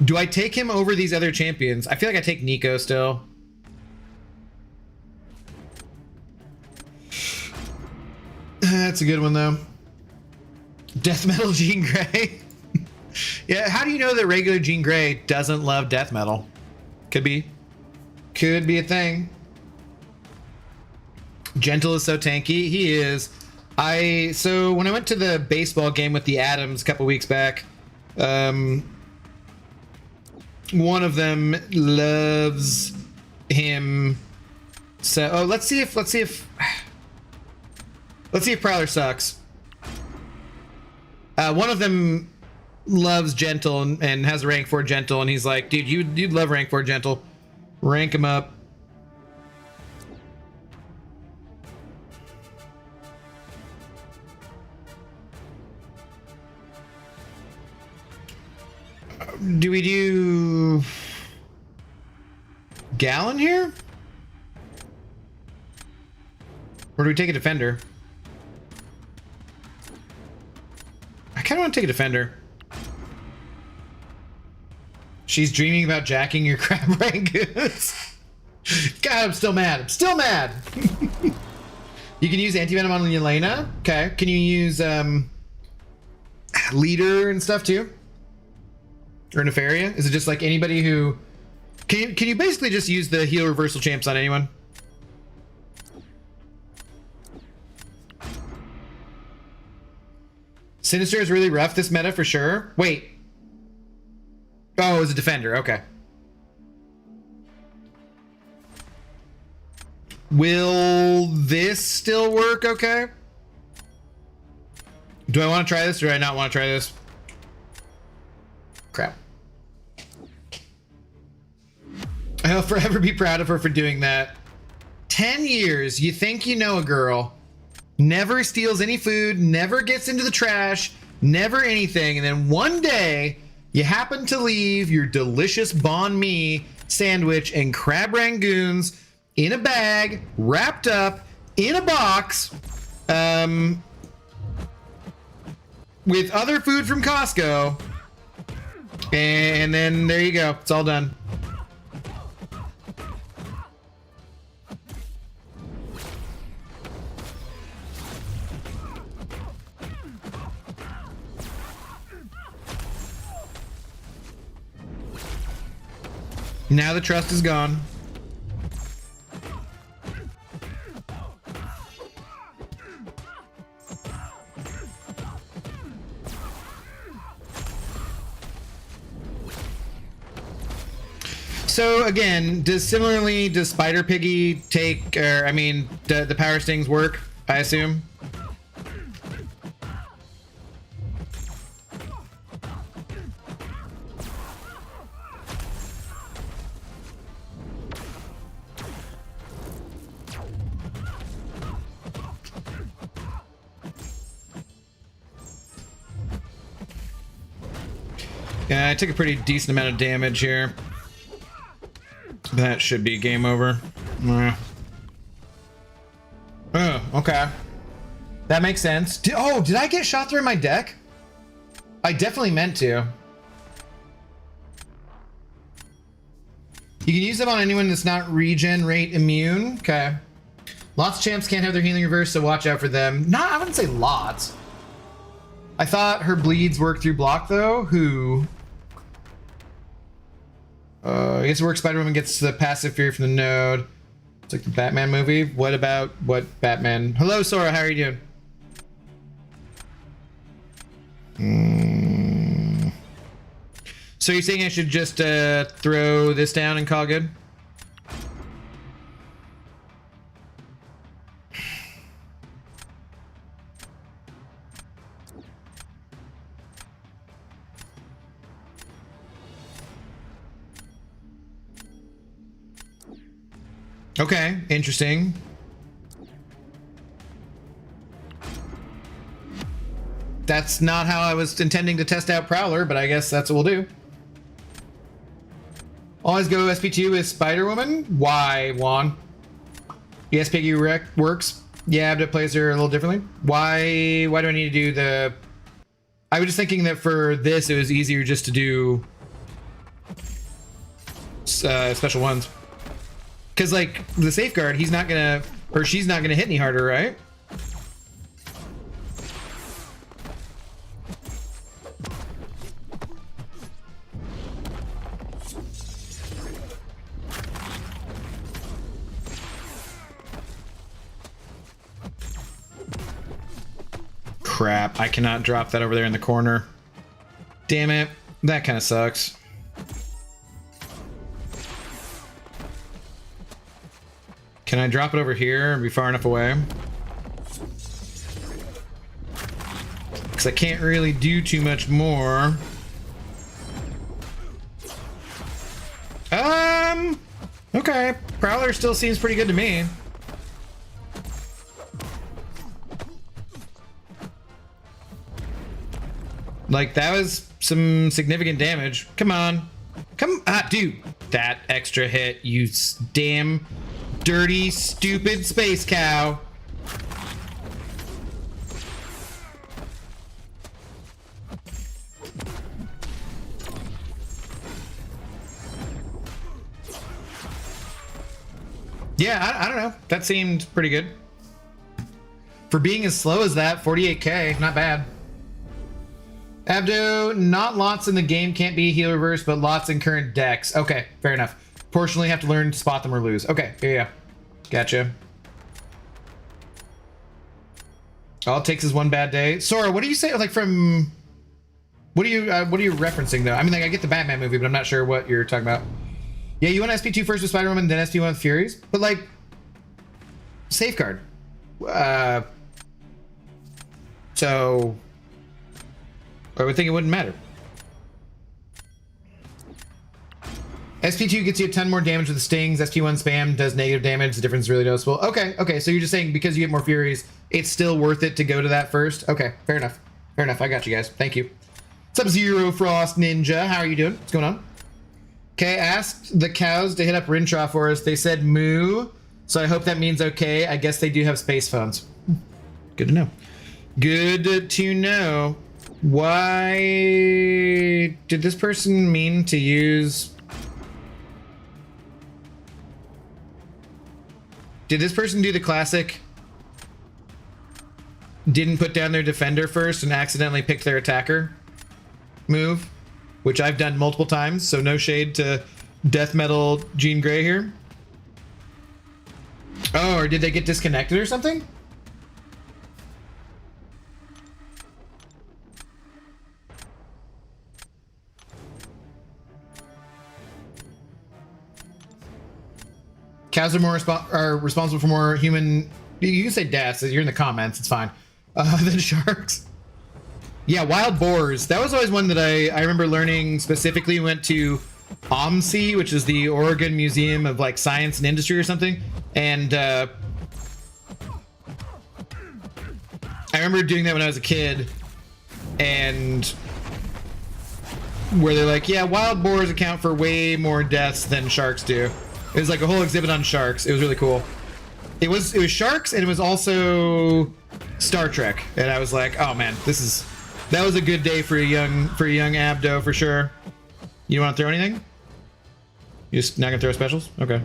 Do I take him over these other champions? I feel like I take Nico still. That's a good one, though. Death Metal Jean Grey. Yeah, how do you know that regular Jean Grey doesn't love death metal? Could be. Could be a thing. Gentle is so tanky. He is. So when I went to the baseball game with the Adams a couple weeks back, one of them loves him. So let's see if Prowler sucks. One of them loves Gentle and has a rank 4 Gentle, and he's like, dude, you'd love rank 4 Gentle. Rank him up. Do we do Gallon here? Or do we take a Defender? I kind of want to take a Defender. She's dreaming about jacking your crab rangoons. God, I'm still mad. I'm still mad. You can use anti-venom on Yelena. Okay. Can you use leader and stuff too? Or Nefaria? Is it just like anybody who... Can you basically just use the heal reversal champs on anyone? Sinister is really rough this meta for sure. Wait. Oh, it was a Defender. Okay. Will this still work okay? Do I want to try this or do I not want to try this? Crap. I'll forever be proud of her for doing that. 10 years, you think you know a girl, never steals any food, never gets into the trash, never anything, and then one day you happen to leave your delicious banh mi sandwich and crab rangoons in a bag, wrapped up in a box, with other food from Costco, and then there you go. It's all done. Now the trust is gone. So again, does Spider Piggy take, or I mean, the power stings work, I assume? Yeah, I took a pretty decent amount of damage here. That should be game over. Oh, okay. That makes sense. Did I get shot through my deck? I definitely meant to. You can use them on anyone that's not regen rate immune. Okay. Lots of champs can't have their healing reverse, so watch out for them. No, I wouldn't say lots. I thought her bleeds work through block though. Who? I guess it works. Spider-Woman gets the passive fear from the node. It's like the Batman movie. What about what Batman? Hello, Sora. How are you doing? So you're saying I should just throw this down and call good? Okay, interesting. That's not how I was intending to test out Prowler, but I guess that's what we'll do. Always go SP2 with Spider-Woman. Why, Juan? Yes, Piggy works. Yeah, but it plays her a little differently. Why do I need to do the... I was just thinking that for this, it was easier just to do special ones. Because, like, the safeguard, he's not gonna... Or she's not gonna hit any harder, right? crap. I cannot drop that over there in the corner. Damn it. That kind of sucks. Can I drop it over here and be far enough away? Because I can't really do too much more. Okay. Prowler still seems pretty good to me. Like, that was some significant damage. Come on. Dude. That extra hit, you damn dirty, stupid space cow. Yeah, I don't know. That seemed pretty good. For being as slow as that, 48k, not bad. Abdo, not lots in the game can't be heal reverse, but lots in current decks. Okay, fair enough. Fortunately, have to learn to spot them or lose. Okay, yeah. Gotcha. All it takes is one bad day. Sora, what do you say? Like from... What are you referencing though? I mean, like, I get the Batman movie, but I'm not sure what you're talking about. Yeah, you want SP2 first with Spider-Woman, then SP1 with Furies? But like... Safeguard. So... I would think it wouldn't matter. SP2 gets you a ton more damage with the stings. SP1 spam does negative damage. The difference is really noticeable. Okay, so you're just saying because you get more Furies, it's still worth it to go to that first? Okay, fair enough. Fair enough, I got you guys. Thank you. What's up, Zero Frost Ninja? How are you doing? What's going on? Okay, asked the cows to hit up Rintraw for us. They said moo, so I hope that means okay. I guess they do have space phones. Good to know. Good to know. Why did this person mean to use... Did this person do the classic didn't put down their defender first and accidentally picked their attacker move? Which I've done multiple times, so no shade to Death Metal Jean Grey here. Oh, or did they get disconnected or something? Cows are more responsible for more human... You can say deaths. You're in the comments. It's fine. Than sharks. Yeah, wild boars. That was always one that I remember learning specifically. Went to OMSI, which is the Oregon Museum of like Science and Industry or something. And I remember doing that when I was a kid. And where they're like, yeah, wild boars account for way more deaths than sharks do. It was like a whole exhibit on sharks. It was really cool. It was sharks, and it was also Star Trek. And I was like, oh man, that was a good day for a young Abdo for sure. You want to throw anything? You just not gonna throw specials? Okay.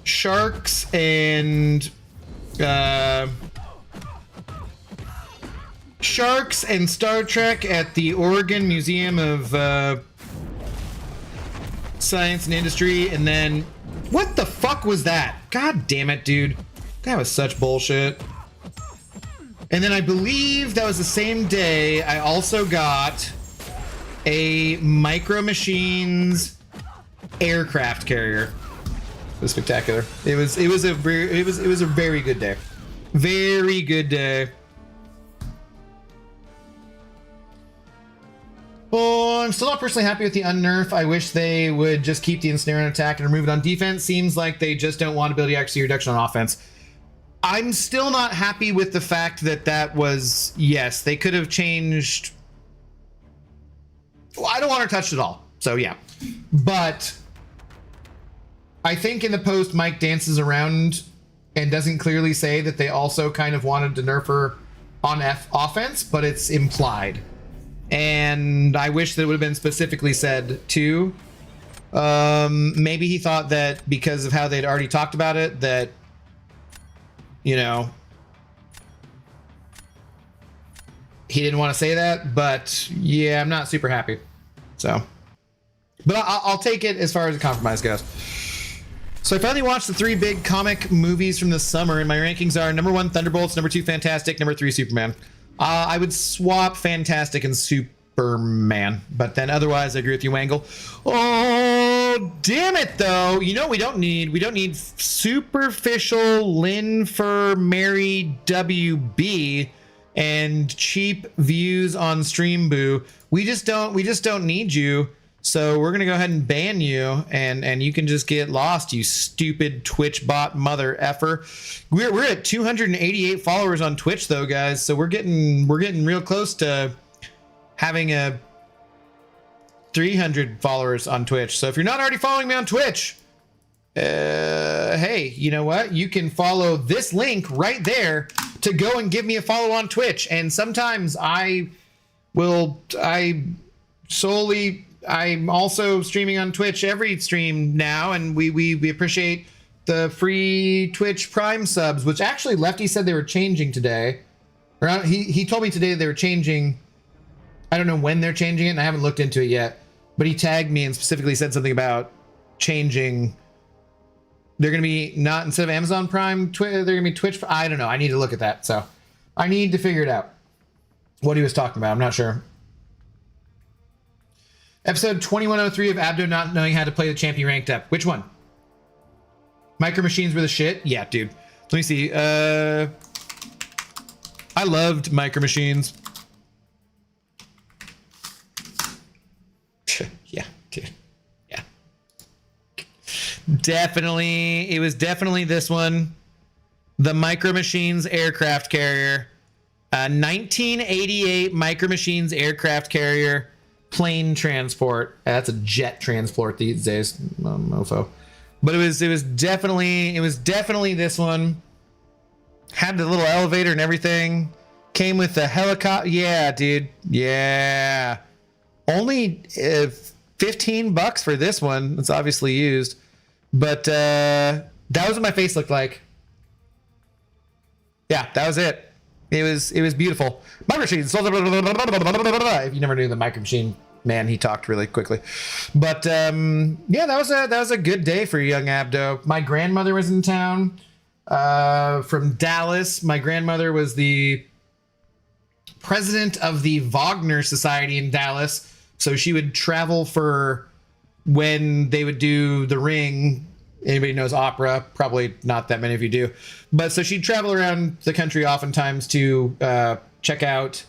Sharks and Sharks and Star Trek at the Oregon Museum of Science and Industry, and then what the fuck was that? God damn it, dude. That was such bullshit. And then I believe that was the same day I also got a Micro Machines aircraft carrier. It was spectacular. It was a very good day. Very good day. Oh, I'm still not personally happy with the Un-Nerf. I wish they would just keep the ensnare on attack and remove it on defense. Seems like they just don't want ability accuracy reduction on offense. I'm still not happy with the fact that was... Yes, they could have changed... Well, I don't want her touched at all. So, yeah. But I think in the post, Mike dances around and doesn't clearly say that they also kind of wanted to nerf her on offense, but it's implied. And I wish that it would have been specifically said too. Maybe he thought that because of how they'd already talked about it, that, you know, he didn't want to say that. But yeah, I'm not super happy. So, but I'll take it as far as the compromise goes. So I finally watched the 3 big comic movies from the summer, and my rankings are number 1, Thunderbolts, number 2, Fantastic, number 3, Superman. I would swap Fantastic and Superman, but then otherwise I agree with you, Wangle. Oh, damn it, though. You know, we don't need superficial Lynn for Mary WB and cheap views on Stream Boo. We just don't need you. So we're gonna go ahead and ban you, and you can just get lost, you stupid Twitch bot mother effer. We're at 288 followers on Twitch though, guys. So we're getting real close to having a 300 followers on Twitch. So if you're not already following me on Twitch, hey, you know what? You can follow this link right there to go and give me a follow on Twitch. And sometimes I'm also streaming on Twitch every stream now, and we appreciate the free Twitch Prime subs, which actually Lefty said they were changing today. Or he told me today they were changing. I don't know when they're changing it, and I haven't looked into it yet. But he tagged me and specifically said something about changing. They're going to be not, instead of Amazon Prime, they're going to be Twitch. I don't know. I need to look at that. So I need to figure it out. What he was talking about. I'm not sure. Episode 2103 of Abdo not knowing how to play the champion ranked up. Which one? Micro Machines were the shit? Yeah, dude. Let me see. I loved Micro Machines. Yeah, dude. Yeah. Definitely. It was definitely this one. The Micro Machines aircraft carrier. 1988 Micro Machines aircraft carrier. Plane transport. That's a jet transport these days, mofo. But it was definitely this one. Had the little elevator and everything. Came with the helicopter. Yeah, dude. Yeah. Only $15 for this one. It's obviously used, but that was what my face looked like. Yeah, that was it. It was beautiful. Micro Machines. If you never knew the Micro Machine man, he talked really quickly. But yeah, that was a good day for young Abdo. My grandmother was in town from Dallas. My grandmother was the president of the Wagner Society in Dallas, so she would travel for when they would do The Ring. Anybody knows opera? Probably not that many of you do. But so she'd travel around the country oftentimes to check out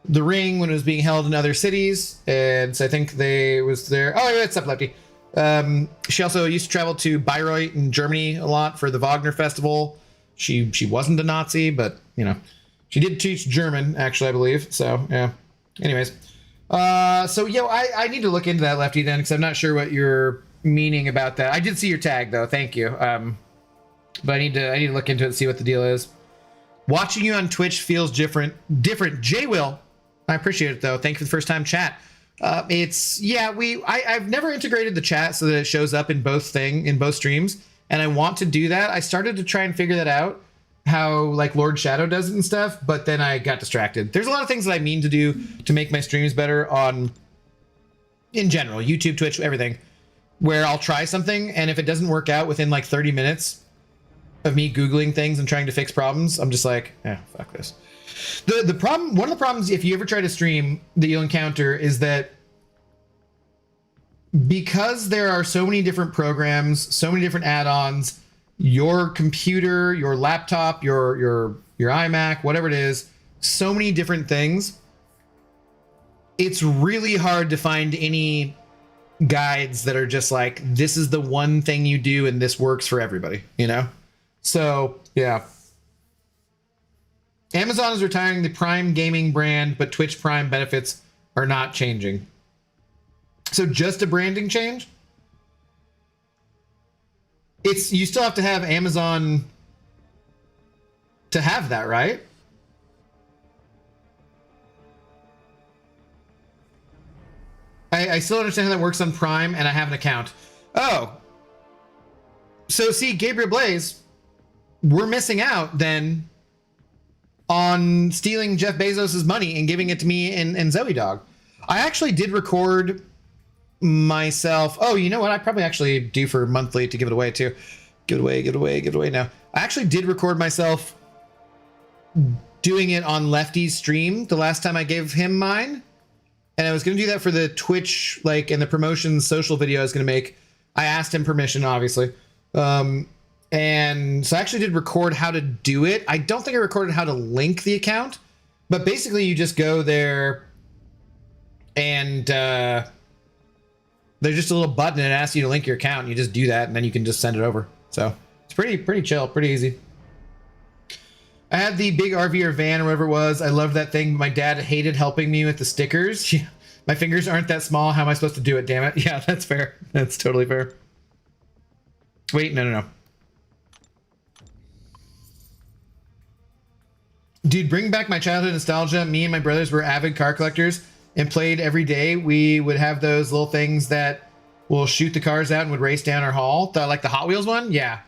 The Ring when it was being held in other cities. And so I think they was there. Oh, yeah, it's up, Lefty. She also used to travel to Bayreuth in Germany a lot for the Wagner Festival. She wasn't a Nazi, but, you know, she did teach German, actually, I believe. So, yeah. Anyways. So, yo, I need to look into that, Lefty, then, because I'm not sure what you're meaning about that. I did see your tag though, thank you. But I need to look into it and see what the deal is. Watching you on Twitch feels different. J Will, I appreciate it though. Thank you for the first time chat. I've never integrated the chat so that it shows up in both streams, and I want to do that. I started to try and figure that out, how like Lord Shadow does it and stuff, but then I got distracted. There's a lot of things that I mean to do to make my streams better in general, YouTube, Twitch, everything, where I'll try something, and if it doesn't work out within like 30 minutes of me Googling things and trying to fix problems, I'm just like, fuck this. The problem, one of the problems if you ever try to stream that you'll encounter is that because there are so many different programs, so many different add-ons, your computer, your laptop, your iMac, whatever it is, so many different things, it's really hard to find any guides that are just like, this is the one thing you do and this works for everybody, you know? So yeah, Amazon is retiring the Prime gaming brand, but Twitch Prime benefits are not changing. So just a branding change? You still have to have Amazon to have that, right? I still don't understand how that works on Prime, and I have an account. Oh. So see, Gabriel Blaze, we're missing out then on stealing Jeff Bezos' money and giving it to me and Zoe Dog. I actually did record myself. Oh, you know what? I probably actually do for monthly to give it away too. Give it away now. I actually did record myself doing it on Lefty's stream the last time I gave him mine. And I was going to do that for the Twitch, like, and the promotions social video I was going to make. I asked him permission, obviously. And so I actually did record how to do it. I don't think I recorded how to link the account, but basically you just go there and there's just a little button and it asks you to link your account, and you just do that, and then you can just send it over. So it's pretty chill, pretty easy. I had the big RV or van or whatever it was. I loved that thing. My dad hated helping me with the stickers. Yeah. My fingers aren't that small. How am I supposed to do it? Damn it. Yeah, that's fair. That's totally fair. Wait, no. Dude, bring back my childhood nostalgia. Me and my brothers were avid car collectors and played every day. We would have those little things that will shoot the cars out and would race down our hall. Like the Hot Wheels one? Yeah.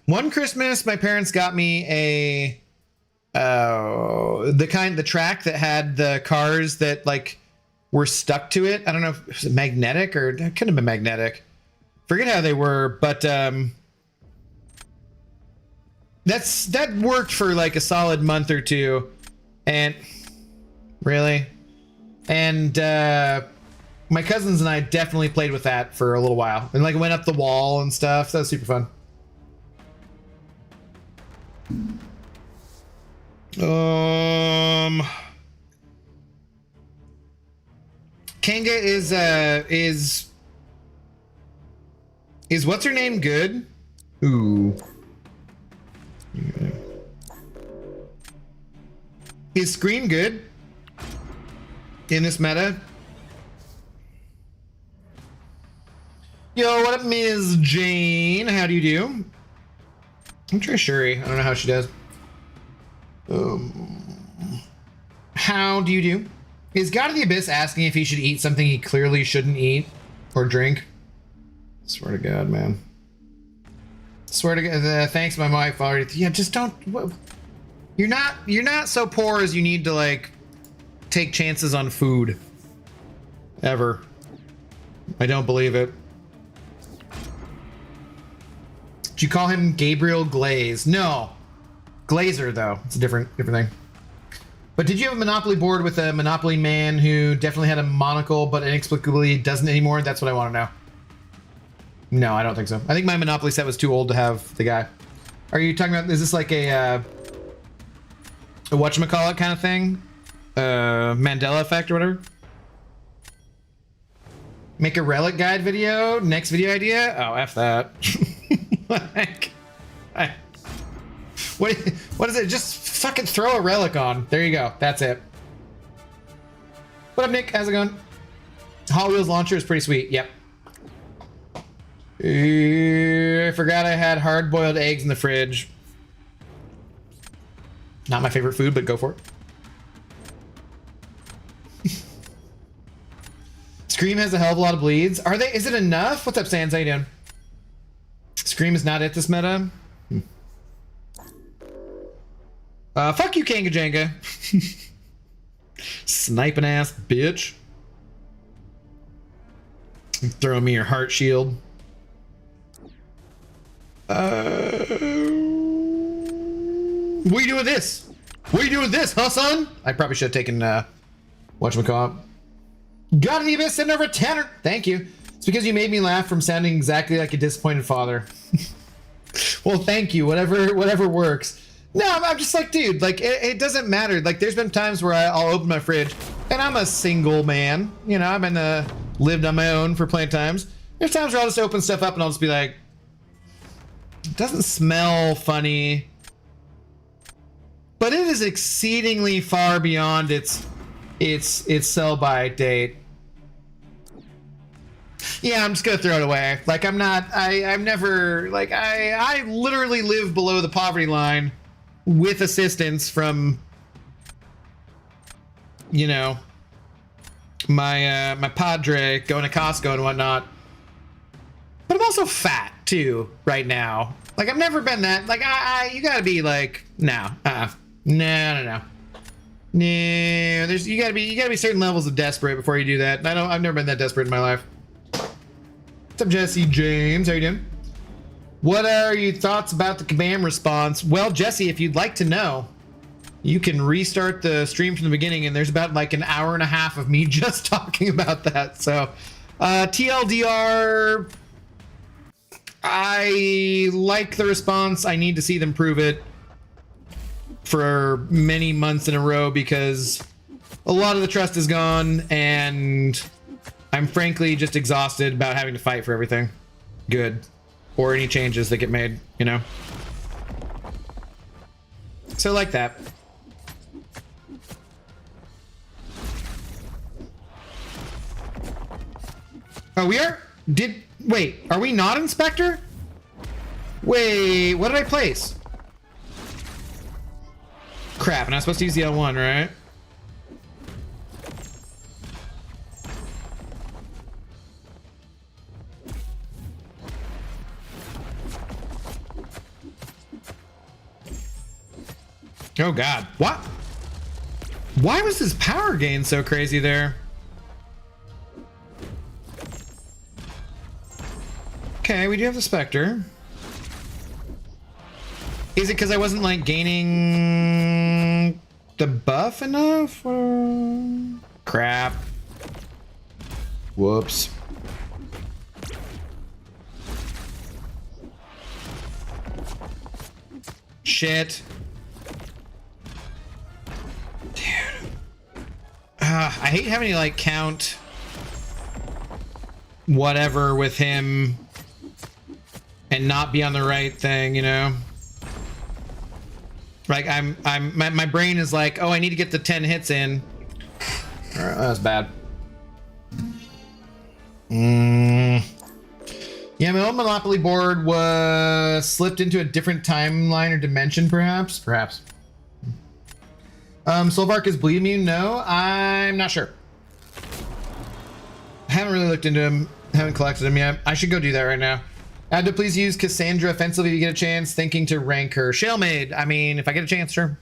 One Christmas, my parents got me the track that had the cars that like were stuck to it. I don't know if it was magnetic, or it could have been magnetic. Forget how they were, but that worked for like a solid month or two. And really, and my cousins and I definitely played with that for a little while, and like went up the wall and stuff. That was super fun. Kanga is what's her name good? Ooh. Is Scream good in this meta? Yo, what up, Ms. Jane? How do you do? I'm trying Shuri. I don't know how she does. How do you do? Is God of the Abyss asking if he should eat something he clearly shouldn't eat or drink? Swear to God, man. Swear to God. Thanks, my wife already. Yeah, just don't. You're not so poor as you need to like take chances on food. Ever. I don't believe it. Did you call him Gabriel Glaze? No. Glazer, though. It's a different thing. But did you have a Monopoly board with a Monopoly man who definitely had a monocle but inexplicably doesn't anymore? That's what I want to know. No, I don't think so. I think my Monopoly set was too old to have the guy. Are you talking about, is this like a whatchamacallit kind of thing? Mandela effect or whatever? Make a relic guide video? Next video idea? Oh, F that. What is it? Just fucking throw a relic on. There you go. That's it. What up, Nick? How's it going? Hot Wheels launcher is pretty sweet. Yep. I forgot I had hard-boiled eggs in the fridge. Not my favorite food, but go for it. Scream has a hell of a lot of bleeds. Are they? Is it enough? What's up, Sans? How you doing? Scream is not it this meta. Fuck you, Kanga Jenga. Sniping ass bitch. Throw me your heart shield. What are you doing with this? What are you doing with this, huh, son? I probably should have taken whatchamacallit. God of the Abyss, send over a tenner. Thank you. It's because you made me laugh from sounding exactly like a disappointed father. Well, thank you. Whatever works. No, I'm just like, dude, like, it doesn't matter. Like, there's been times where I'll open my fridge, and I'm a single man. You know, I've been lived on my own for plenty of times. There's times where I'll just open stuff up, and I'll just be like, it doesn't smell funny. But it is exceedingly far beyond its sell-by date. Yeah, I'm just gonna throw it away. Like, I'm never, like, I literally live below the poverty line with assistance from, you know, my padre going to Costco and whatnot. But I'm also fat too right now. Like, I've never been that. Like, you gotta be like, no. No, there's you gotta be certain levels of desperate before you do that. I've never been that desperate in my life. What's up, Jesse James? How you doing? What are your thoughts about the Kabam response? Well, Jesse, if you'd like to know, you can restart the stream from the beginning, and there's about like an hour and a half of me just talking about that. So, TLDR, I like the response. I need to see them prove it for many months in a row because a lot of the trust is gone, and I'm frankly just exhausted about having to fight for everything good or any changes that get made, you know? So like that. Oh, we are? Wait, are we not Inspector? Wait, what did I place? Crap, and I'm supposed to use the L1, right? Oh god, what? Why was his power gain so crazy there? Okay, we do have the Spectre. Is it because I wasn't like gaining the buff enough? Crap. Whoops. Shit. Dude. I hate having to like count whatever with him and not be on the right thing, you know? Like my brain is like, oh, I need to get the 10 hits in. All right, that's bad. Yeah, my old Monopoly board was slipped into a different timeline or dimension, perhaps. Soulbark is bleed immune? No, I'm not sure. I haven't really looked into him. Haven't collected him yet. I should go do that right now. Add to please use Cassandra offensively if you get a chance. Thinking to rank her. Shellmaid. I mean, if I get a chance, sure.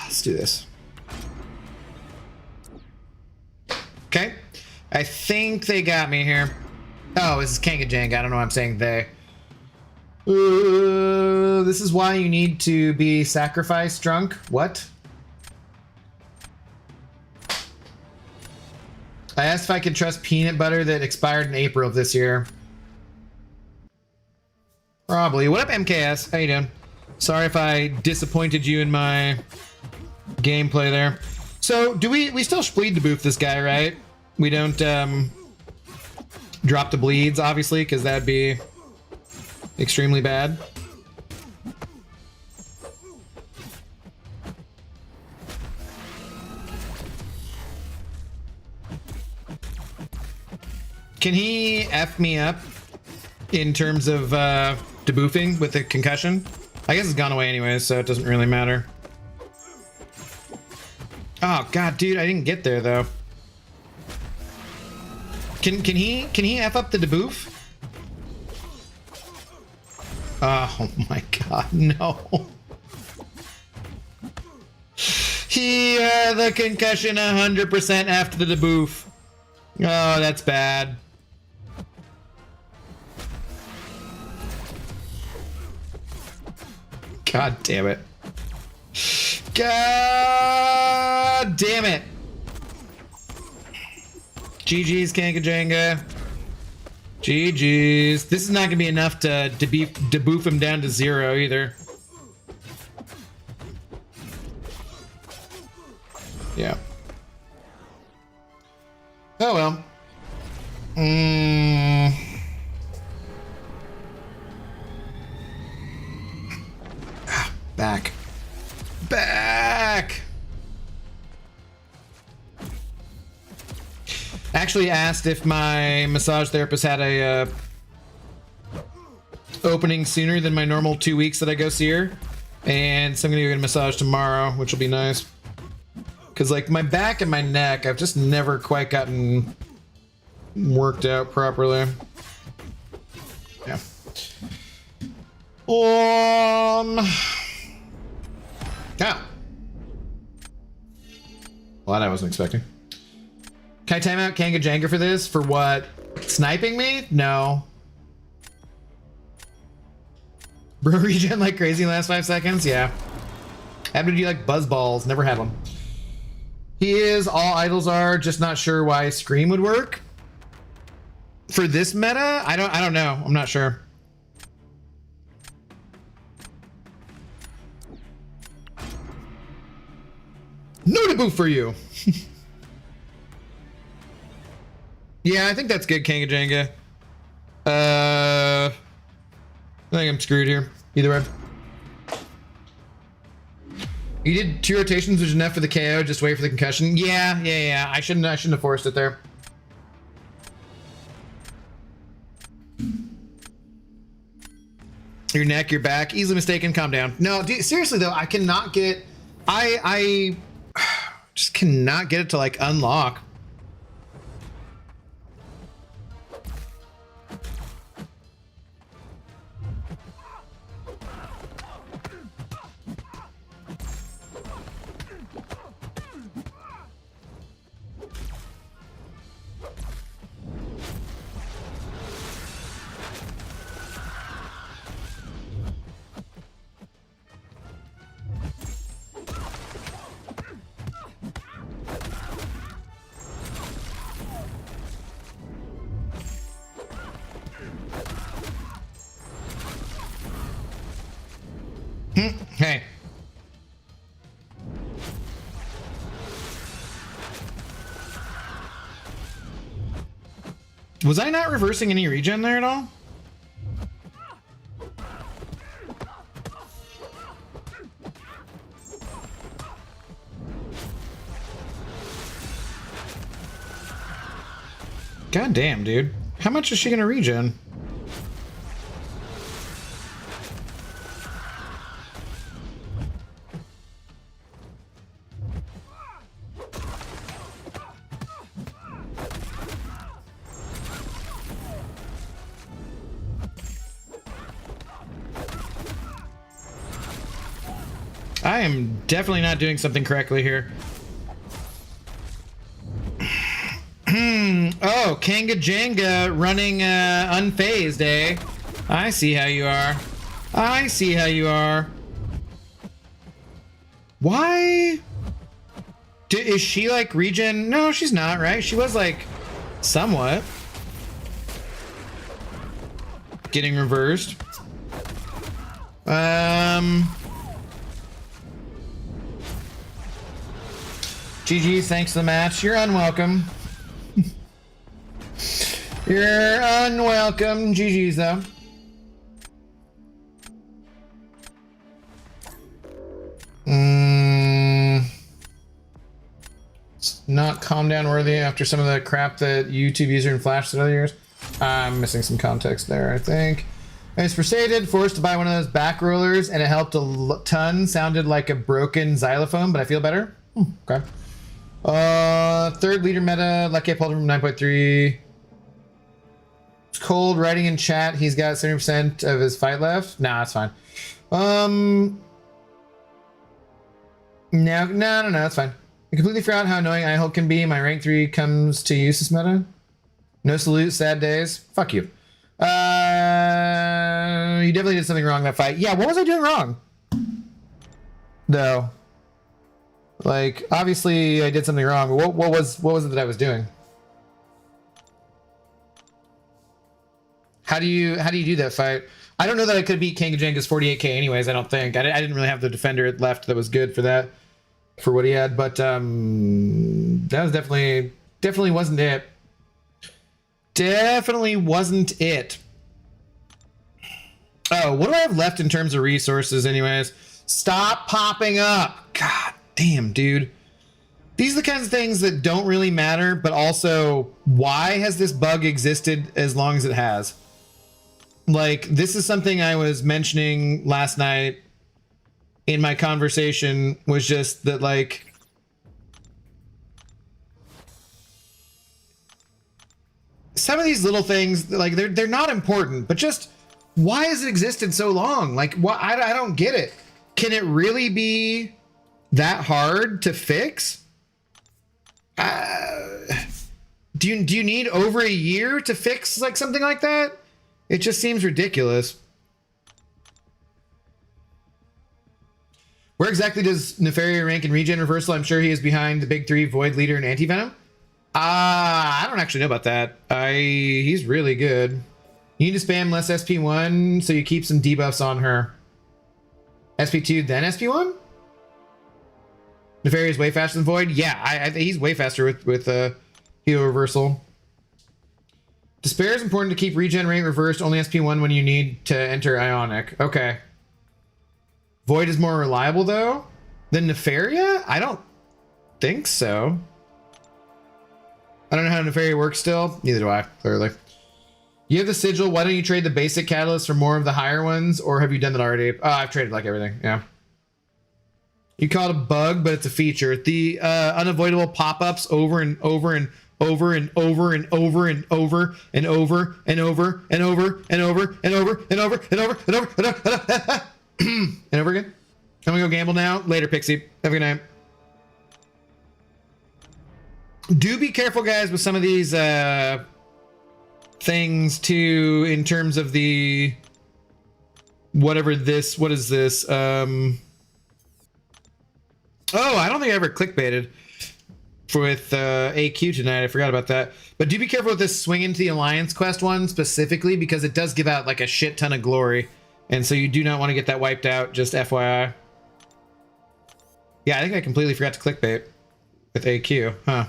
Let's do this. Okay. I think they got me here. Oh, this is Kangajang. I don't know why I'm saying they. This is why you need to be sacrifice drunk. What? I asked if I could trust peanut butter that expired in April of this year. Probably. What up, MKS? How you doing? Sorry if I disappointed you in my gameplay there. So, do we still bleed to boof this guy, right? We don't drop the bleeds, obviously, because that'd be extremely bad. Can he F me up in terms of deboofing with the concussion? I guess it's gone away anyways, so it doesn't really matter. Oh god, dude, I didn't get there though. Can he F up the deboof? Oh my god, no. He the concussion 100% after the deboof. Oh, that's bad. God damn it. God damn it. GG's, Kankajanga. GG's. This is not going to be enough to deboof him down to 0 either. Yeah. Oh well. Back. Actually asked if my massage therapist had a opening sooner than my normal 2 weeks that I go see her, and so I'm gonna go get a massage tomorrow, which will be nice. Cause like my back and my neck, I've just never quite gotten worked out properly. Yeah. Oh. Well, that I wasn't expecting. Can I time out Kanga Jenga for this? For what? Sniping me? No. Bro, regen like crazy in the last 5 seconds? Yeah. Happened to do like buzz balls. Never had one. He is. All idols are. Just not sure why Scream would work. For this meta? I don't know. I'm not sure. No debut for you. Yeah, I think that's good, Kanga Jenga. I think I'm screwed here. Either way. You did 2 rotations, which is enough for the KO. Just wait for the concussion. Yeah. I shouldn't have forced it there. Your neck, your back, easily mistaken. Calm down. No, dude, seriously though, I cannot get. I just cannot get it to like unlock. Hey. Was I not reversing any regen there at all? God damn, dude. How much is she gonna regen? I am definitely not doing something correctly here. Oh, Kanga Jenga running unfazed, eh? I see how you are. I see how you are. Why? Is she like regen? No, she's not, right? She was like somewhat getting reversed. GG, thanks for the match. You're unwelcome. You're unwelcome. GG's though. It's not calm down worthy after some of the crap that YouTube user and Flash did other years. I'm missing some context there, I think. It's persuaded, forced to buy one of those back rollers, and it helped a ton. Sounded like a broken xylophone, but I feel better. Okay. Third leader meta. Lucky I pulled him from 9.3. It's cold writing in chat. He's got 70% of his fight left. Nah, that's fine. No, that's fine. I completely forgot how annoying I-Hulk can be. My rank 3 comes to use this meta. No salute, sad days. Fuck you. You definitely did something wrong that fight. Yeah, what was I doing wrong? Though. Like, obviously I did something wrong. What was it that I was doing? How do you do that fight? I don't know that I could beat Kanga Jenga's 48k anyways, I don't think. I didn't really have the defender left that was good for that, for what he had, but that was definitely wasn't it. Definitely wasn't it. Oh, what do I have left in terms of resources anyways? Stop popping up. God damn, dude. These are the kinds of things that don't really matter, but also, why has this bug existed as long as it has? Like, this is something I was mentioning last night in my conversation, was just that, like, some of these little things, like, they're not important, but just Why has it existed so long? Like, what? I don't get it. Can it really be that hard to fix? Do you need over a year to fix like something like that? It just seems ridiculous. Where exactly does Nefaria rank in regen reversal? I'm sure he is behind the big three: Void, Leader, and Anti-Venom. I don't actually know about that. He's really good. You need to spam less SP1 so you keep some debuffs on her. SP2 then SP1? Nefaria is way faster than Void? Yeah, I think he's way faster with Hero Reversal. Despair is important to keep regen rate reversed, only SP1 when you need to enter Ionic. Okay. Void is more reliable though than Nefaria? I don't think so. I don't know how Nefaria works still. Neither do I, clearly. You have the sigil. Why don't you trade the basic catalyst for more of the higher ones? Or have you done that already? Oh, I've traded like everything. Yeah. You call it a bug, but it's a feature. The unavoidable pop-ups over and over and over and over and over and over and over and over and over and over and over and over and over and over and over and over again. I'm gonna go gamble now. Later, Pixie. Have a good night. Do be careful, guys, with some of these things too, in terms of the whatever this. What is this? Oh, I don't think I ever clickbaited with AQ tonight. I forgot about that. But do be careful with this swing into the Alliance quest one specifically, because it does give out like a shit ton of glory, and so you do not want to get that wiped out. Just FYI. Yeah, I think I completely forgot to clickbait with AQ. Huh.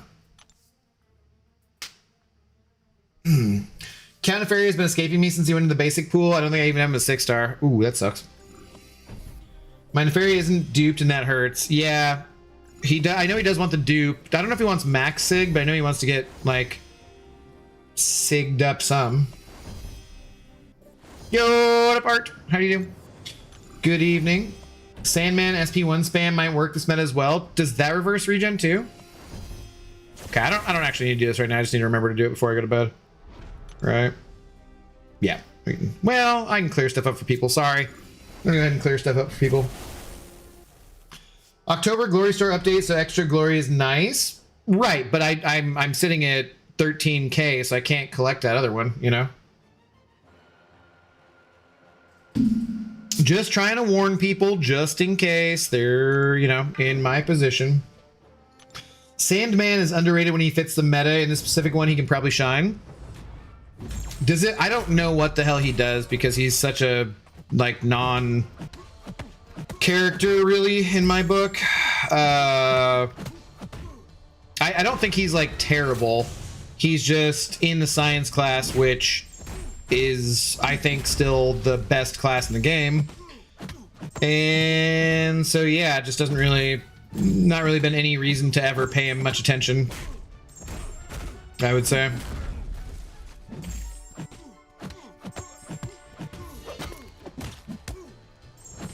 Count of Fairy has been escaping me since he went into the basic pool. I don't think I even have him a 6-star. Ooh, that sucks. My Neferi isn't duped and that hurts. Yeah, I know he does want the dupe. I don't know if he wants max sig, but I know he wants to get like sigged up some. Yo, what up, Art? How do you do? Good evening. Sandman SP1 spam might work this meta as well. Does that reverse regen too? Okay, I don't actually need to do this right now. I just need to remember to do it before I go to bed. Right? Yeah. Well, I can clear stuff up for people. Sorry. I'm gonna go ahead and clear stuff up for people. October Glory Store update, so extra glory is nice. Right, but I'm sitting at 13k, so I can't collect that other one, you know? Just trying to warn people, just in case they're, you know, in my position. Sandman is underrated when he fits the meta. In this specific one, he can probably shine. Does it? I don't know what the hell he does, because he's such a like non-character really in my book. I don't think he's like terrible. He's just in the science class, which is, I think, still the best class in the game. And so yeah, it just doesn't really, not really been any reason to ever pay him much attention, I would say.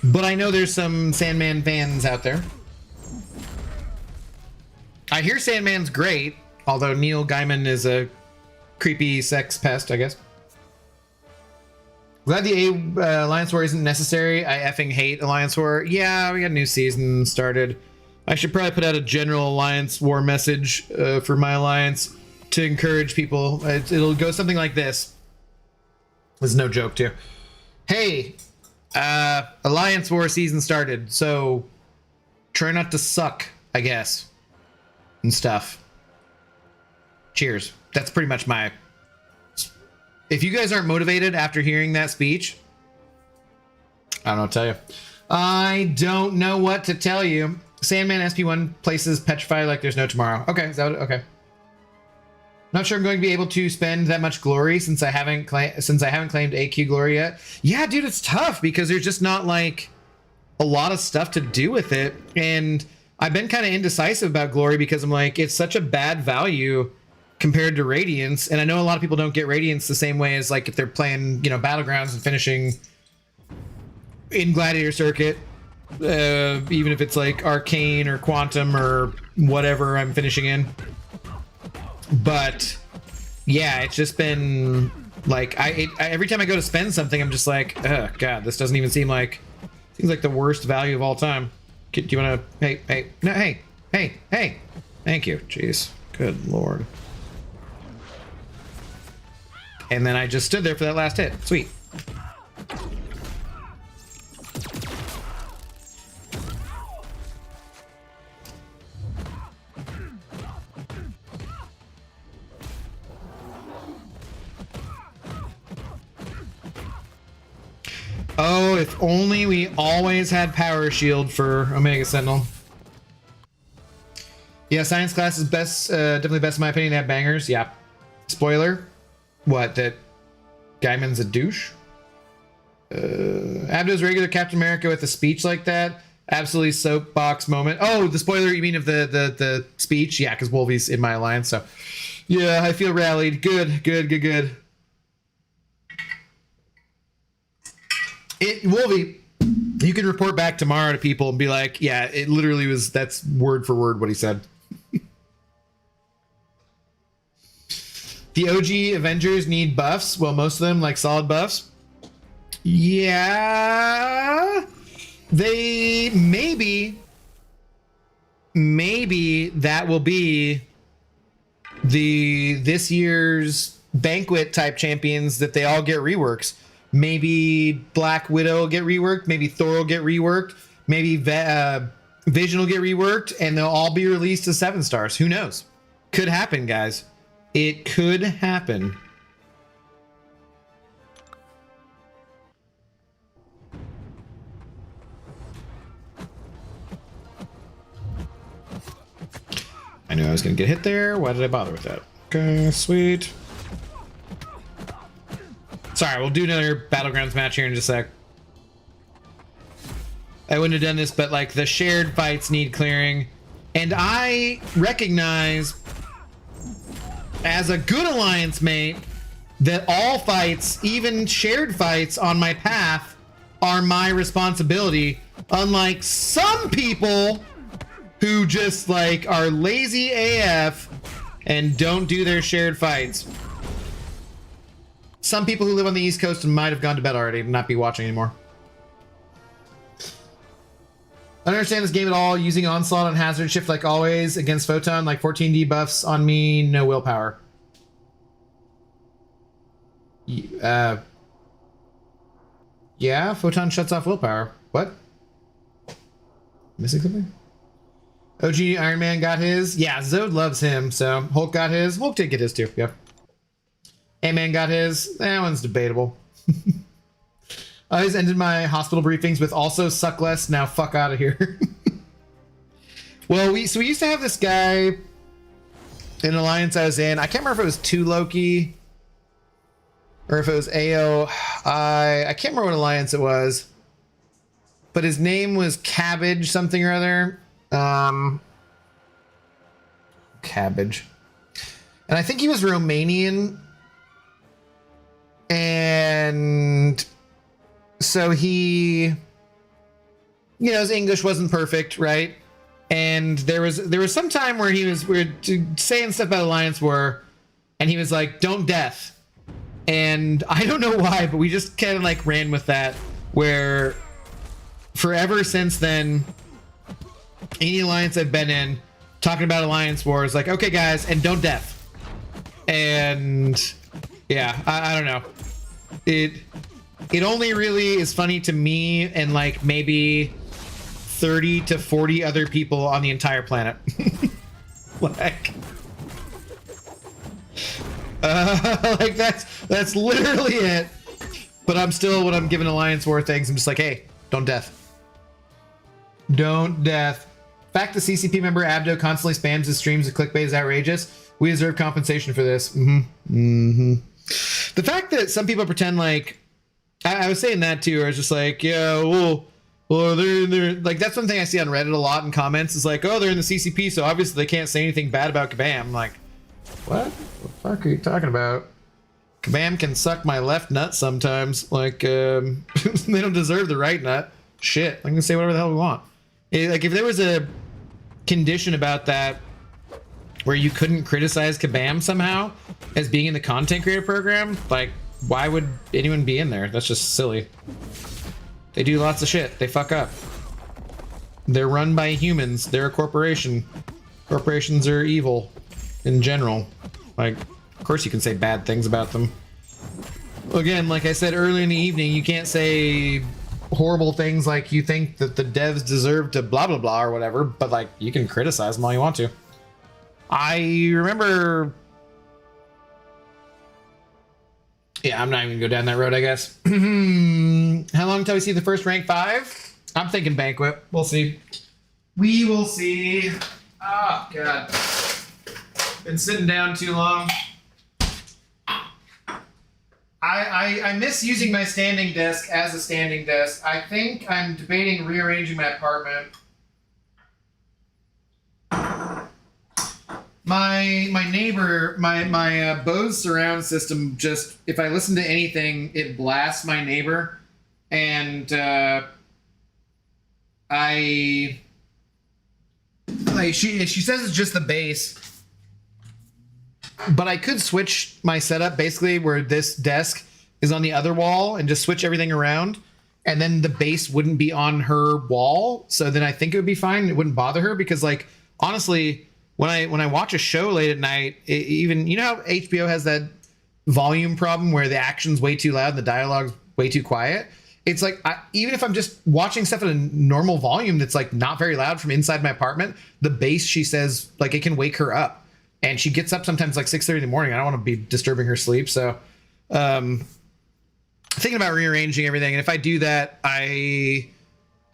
But I know there's some Sandman fans out there. I hear Sandman's great, although Neil Gaiman is a creepy sex pest, I guess. Glad the Alliance War isn't necessary. I effing hate Alliance War. Yeah, we got a new season started. I should probably put out a general Alliance War message for my alliance to encourage people. It'll go something like this. This is no joke, too. Hey, Alliance War season started, so try not to suck, I guess, and stuff. Cheers. That's pretty much my... If you guys aren't motivated after hearing that speech, I don't know what to tell you. I don't know what to tell you. Sandman SP1 places petrify like there's no tomorrow. Okay, is that what, okay. Not sure I'm going to be able to spend that much glory since I haven't claimed AQ glory yet. Yeah, dude, it's tough because there's just not like a lot of stuff to do with it, and I've been kind of indecisive about glory because I'm like, it's such a bad value compared to Radiance, and I know a lot of people don't get Radiance the same way as like if they're playing, you know, Battlegrounds and finishing in Gladiator Circuit, even if it's like Arcane or Quantum or whatever I'm finishing in. But yeah, it's just been Like every time I go to spend something, I'm just like, oh god, this doesn't even seems like the worst value of all time. Do you want to? Hey, no, hey. Thank you. Jeez, good lord. And then I just stood there for that last hit. Sweet. Oh, if only we always had power shield for Omega Sentinel. Yeah, science class is best, definitely best in my opinion. They have bangers. Yeah. Spoiler. What, that Gaiman's a douche? Abdo's regular Captain America with a speech like that. Absolutely soapbox moment. Oh, the spoiler you mean of the speech? Yeah, because Wolvie's in my alliance, so. Yeah, I feel rallied. Good. Wolvie, you can report back tomorrow to people and be like, yeah, it literally was, that's word for word what he said. The OG Avengers need buffs. Well, most of them like solid buffs. Yeah, they maybe that will be this year's banquet type champions, that they all get reworks. Maybe Black Widow will get reworked. Maybe Thor will get reworked. Maybe Vision will get reworked, and they'll all be released as 7 stars. Who knows? Could happen, guys. It could happen. I knew I was going to get hit there. Why did I bother with that? Okay, sweet. Sorry, we'll do another Battlegrounds match here in just a sec. I wouldn't have done this, but like the shared fights need clearing. And I recognize as a good alliance mate that all fights, even shared fights on my path, are my responsibility. Unlike some people who just like are lazy AF and don't do their shared fights. Some people who live on the East Coast and might have gone to bed already and not be watching anymore. I don't understand this game at all. Using Onslaught on Hazard Shift like always against Photon, like 14 debuffs on me, no willpower. Yeah, Photon shuts off willpower. What? Missing something? OG Iron Man got his. Yeah, Zod loves him, so Hulk got his. Hulk did get his too, yep. A-Man got his. That one's debatable. I always ended my hospital briefings with also suck less, now fuck out of here. Well, we used to have this guy in an alliance I was in. I can't remember if it was 2 Loki or if it was AO. I can't remember what alliance it was. But his name was Cabbage something or other. Cabbage. And I think he was Romanian. And so he, you know, his English wasn't perfect, right? And there was some time where we were saying stuff about Alliance War, and he was like, "Don't death," and I don't know why, but we just kind of like ran with that. Where forever since then, any alliance I've been in, talking about Alliance War is like, "Okay, guys, and don't death," and yeah, I don't know. It only really is funny to me and like maybe 30 to 40 other people on the entire planet. like that's literally it. But I'm still, when I'm giving Alliance War things, I'm just like, hey, don't death. Don't death. Fact the CCP member Abdo constantly spams his streams with clickbait is outrageous. We deserve compensation for this. The fact that some people pretend like, I was saying that too, I was just like, yeah, well they're like, that's one thing I see on Reddit a lot in comments is like, oh, they're in the CCP, so obviously they can't say anything bad about Kabam. I'm like, what the fuck are you talking about? Kabam can suck my left nut sometimes. Like, they don't deserve the right nut. Shit, I can say whatever the hell we want. Like, if there was a condition about that where you couldn't criticize Kabam somehow as being in the content creator program, like, why would anyone be in there? That's just silly. They do lots of shit. They fuck up. They're run by humans. They're a corporation. Corporations are evil in general. Like, of course you can say bad things about them. Again, like I said earlier in the evening, you can't say horrible things like you think that the devs deserve to blah blah blah or whatever, but like you can criticize them all you want to. I remember... Yeah, I'm not even gonna go down that road, I guess. How long until we see the first rank 5? I'm thinking banquet. We'll see. We will see. Oh, God. Been sitting down too long. I miss using my standing desk as a standing desk. I think I'm debating rearranging my apartment. My neighbor, my Bose surround system, just, if I listen to anything, it blasts my neighbor. And she says it's just the bass. But I could switch my setup basically where this desk is on the other wall and just switch everything around. And then the bass wouldn't be on her wall. So then I think it would be fine. It wouldn't bother her because, like, honestly, when I watch a show late at night, even, you know how HBO has that volume problem where the action's way too loud and the dialogue's way too quiet? It's like, even if I'm just watching stuff at a normal volume that's like not very loud from inside my apartment, the bass, she says, like, it can wake her up. And she gets up sometimes like 6:30 in the morning. I don't want to be disturbing her sleep. So thinking about rearranging everything. And if I do that, I'm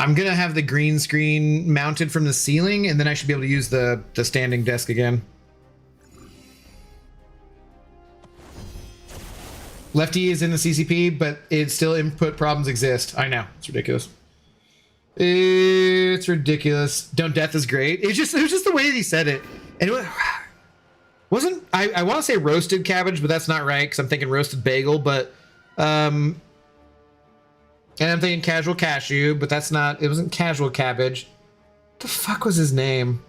going to have the green screen mounted from the ceiling, and then I should be able to use the standing desk again. Lefty is in the CCP, but it's still input problems exist. I know. It's ridiculous. It's ridiculous. Don't Death is great. It was just the way that he said it. And it wasn't, I want to say roasted cabbage, but that's not right because I'm thinking roasted bagel, but and I'm thinking casual cashew, but that's not, it wasn't casual cabbage. What the fuck was his name?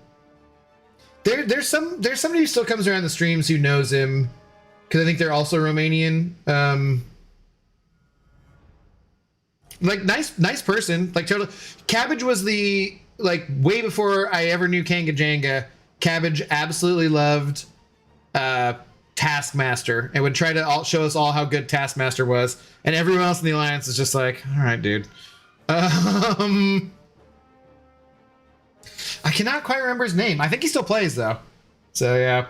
There's somebody who still comes around the streams who knows him, because I think they're also Romanian. Like nice person, like totally. Cabbage was the, like, way before I ever knew Kanga Janga. Cabbage absolutely loved Taskmaster and would try to show us all how good Taskmaster was, and everyone else in the alliance is just like, all right, dude. I cannot quite remember his name. I think he still plays though, so yeah.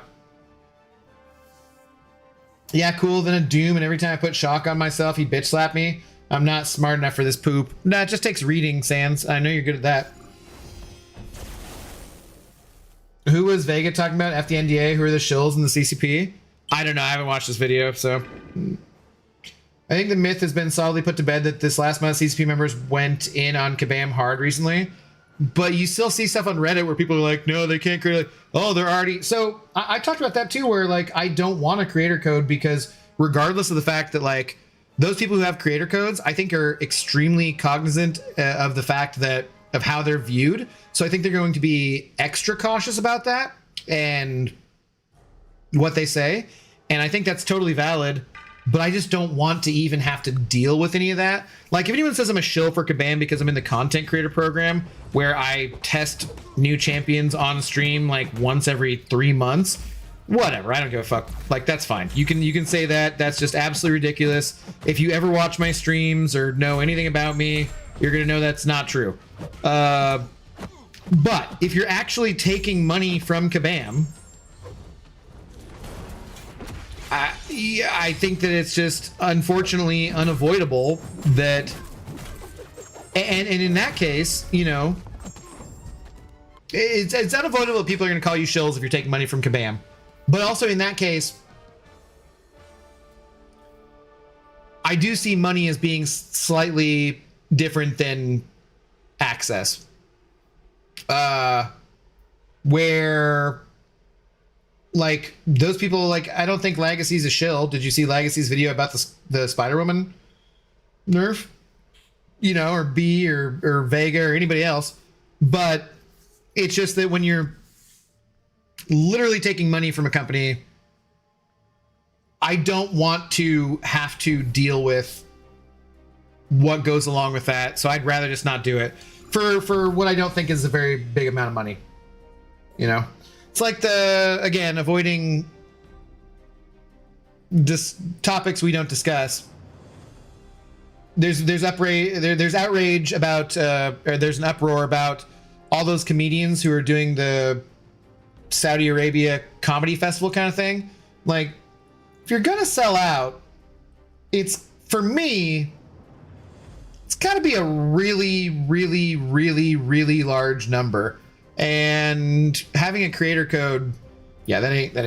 Yeah, cool. Then a Doom, and every time I put shock on myself, he bitch slap me. I'm not smart enough for this poop. Nah, it just takes reading, Sans. I know you're good at that. Who was Vega talking about? FDNDA? Who are the shills in the CCP? I don't know. I haven't watched this video, so. I think the myth has been solidly put to bed that this last month CCP members went in on Kabam hard recently. But you still see stuff on Reddit where people are like, no, they can't create, like, oh, they're already. So I talked about that too, where, like, I don't want a creator code because regardless of the fact that, like, those people who have creator codes, I think, are extremely cognizant of the fact that of how they're viewed. So I think they're going to be extra cautious about that and what they say. And I think that's totally valid, but I just don't want to even have to deal with any of that. Like, if anyone says I'm a shill for Kabam because I'm in the content creator program where I test new champions on stream like once every 3 months, whatever, I don't give a fuck. Like, that's fine. You can say that. That's just absolutely ridiculous. If you ever watch my streams or know anything about me, you're gonna know that's not true. But if you're actually taking money from Kabam, I think that it's just unfortunately unavoidable that, and in that case, you know, it's unavoidable that people are going to call you shills if you're taking money from Kabam. But also in that case, I do see money as being slightly different than access. Where, like, those people, like, I don't think Legacy's a shill. Did you see Legacy's video about the Spider-Woman nerf? You know, or B or Vega or anybody else. But it's just that when you're literally taking money from a company I don't want to have to deal with what goes along with that, so I'd rather just not do it for what I don't think is a very big amount of money. You know, it's like again, avoiding topics we don't discuss. There's outrage about or there's an uproar about all those comedians who are doing the Saudi Arabia comedy festival kind of thing. Like, if you're gonna sell out, it's, for me, it's got to be a really, really, really, really large number. And having a creator code, yeah, that ain't that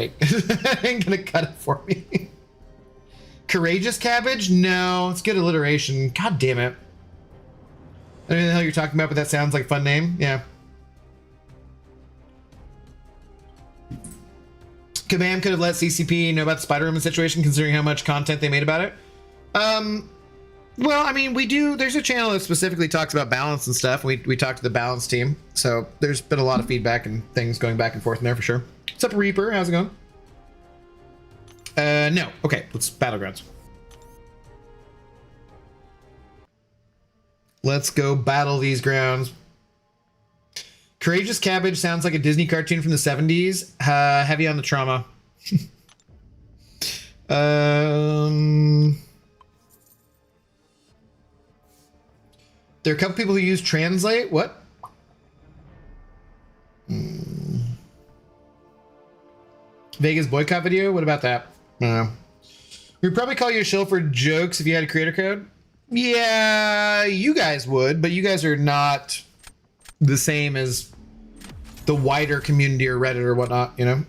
ain't gonna cut it for me. Courageous cabbage? No, it's good alliteration. God damn it. I don't know what the hell you're talking about, but that sounds like a fun name. Yeah. Kabam could have let CCP know about the Spider-Woman situation, considering how much content they made about it. Well, I mean, there's a channel that specifically talks about balance and stuff. We talked to the balance team, so there's been a lot of feedback and things going back and forth in there for sure. What's up, Reaper? How's it going? No. Okay, let's Battlegrounds. Let's go battle these grounds. Courageous Cabbage sounds like a Disney cartoon from the 70s. Heavy on the trauma. There are a couple people who use Translate. What? Vegas boycott video? What about that? I don't know. We'd probably call you a shill for jokes if you had a creator code. Yeah, you guys would, but you guys are not the same as the wider community or Reddit or whatnot, you know?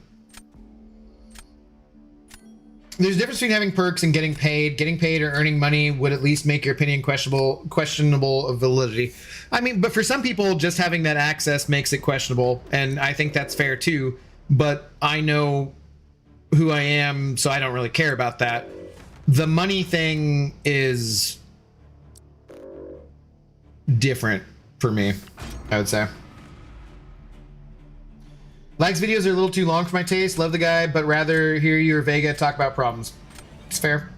There's a difference between having perks and getting paid. Getting paid or earning money would at least make your opinion questionable of validity. I mean, but for some people, just having that access makes it questionable, and I think that's fair too. But I know who I am, so I don't really care about that. The money thing is different for me, I would say. Lags videos are a little too long for my taste. Love the guy, but rather hear you or Vega talk about problems. It's fair.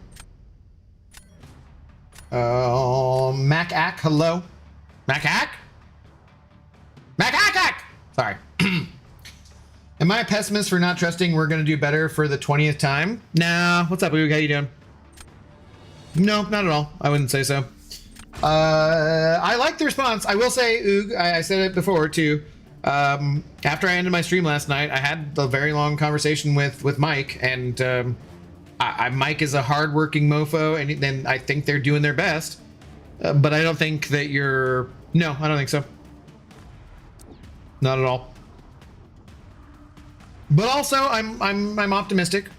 Mac-Ack, hello. Mac-Ack? Mac-Ack! Sorry. Am I a pessimist for not trusting we're going to do better for the 20th time? Nah. What's up, Oog? How you doing? No, not at all. I wouldn't say so. I like the response. I will say, Oog, I said it before too. After I ended my stream last night, I had a very long conversation with Mike, and Mike is a hardworking mofo, and then I think they're doing their best. But I don't think that you're. No, I don't think so. Not at all. But also, I'm optimistic.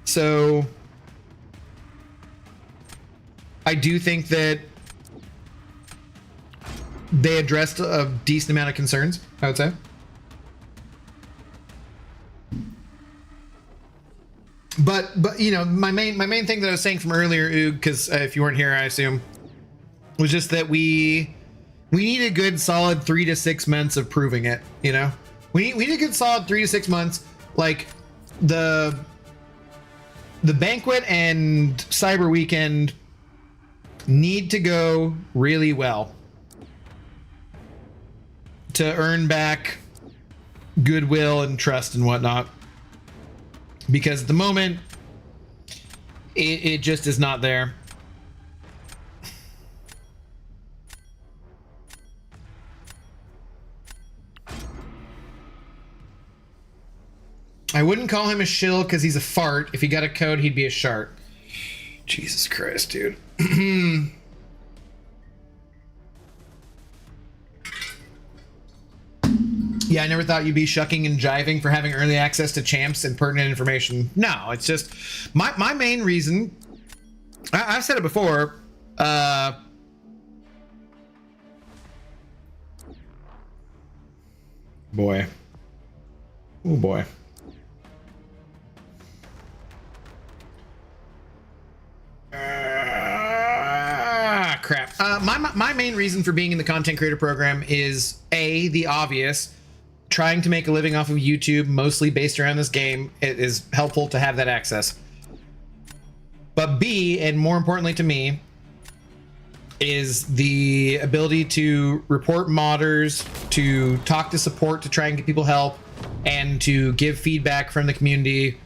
So I do think that they addressed a decent amount of concerns, I would say. But you know, my main thing that I was saying from earlier, Oog, because if you weren't here, I assume, was just that we need a good solid 3 to 6 months of proving it. You know, we need a good solid 3 to 6 months. Like the banquet and Cyber Weekend need to go really well to earn back goodwill and trust and whatnot, because at the moment it just is not there. I wouldn't call him a shill because he's a fart. If he got a code, he'd be a shart. Jesus Christ, dude. Yeah, I never thought you'd be shucking and jiving for having early access to champs and pertinent information. No, it's just my main reason. I've said it before. Boy. Oh boy. Crap. My main reason for being in the content creator program is the obvious. Trying to make a living off of YouTube, mostly based around this game. It is helpful to have that access. But B, and more importantly to me, is the ability to report modders, to talk to support to try and get people help, and to give feedback from the community,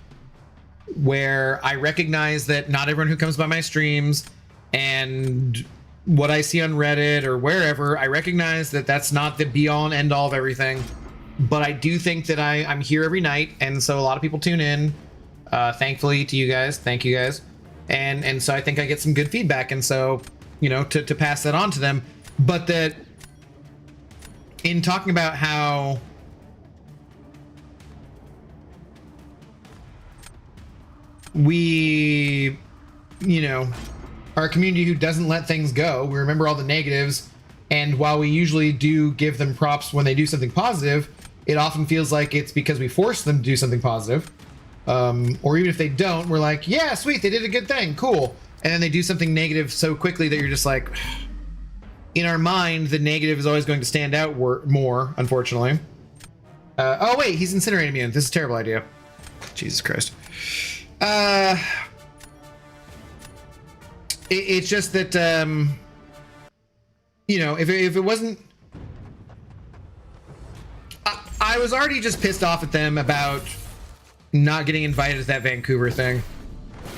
where I recognize that not everyone who comes by my streams and what I see on Reddit or wherever, I recognize that that's not the be all and end all of everything. But I do think that I'm here every night, and so a lot of people tune in. Thankfully to you guys, thank you guys. And so I think I get some good feedback, and so, you know, to pass that on to them. But that in talking about how we, you know, are a community who doesn't let things go. We remember all the negatives, and while we usually do give them props when they do something positive, it often feels like it's because we force them to do something positive. Or even if they don't, we're like, yeah, sweet, they did a good thing, cool. And then they do something negative so quickly that you're just like, in our mind, the negative is always going to stand out more, unfortunately. Oh wait, he's incinerating me. This is a terrible idea. Jesus Christ. It's just that, you know, if it wasn't, I was already just pissed off at them about not getting invited to that Vancouver thing.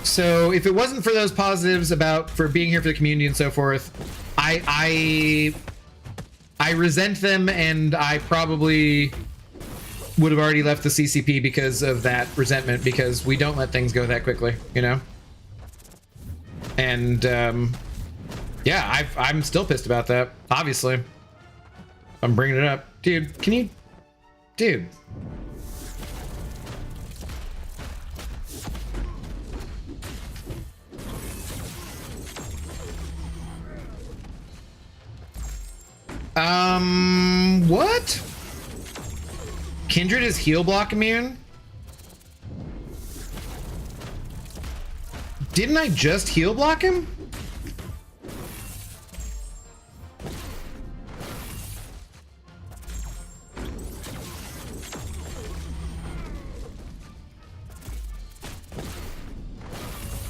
So if it wasn't for those positives for being here for the community and so forth, I resent them, and I probably would have already left the CCP because of that resentment, because we don't let things go that quickly, you know? And yeah, I'm still pissed about that, obviously. I'm bringing it up. Dude, can you... Dude. What? Kindred is heal block immune? Didn't I just heal block him?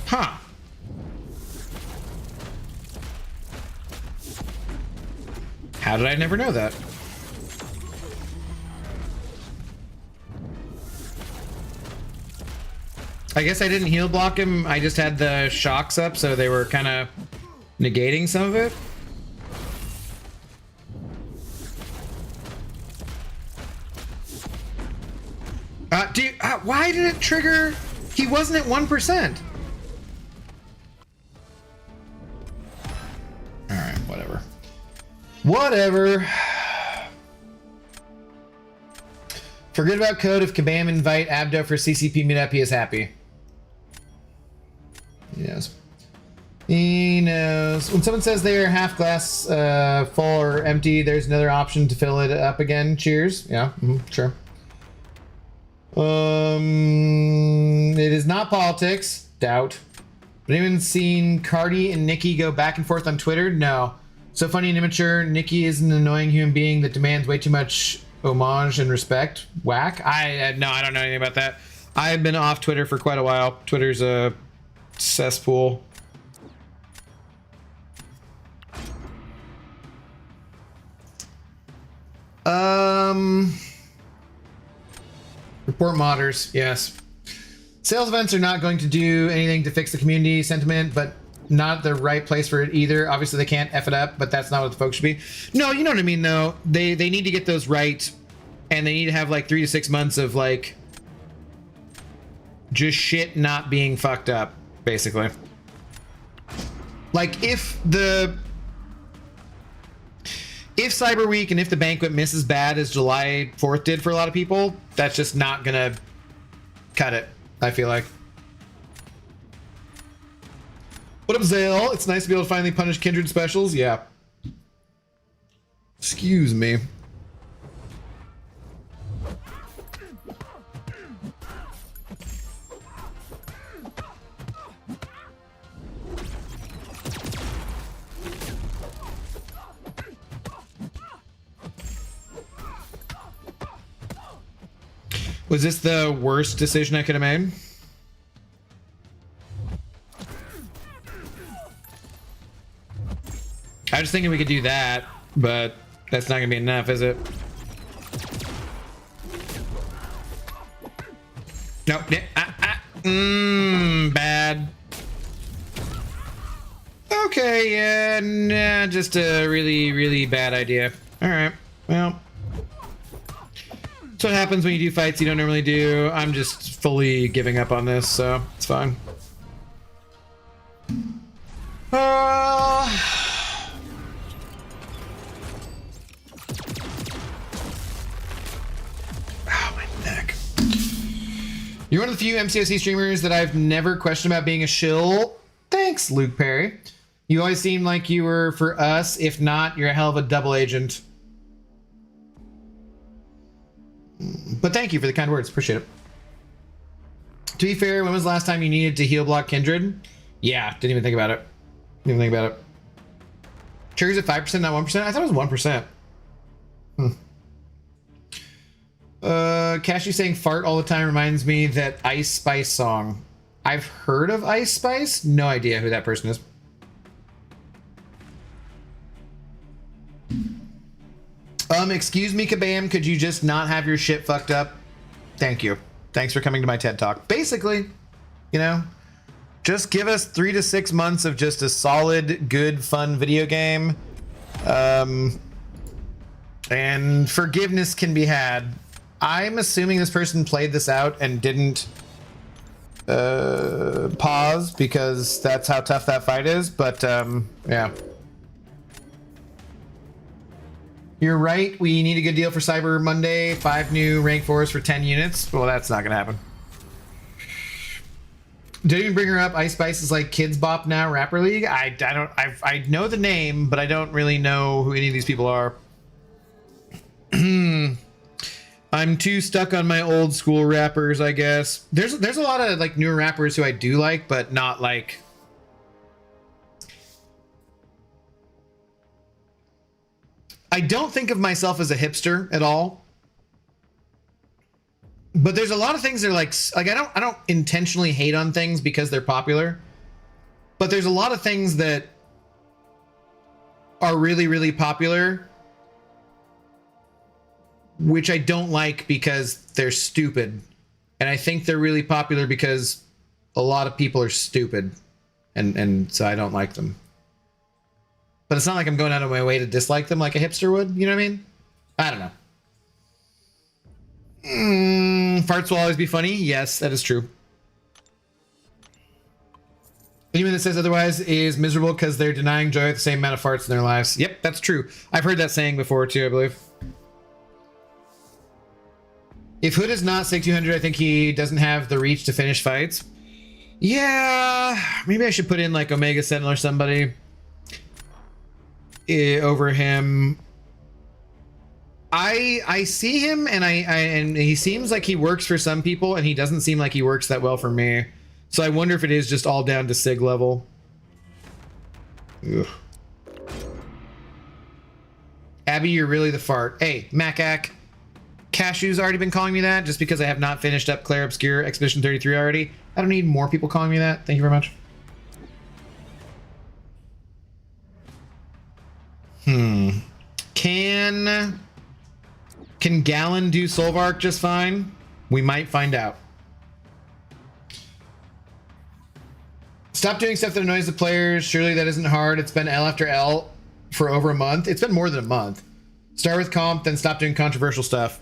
Huh. How did I never know that? I guess I didn't heal block him. I just had the shocks up, so they were kind of negating some of it. Dude, why did it trigger? He wasn't at 1%. All right, whatever. Whatever. Forget about code. If Kabam invite Abdo for CCP meetup, he is happy. Yes. He knows. When someone says they are half glass full or empty, there's another option to fill it up again. Cheers. Yeah, sure. It is not politics. Doubt. But anyone seen Cardi and Nikki go back and forth on Twitter? No. So funny and immature. Nikki is an annoying human being that demands way too much homage and respect. Whack. No, I don't know anything about that. I've been off Twitter for quite a while. Twitter's a cesspool. Report modders, yes. Sales events are not going to do anything to fix the community sentiment, but not the right place for it either. Obviously they can't F it up, but that's not what the folks should be. No, you know what I mean though. They need to get those right, and they need to have like 3 to 6 months of like just shit not being fucked up, basically. Like if Cyber Week and if the banquet miss as bad as July 4th did for a lot of people, that's just not gonna cut it, I feel like. What up, Zale? It's nice to be able to finally punish Kindred specials. Yeah. Excuse me. Was this the worst decision I could have made? I was thinking we could do that, but that's not gonna be enough, is it? Nope. Bad. Okay, yeah, nah, just a really, really bad idea. All right, well. That's what happens when you do fights you don't normally do. I'm just fully giving up on this, so it's fine. My neck. You're one of the few MCOC streamers that I've never questioned about being a shill. Thanks, Luke Perry. You always seem like you were for us. If not, you're a hell of a double agent. But thank you for the kind words. Appreciate it. To be fair, when was the last time you needed to heal block Kindred? Yeah, didn't even think about it. Didn't even think about it. Triggers at 5%, not 1%? I thought it was 1%. Cashew saying fart all the time reminds me that Ice Spice song. I've heard of Ice Spice. No idea who that person is. Excuse me, Kabam, could you just not have your shit fucked up? Thank you. Thanks for coming to my TED Talk. Basically, you know, just give us 3 to 6 months of just a solid, good, fun video game. And forgiveness can be had. I'm assuming this person played this out and didn't pause because that's how tough that fight is, but yeah. You're right, we need a good deal for Cyber Monday. 5 new rank 4s for 10 units. Well, that's not gonna happen. Did even bring her up. Ice Spice is like Kids Bop now, Rapper League. I know the name, but I don't really know who any of these people are. I'm too stuck on my old school rappers, I guess. There's a lot of like newer rappers who I do like, but not like. I don't think of myself as a hipster at all. But there's a lot of things that are like I don't intentionally hate on things because they're popular. But there's a lot of things that are really, really popular, which I don't like because they're stupid. And I think they're really popular because a lot of people are stupid. And so I don't like them. But it's not like I'm going out of my way to dislike them like a hipster would. You know what I mean? I don't know. Farts will always be funny. Yes, that is true. Anyone that says otherwise is miserable because they're denying joy with the same amount of farts in their lives. Yep, that's true. I've heard that saying before too, I believe. If Hood is not Sig 200, I think he doesn't have the reach to finish fights. Yeah, maybe I should put in like Omega Sentinel or somebody over him. I see him and he seems like he works for some people and he doesn't seem like he works that well for me. So I wonder if it is just all down to Sig level. Ugh. Abby, you're really the fart. Hey, Macac. Cashew's already been calling me that just because I have not finished up Claire Obscure Expedition 33 already. I don't need more people calling me that. Thank you very much. Can Gallon do Solvark just fine? We might find out. Stop doing stuff that annoys the players. Surely that isn't hard. It's been L after L for over a month. It's been more than a month. Start with comp, then stop doing controversial stuff.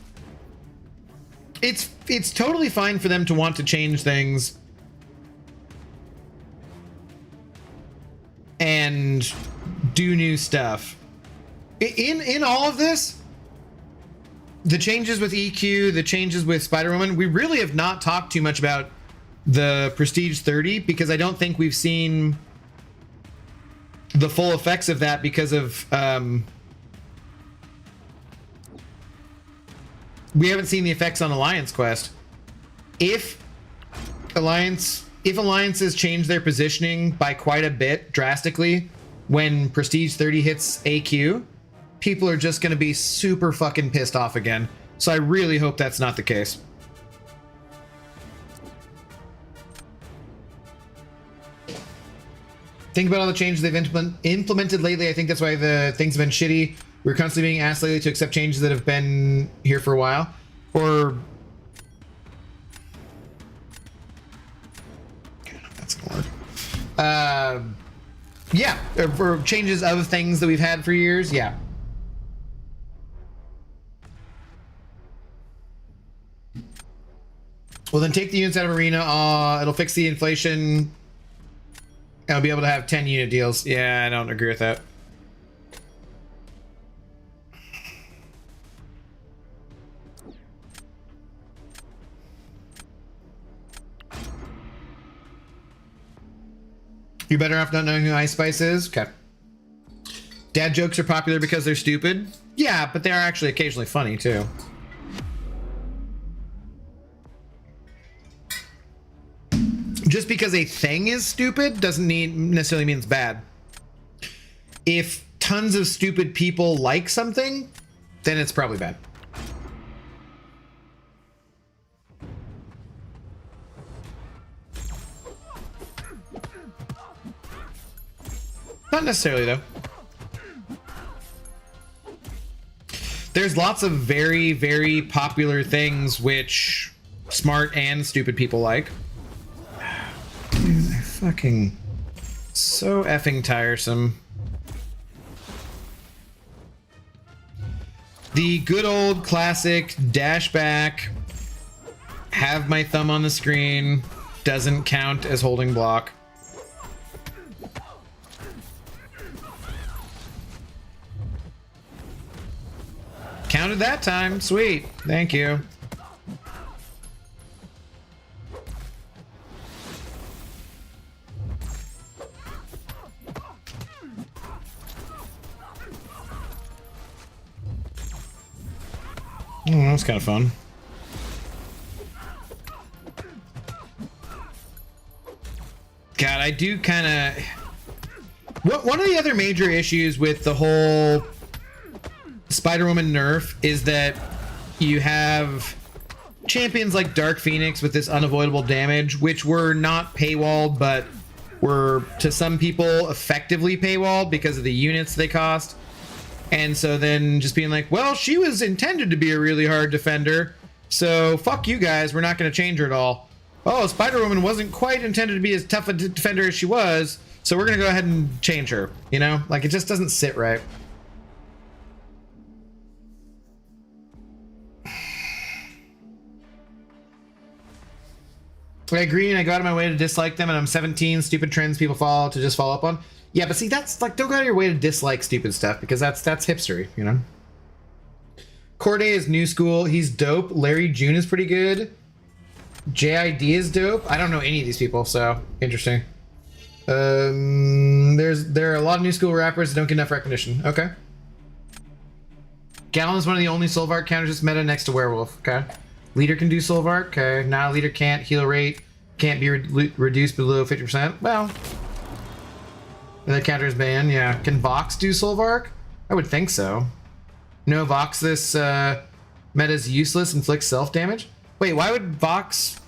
It's totally fine for them to want to change things and do new stuff. In all of this, the changes with EQ, the changes with Spider-Woman, we really have not talked too much about the Prestige 30 because I don't think we've seen the full effects of that because of we haven't seen the effects on Alliance Quest. If alliances change their positioning by quite a bit drastically when Prestige 30 hits AQ, people are just going to be super fucking pissed off again. So I really hope that's not the case. Think about all the changes they've implemented lately. I think that's why the things have been shitty. We're constantly being asked lately to accept changes that have been here for a while. Or... that's gonna work. Yeah, or changes of things that we've had for years, yeah. Well, then take the units out of Arena. It'll fix the inflation. I'll be able to have 10 unit deals. Yeah, I don't agree with that. You're better off not knowing who Ice Spice is? Okay. Dad jokes are popular because they're stupid? Yeah, but they are actually occasionally funny, too. Just because a thing is stupid doesn't necessarily mean it's bad. If tons of stupid people like something, then it's probably bad. Not necessarily, though. There's lots of very, very popular things which smart and stupid people like. Dude, they're fucking so effing tiresome. The good old classic dash back, have my thumb on the screen, doesn't count as holding block. Counted that time. Sweet. Thank you. Oh, that was kind of fun. God, I do kind of... One of the other major issues with the whole Spider-Woman nerf is that you have champions like Dark Phoenix with this unavoidable damage, which were not paywalled, but were to some people effectively paywalled because of the units they cost. And so then just being like, well, she was intended to be a really hard defender, so fuck you guys, we're not going to change her at all. Oh, Spider-Woman wasn't quite intended to be as tough a defender as she was, so we're going to go ahead and change her, you know? Like, it just doesn't sit right. I agree, and I go out of my way to dislike them, and I'm 17, stupid trends people follow to just follow up on. Yeah, but see, that's like, don't go out of your way to dislike stupid stuff, because that's hipstery, you know? Corday is new school. He's dope. Larry June is pretty good. JID is dope. I don't know any of these people, so interesting. There are a lot of new school rappers that don't get enough recognition. Okay. Gallon is one of the only Solvark counters that's meta next to Werewolf. Okay. Leader can do Solvark. Okay. Now leader can't. Heal rate can't be reduced below 50%. Well, the counter is banned. Yeah. Can Vox do Solvark? I would think so. No, Vox, this meta is useless. Inflicts self-damage. Wait, why would Vox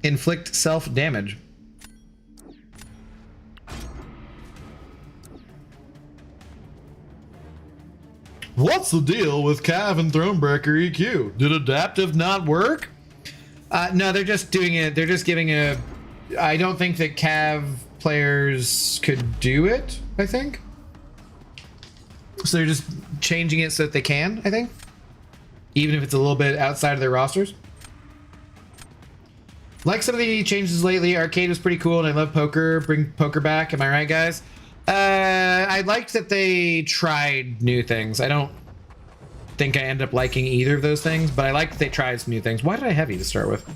inflict self-damage? What's the deal with Cav and Thronebreaker EQ? Did adaptive not work? No, they're just doing it. They're just giving a... I don't think that Cav players could do it, I think. So they're just changing it so that they can, I think. Even if it's a little bit outside of their rosters. Like some of the changes lately, arcade was pretty cool, and I love poker. Bring poker back, am I right, guys? I liked that they tried new things. I don't think I ended up liking either of those things, but I liked that they tried some new things. Why did I heavy to start with?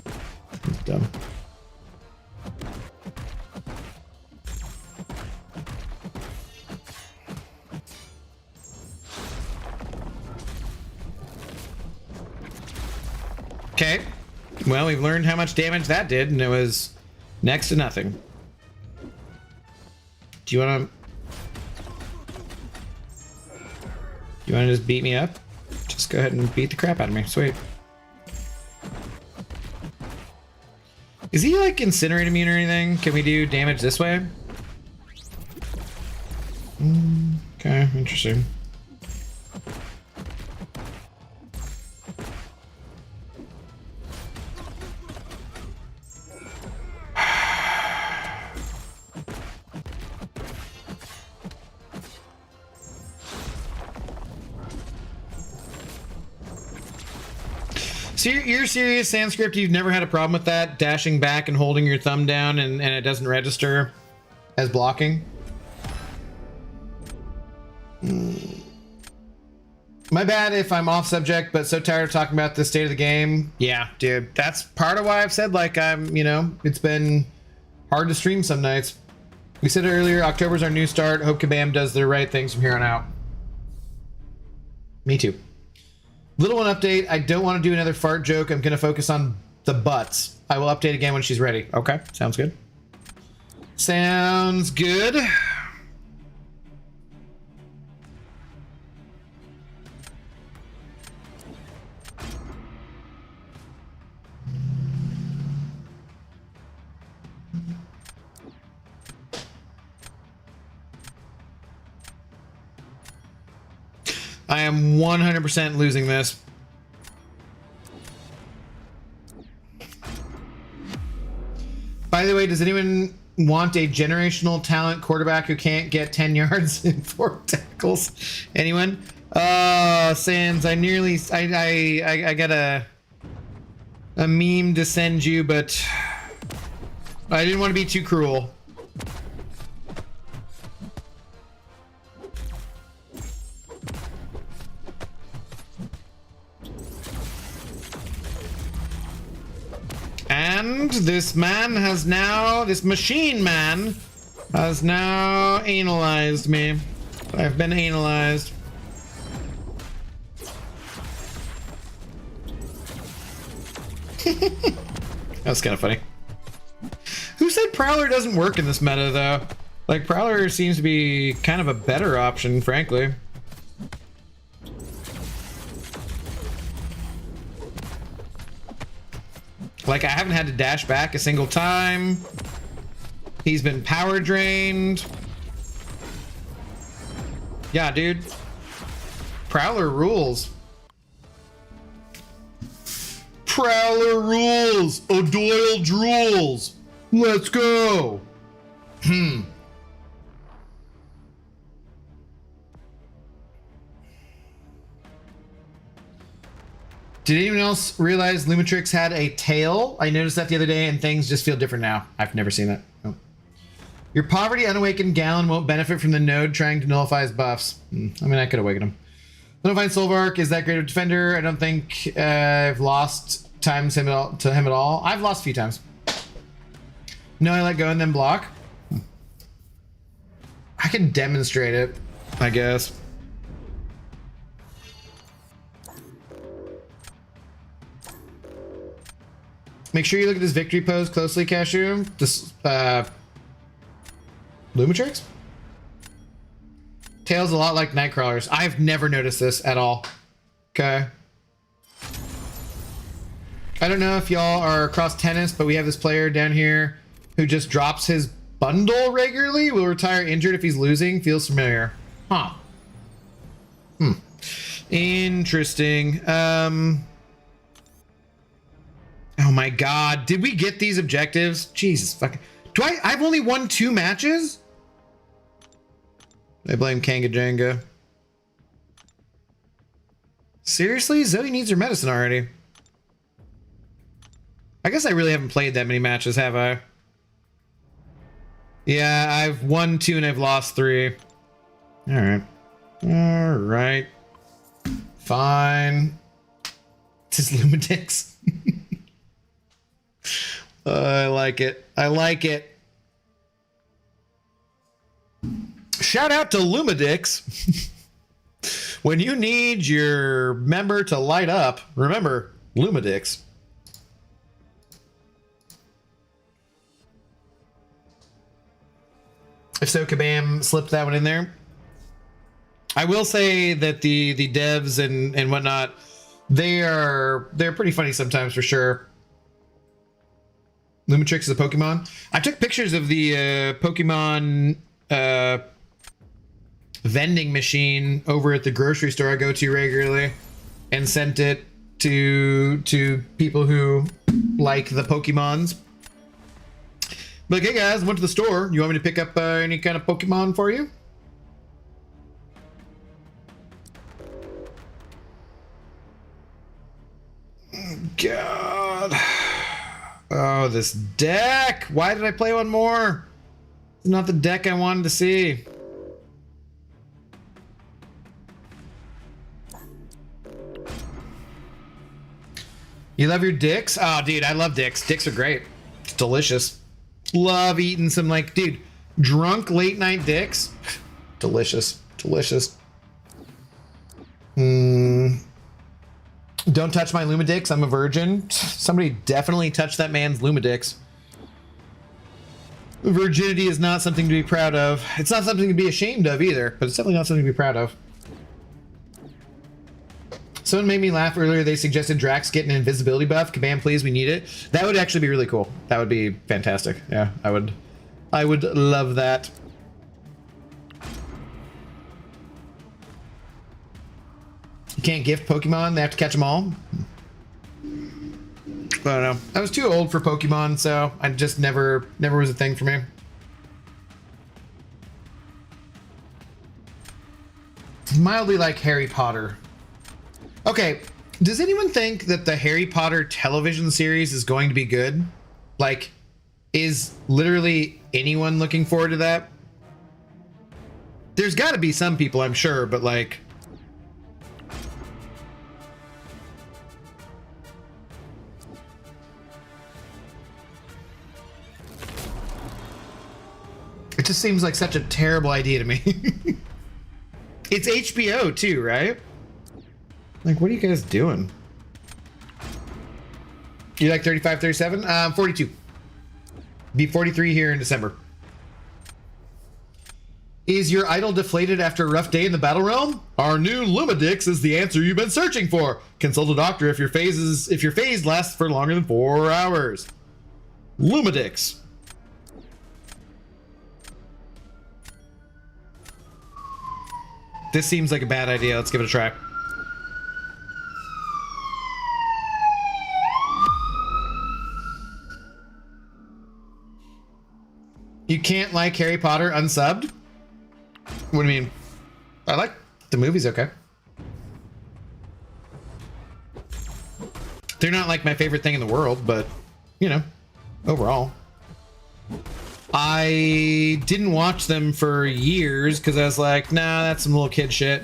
That's dumb. Okay, well, we've learned how much damage that did, and it was next to nothing. Do you want to just beat me up? Just go ahead and beat the crap out of me. Sweet. Is he like incinerate immune or anything? Can we do damage this way? Okay, interesting. So you're serious, Sanskrit? You've never had a problem with that? Dashing back and holding your thumb down and it doesn't register as blocking? My bad if I'm off subject, but so tired of talking about the state of the game. Yeah, dude, that's part of why I've said, like, it's been hard to stream some nights. We said earlier, October's our new start. Hope Kabam does the right things from here on out. Me too. Little one update. I don't want to do another fart joke. I'm going to focus on the butts. I will update again when she's ready. Okay, sounds good. Sounds good. I am 100% losing this. By the way, does anyone want a generational talent quarterback who can't get 10 yards and 4 tackles? Anyone? Sans, I got a meme to send you, but I didn't want to be too cruel. And this machine man has now analyzed me. I've been analyzed. That was kind of funny. Who said Prowler doesn't work in this meta, though? Like, Prowler seems to be kind of a better option, frankly. Like, I haven't had to dash back a single time. He's been power drained. Yeah, dude. Prowler rules. Prowler rules. O'Doyle drools. Let's go. Did anyone else realize Lumitrix had a tail? I noticed that the other day and things just feel different now. I've never seen that. Oh. Your poverty unawakened Gallon won't benefit from the node trying to nullify his buffs. I mean, I could awaken him. I don't find Solvark is that great of a defender. I don't think I've lost times to him at all. I've lost a few times. No, I let go and then block. I can demonstrate it, I guess. Make sure you look at this victory pose closely, Cashew. This, Lumitrix? Tail's a lot like Nightcrawlers. I've never noticed this at all. Okay. I don't know if y'all are across tennis, but we have this player down here who just drops his bundle regularly. Will retire injured if he's losing. Feels familiar. Huh. Interesting. Oh my god, did we get these objectives? Jesus fucking. I've only won 2 matches? I blame Kanga Jenga. Seriously? Zoe needs her medicine already. I guess I really haven't played that many matches, have I? Yeah, I've won 2 and I've lost 3. Alright. Alright. Fine. This is Lumidix. I like it. I like it. Shout out to Lumidix. When you need your member to light up, remember Lumidix. If so, Kabam slipped that one in there. I will say that the devs and whatnot, they're pretty funny sometimes for sure. Lumitrix is a Pokemon. I took pictures of the Pokemon vending machine over at the grocery store I go to regularly and sent it to people who like the Pokemons. Like, hey guys, went to the store. You want me to pick up any kind of Pokemon for you? God. Oh, this deck. Why did I play one more? It's not the deck I wanted to see. You love your dicks? Oh, dude, I love dicks. Dicks are great. It's delicious. Love eating some, like, dude, drunk late night dicks. Delicious. Delicious. Don't touch my Lumadix. I'm a virgin. Somebody definitely touched that man's Lumadix. Virginity is not something to be proud of. It's not something to be ashamed of either, but it's definitely not something to be proud of. Someone made me laugh earlier. They suggested Drax get an invisibility buff. Kabam, please, we need it. That would actually be really cool. That would be fantastic. Yeah, I would love that. You can't gift Pokemon. They have to catch them all. I don't know. I was too old for Pokemon, so I just never was a thing for me. It's mildly like Harry Potter. Okay, does anyone think that the Harry Potter television series is going to be good? Like, is literally anyone looking forward to that? There's got to be some people, I'm sure, but like... It just seems like such a terrible idea to me. It's HBO too, right? Like, what are you guys doing? You like 35, 37? 42. Be 43 here in December. Is your idol deflated after a rough day in the battle realm? Our new Lumadix is the answer you've been searching for. Consult a doctor if your phase lasts for longer than 4 hours. Lumadix. This seems like a bad idea. Let's give it a try. You can't like Harry Potter unsubbed? What do you mean? I like the movies, okay. They're not like my favorite thing in the world, but, you know, overall. I didn't watch them for years because I was like, nah, that's some little kid shit.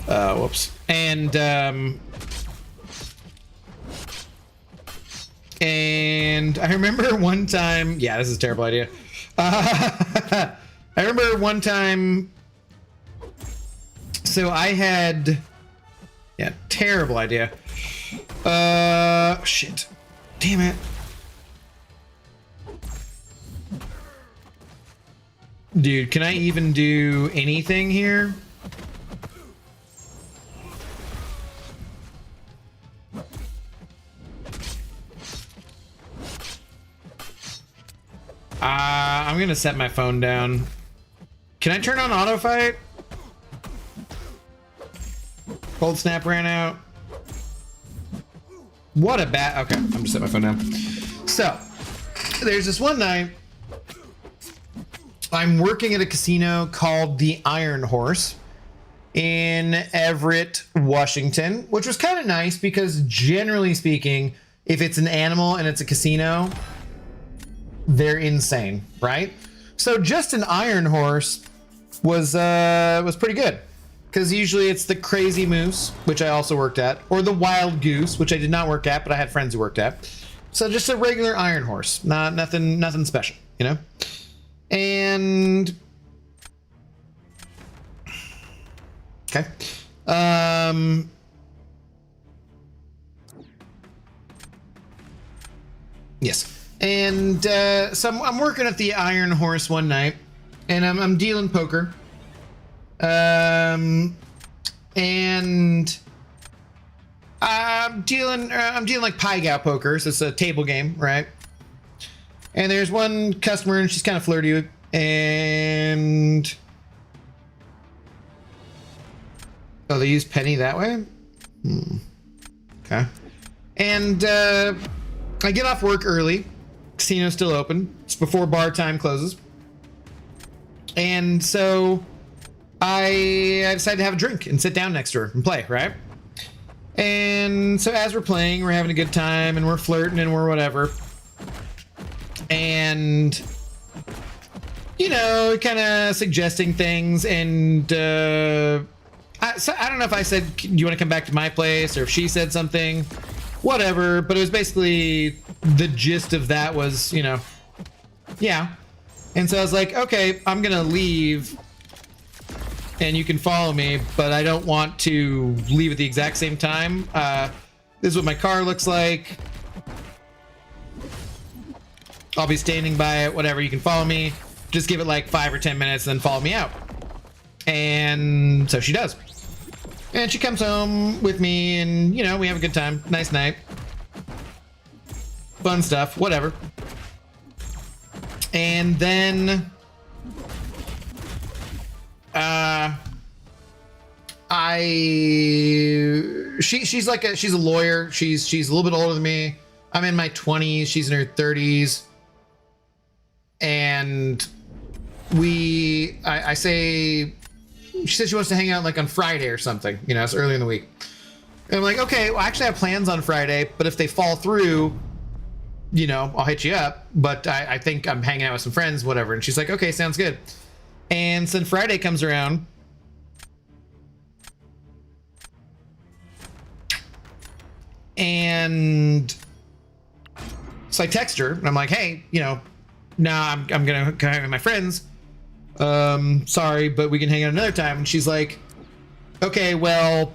Whoops. And I remember one time, yeah, this is a terrible idea. I remember one time, so I had, yeah, terrible idea. Shit. Damn it. Dude, can I even do anything here? I'm gonna set my phone down. Can I turn on auto fight? Cold snap ran out. What a bad. Okay, I'm just setting my phone down. So, there's this one night. I'm working at a casino called the Iron Horse in Everett, Washington, which was kind of nice because generally speaking, if it's an animal and it's a casino, they're insane, right? So just an Iron Horse was pretty good because usually it's the Crazy Moose, which I also worked at, or the Wild Goose, which I did not work at, but I had friends who worked at. So just a regular Iron Horse, nothing special, you know? And okay. Yes. And so I'm working at the Iron Horse one night, and I'm dealing poker. And I'm dealing like Pai Gow poker, so it's a table game, right? And there's one customer, and she's kind of flirty, and oh, they use penny that way. Okay. And I get off work early. Casino's still open. It's before bar time closes. And so I decided to have a drink and sit down next to her and play, right? And so as we're playing, we're having a good time and we're flirting and we're whatever. And, you know, kind of suggesting things. And I don't know if I said, do you want to come back to my place? Or if she said something, whatever. But it was basically the gist of that was, you know, yeah. And so I was like, okay, I'm going to leave and you can follow me, but I don't want to leave at the exact same time. This is what my car looks like. I'll be standing by it, whatever. You can follow me. Just give it like 5 or 10 minutes, and then follow me out. And so she does. And she comes home with me, and, you know, we have a good time. Nice night. Fun stuff, whatever. And then she's a lawyer. She's a little bit older than me. I'm in my 20s. She's in her 30s. And I say, she says she wants to hang out like on Friday or something, you know, it's early in the week. And I'm like, okay, well, I actually have plans on Friday, but if they fall through, you know, I'll hit you up. But I think I'm hanging out with some friends, whatever. And she's like, okay, sounds good. And so then Friday comes around. And so I text her and I'm like, hey, you know, nah, I'm gonna hang out with my friends. Sorry, but we can hang out another time. And she's like, okay, well,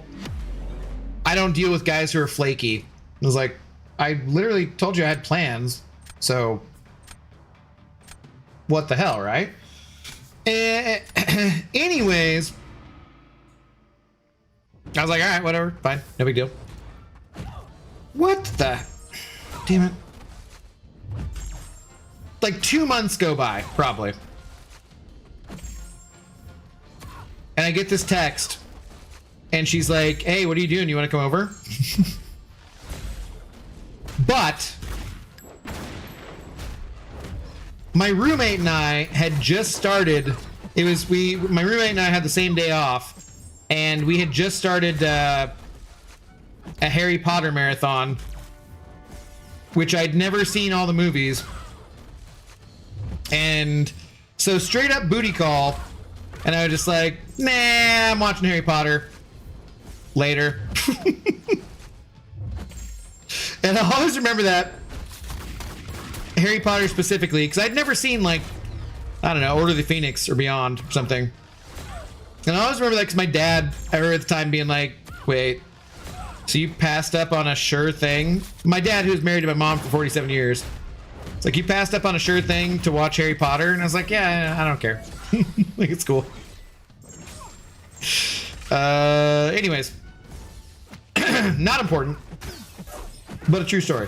I don't deal with guys who are flaky. I was like, I literally told you I had plans, so what the hell, right? Anyways, I was like, all right, whatever, fine, no big deal. What the? Damn it. Like 2 months go by, probably. And I get this text, and she's like, hey, what are you doing? You want to come over? But my roommate and I had just started. My roommate and I had the same day off, and we had just started a Harry Potter marathon, which I'd never seen all the movies. And so straight up booty call, and I was just like, nah, I'm watching Harry Potter later. And I always remember that, Harry Potter specifically, because I'd never seen, like, I don't know, Order of the Phoenix or Beyond or something. And I always remember that because my dad, I remember at the time being like, wait, so you passed up on a sure thing? My dad, who was married to my mom for 47 years, it's like, you passed up on a sure thing to watch Harry Potter? And I was like, yeah, I don't care. Like, it's cool. Anyways. Not important. But a true story.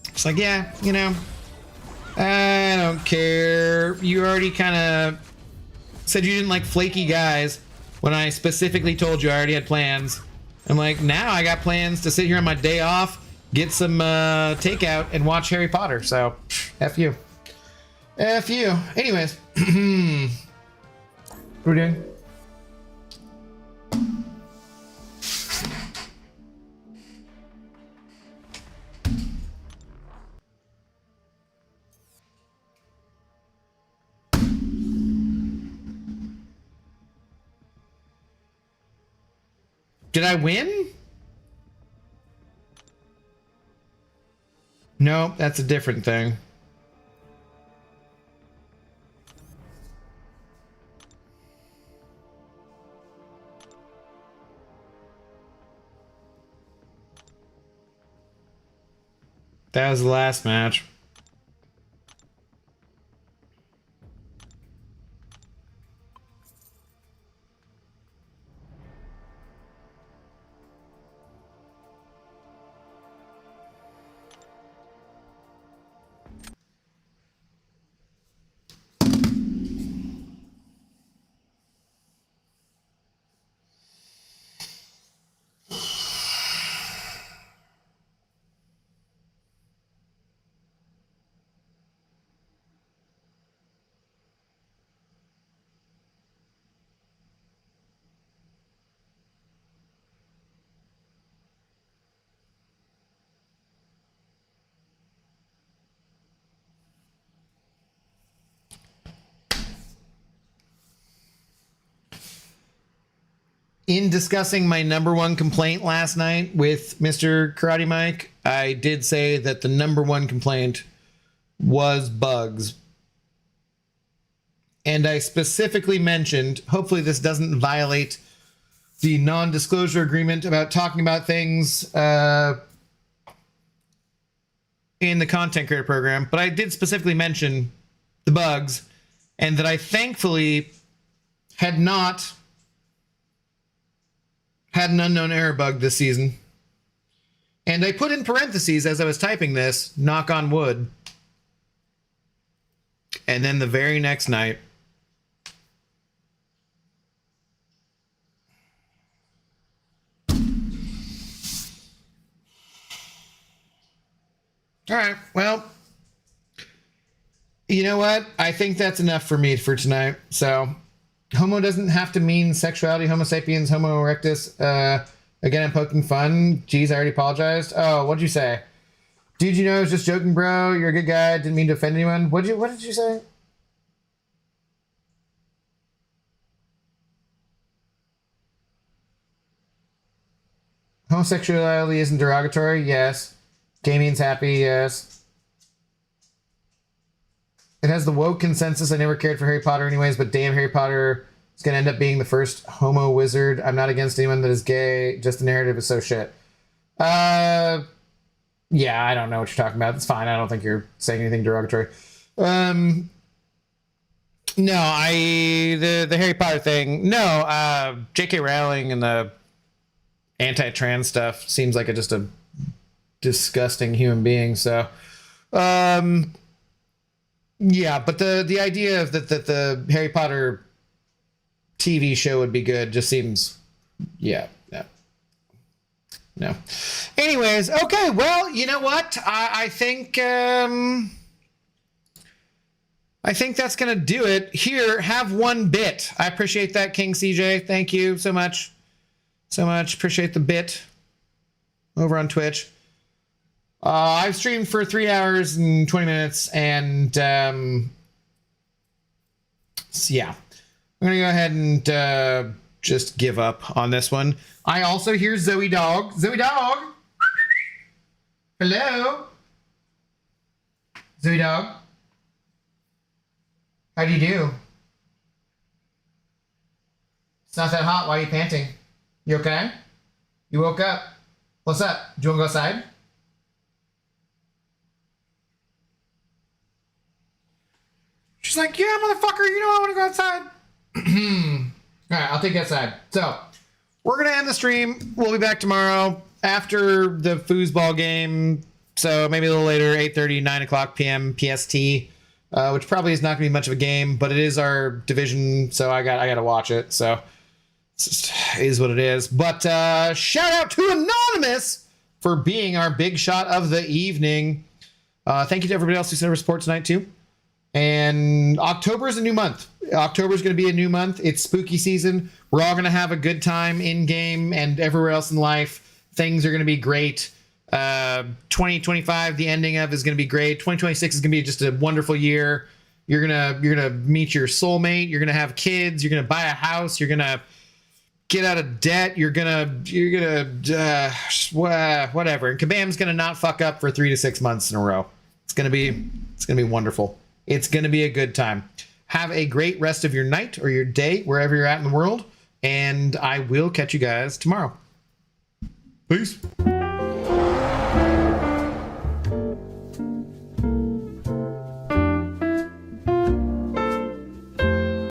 It's like, yeah, you know, I don't care. You already kind of said you didn't like flaky guys when I specifically told you I already had plans. I'm like, now I got plans to sit here on my day off, get some takeout, and watch Harry Potter. So, F you. F you. Anyways. What are we doing? Did I win? No, that's a different thing. That was the last match. in discussing my number one complaint last night with Mr. Karate Mike, I did say that the number one complaint was bugs. And I specifically mentioned, hopefully this doesn't violate the non-disclosure agreement about talking about things in the content creator program, but I did specifically mention the bugs, and that I thankfully had not had an unknown error bug this season. And I put in parentheses as I was typing this, knock on wood. And then the very next night, all right, well, you know what? I think that's enough for me for tonight. So, homo doesn't have to mean sexuality, homo sapiens, homo erectus. Again, I'm poking fun. Geez, I already apologized. Oh, what'd you say? Dude, you know, I was just joking, bro. You're a good guy. Didn't mean to offend anyone. What did you say? Homosexuality isn't derogatory? Yes. Gay means happy? Yes. It has the woke consensus. I never cared for Harry Potter anyways, but damn, Harry Potter is going to end up being the first homo wizard. I'm not against anyone that is gay. Just the narrative is so shit. Yeah, I don't know what you're talking about. It's fine. I don't think you're saying anything derogatory. No, the Harry Potter thing. No, J.K. Rowling and the anti-trans stuff seems like just a disgusting human being. So, yeah, but the idea of that the Harry Potter TV show would be good just seems, yeah, no. Anyways, okay, well, you know what? I think that's gonna do it. Here, have one bit. I appreciate that, King CJ. Thank you so much. Appreciate the bit over on Twitch. I've streamed for 3 hours and 20 minutes, and so yeah, I'm gonna go ahead and just give up on this one. I also hear Zoe Dog. Zoe Dog! Hello? Zoe Dog? How do you do? It's not that hot. Why are you panting? You okay? You woke up. What's up? Do you want to go outside? She's like, yeah, motherfucker, you know I want to go outside. All right, I'll take you outside. So, we're going to end the stream. We'll be back tomorrow after the foosball game. So, maybe a little later, 8:30, 9 o'clock p.m. PST, which probably is not going to be much of a game, but it is our division, so I got to watch it. So, it just is what it is. But shout out to Anonymous for being our big shot of the evening. Thank you to everybody else who sent over support tonight, too. And October is a new month. October is going to be a new month. It's spooky season. We're all going to have a good time in game and everywhere else in life. Things are going to be great. 2025, the ending of is going to be great. 2026 is going to be just a wonderful year. You're gonna meet your soulmate. You're gonna have kids. You're gonna buy a house. You're gonna get out of debt. You're gonna whatever. And Kabam's gonna not fuck up for 3 to 6 months in a row. It's gonna be wonderful. It's going to be a good time. Have a great rest of your night or your day, wherever you're at in the world. And I will catch you guys tomorrow. Peace.